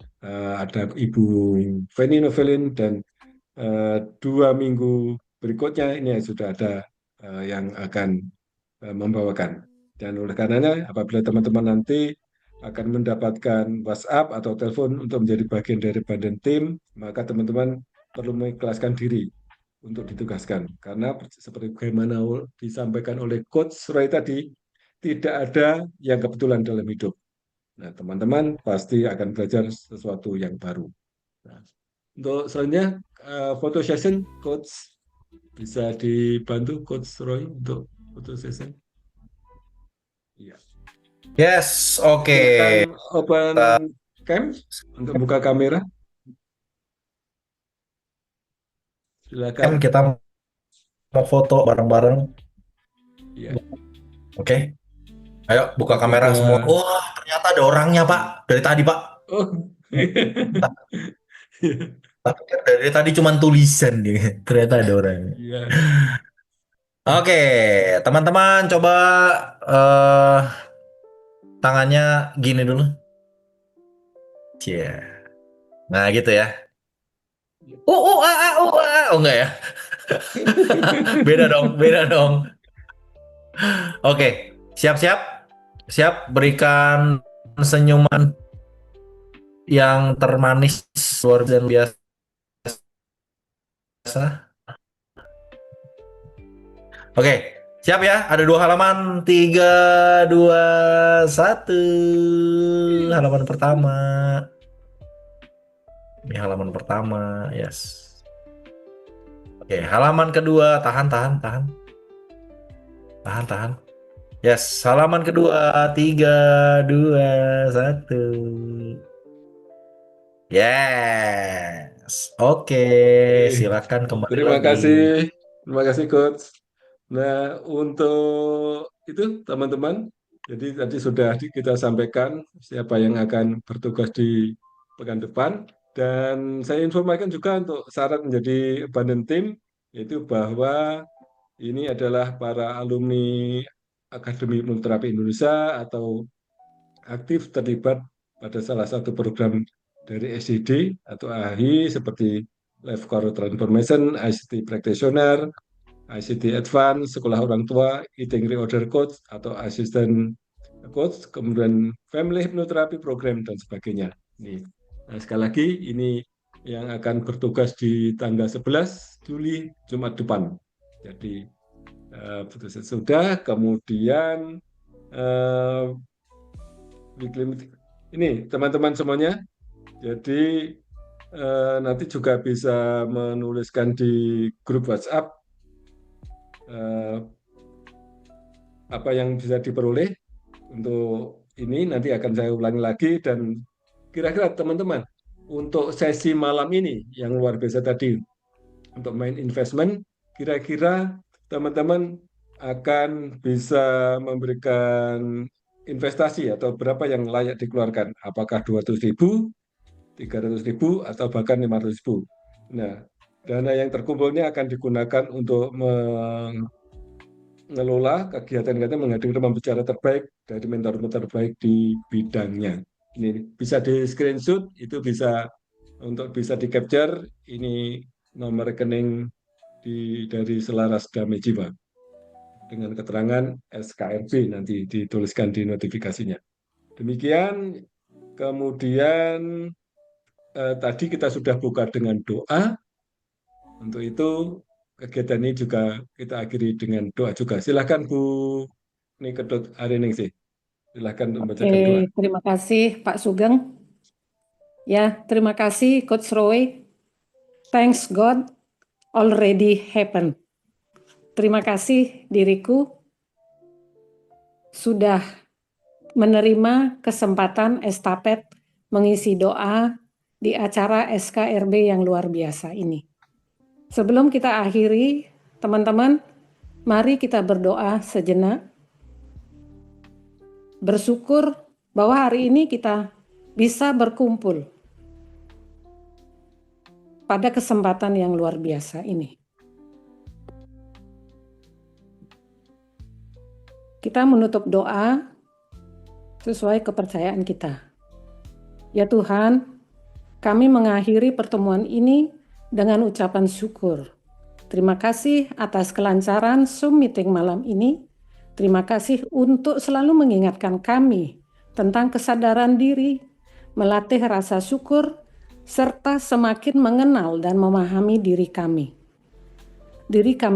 A: ada Ibu Feni Novelin dan 2 minggu berikutnya ini sudah ada yang akan membawakan. Dan oleh karenanya apabila teman-teman nanti akan mendapatkan WhatsApp atau telepon untuk menjadi bagian dari badan tim, maka teman-teman perlu mengikhlaskan diri untuk ditugaskan. Karena seperti bagaimana disampaikan oleh Coach Roy tadi, tidak ada yang kebetulan dalam hidup. Nah, teman-teman pasti akan belajar sesuatu yang baru. Nah, untuk selanjutnya, foto session, Coach bisa dibantu Coach Roy untuk foto session. Iya.
G: Yes, oke.
A: Silakan open cam untuk buka kamera. Silakan.
G: Kita mau foto bareng-bareng.
A: Iya.
G: Oke. Ayo buka kamera
A: Kita...
G: semua. Wah, ternyata ada orangnya, Pak. Dari tadi, Pak.
A: Oh.
G: Dari tadi cuma tulisan nih. Ternyata ada orangnya.
A: Iya.
G: Oke, teman-teman coba tangannya gini dulu. Cie. Nah, gitu ya. Oh enggak ya. Beda dong. Oke, siap-siap. Siap berikan senyuman yang termanis luar biasa. Oke, siap ya? Ada 2 halaman. 3, 2, 1. Halaman pertama. Ini halaman pertama, yes. Oke, halaman kedua. Tahan. Yes, halaman kedua. 3, 2, 1. Yes. Oke, silakan kembali
A: Terima
G: lagi.
A: kasih Coach. Nah, untuk itu teman-teman, jadi tadi sudah kita sampaikan siapa yang akan bertugas di pekan depan, dan saya informasikan juga untuk syarat menjadi abandon team, yaitu bahwa ini adalah para alumni Akademi Hipnoterapi Indonesia atau aktif terlibat pada salah satu program dari SCD atau AHI seperti Life Core Transformation, ICT Practitioner, ICT Advance, Sekolah Orang Tua, Eating Reorder Coach atau Assistant Coach, kemudian Family Hypnotherapy Program dan sebagainya. Nah, sekali lagi ini yang akan bertugas di tanggal 11 Juli Jumat depan. Jadi sudah, kemudian ini teman-teman semuanya. Jadi nanti juga bisa menuliskan di grup WhatsApp apa yang bisa diperoleh untuk ini. Nanti akan saya ulangi lagi, dan kira-kira teman-teman untuk sesi malam ini yang luar biasa tadi untuk main investment, kira-kira teman-teman akan bisa memberikan investasi atau berapa yang layak dikeluarkan, apakah 200.000, 300.000, atau bahkan 500.000. Nah, dana yang terkumpulnya akan digunakan untuk mengelola kegiatan-kegiatan menghadirkan pembicara terbaik dari mentor-mentor terbaik di bidangnya. Ini bisa di screenshot, itu bisa di capture. Ini nomor rekening dari Selaras Damai Jiwa dengan keterangan SKRB, nanti dituliskan di notifikasinya. Demikian. Kemudian tadi kita sudah buka dengan doa. Untuk itu kegiatan ini juga kita akhiri dengan doa juga. Silakan Bu Nikedot Ariningsih. Silakan membacakan doa.
C: Terima kasih Pak Sugeng. Ya, terima kasih Coach Roy. Thanks God already happened. Terima kasih diriku sudah menerima kesempatan estafet mengisi doa di acara SKRB yang luar biasa ini. Sebelum kita akhiri, teman-teman, mari kita berdoa sejenak. Bersyukur bahwa hari ini kita bisa berkumpul pada kesempatan yang luar biasa ini. Kita menutup doa sesuai kepercayaan kita. Ya Tuhan, kami mengakhiri pertemuan ini dengan ucapan syukur. Terima kasih atas kelancaran Zoom meeting malam ini. Terima kasih untuk selalu mengingatkan kami tentang kesadaran diri, melatih rasa syukur, serta semakin mengenal dan memahami diri kami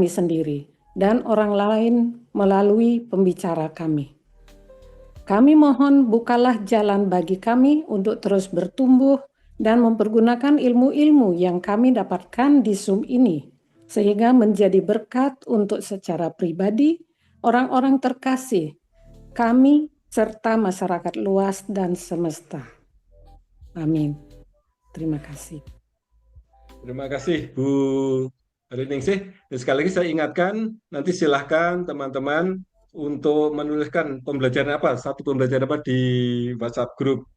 C: sendiri, dan orang lain melalui pembicara kami. Kami mohon bukalah jalan bagi kami untuk terus bertumbuh dan mempergunakan ilmu-ilmu yang kami dapatkan di Zoom ini, sehingga menjadi berkat untuk secara pribadi, orang-orang terkasih, kami, serta masyarakat luas dan semesta. Amin. Terima kasih.
A: Terima kasih Bu Riningsih. Dan sekali lagi saya ingatkan, nanti silahkan teman-teman untuk menuliskan pembelajaran apa, satu pembelajaran apa di WhatsApp grup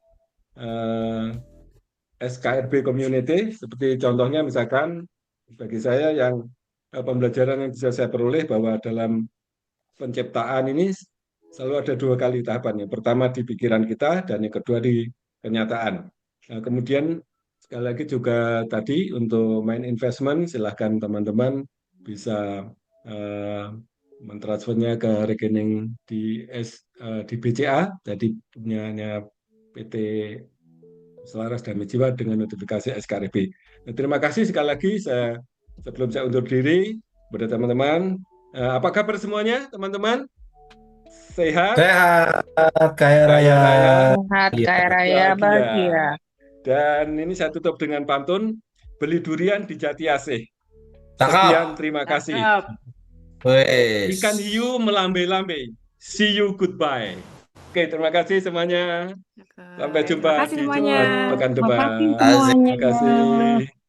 A: SKRB Community. Seperti contohnya misalkan bagi saya yang pembelajaran yang bisa saya peroleh bahwa dalam penciptaan ini selalu ada dua kali tahapan. Yang pertama di pikiran kita dan yang kedua di kenyataan. Nah, kemudian sekali lagi juga tadi untuk main investment silahkan teman-teman bisa mentransfernya ke rekening di BCA, jadi punyanya PT Selaras Damai Jiwa dengan notifikasi SKRB. Nah, terima kasih sekali lagi. Sebelum saya undur diri kepada teman-teman, apa kabar semuanya, teman-teman? Sehat,
G: Sehat, kaya raya.
H: Sehat,
G: Iya.
H: kaya raya, bahagia.
A: Dan ini saya tutup dengan pantun, beli durian di Jati Asih.
G: Cakep.
A: Sekian, terima kasih.
G: Wes.
A: Ikan hiu melambai-lambai. See you, goodbye. Oke, terima kasih semuanya. Sampai jumpa
B: Terima kasih
A: di
B: semuanya.
A: Jumat pekan
C: Terima
A: depan.
C: kasih semuanya.
A: Terima kasih.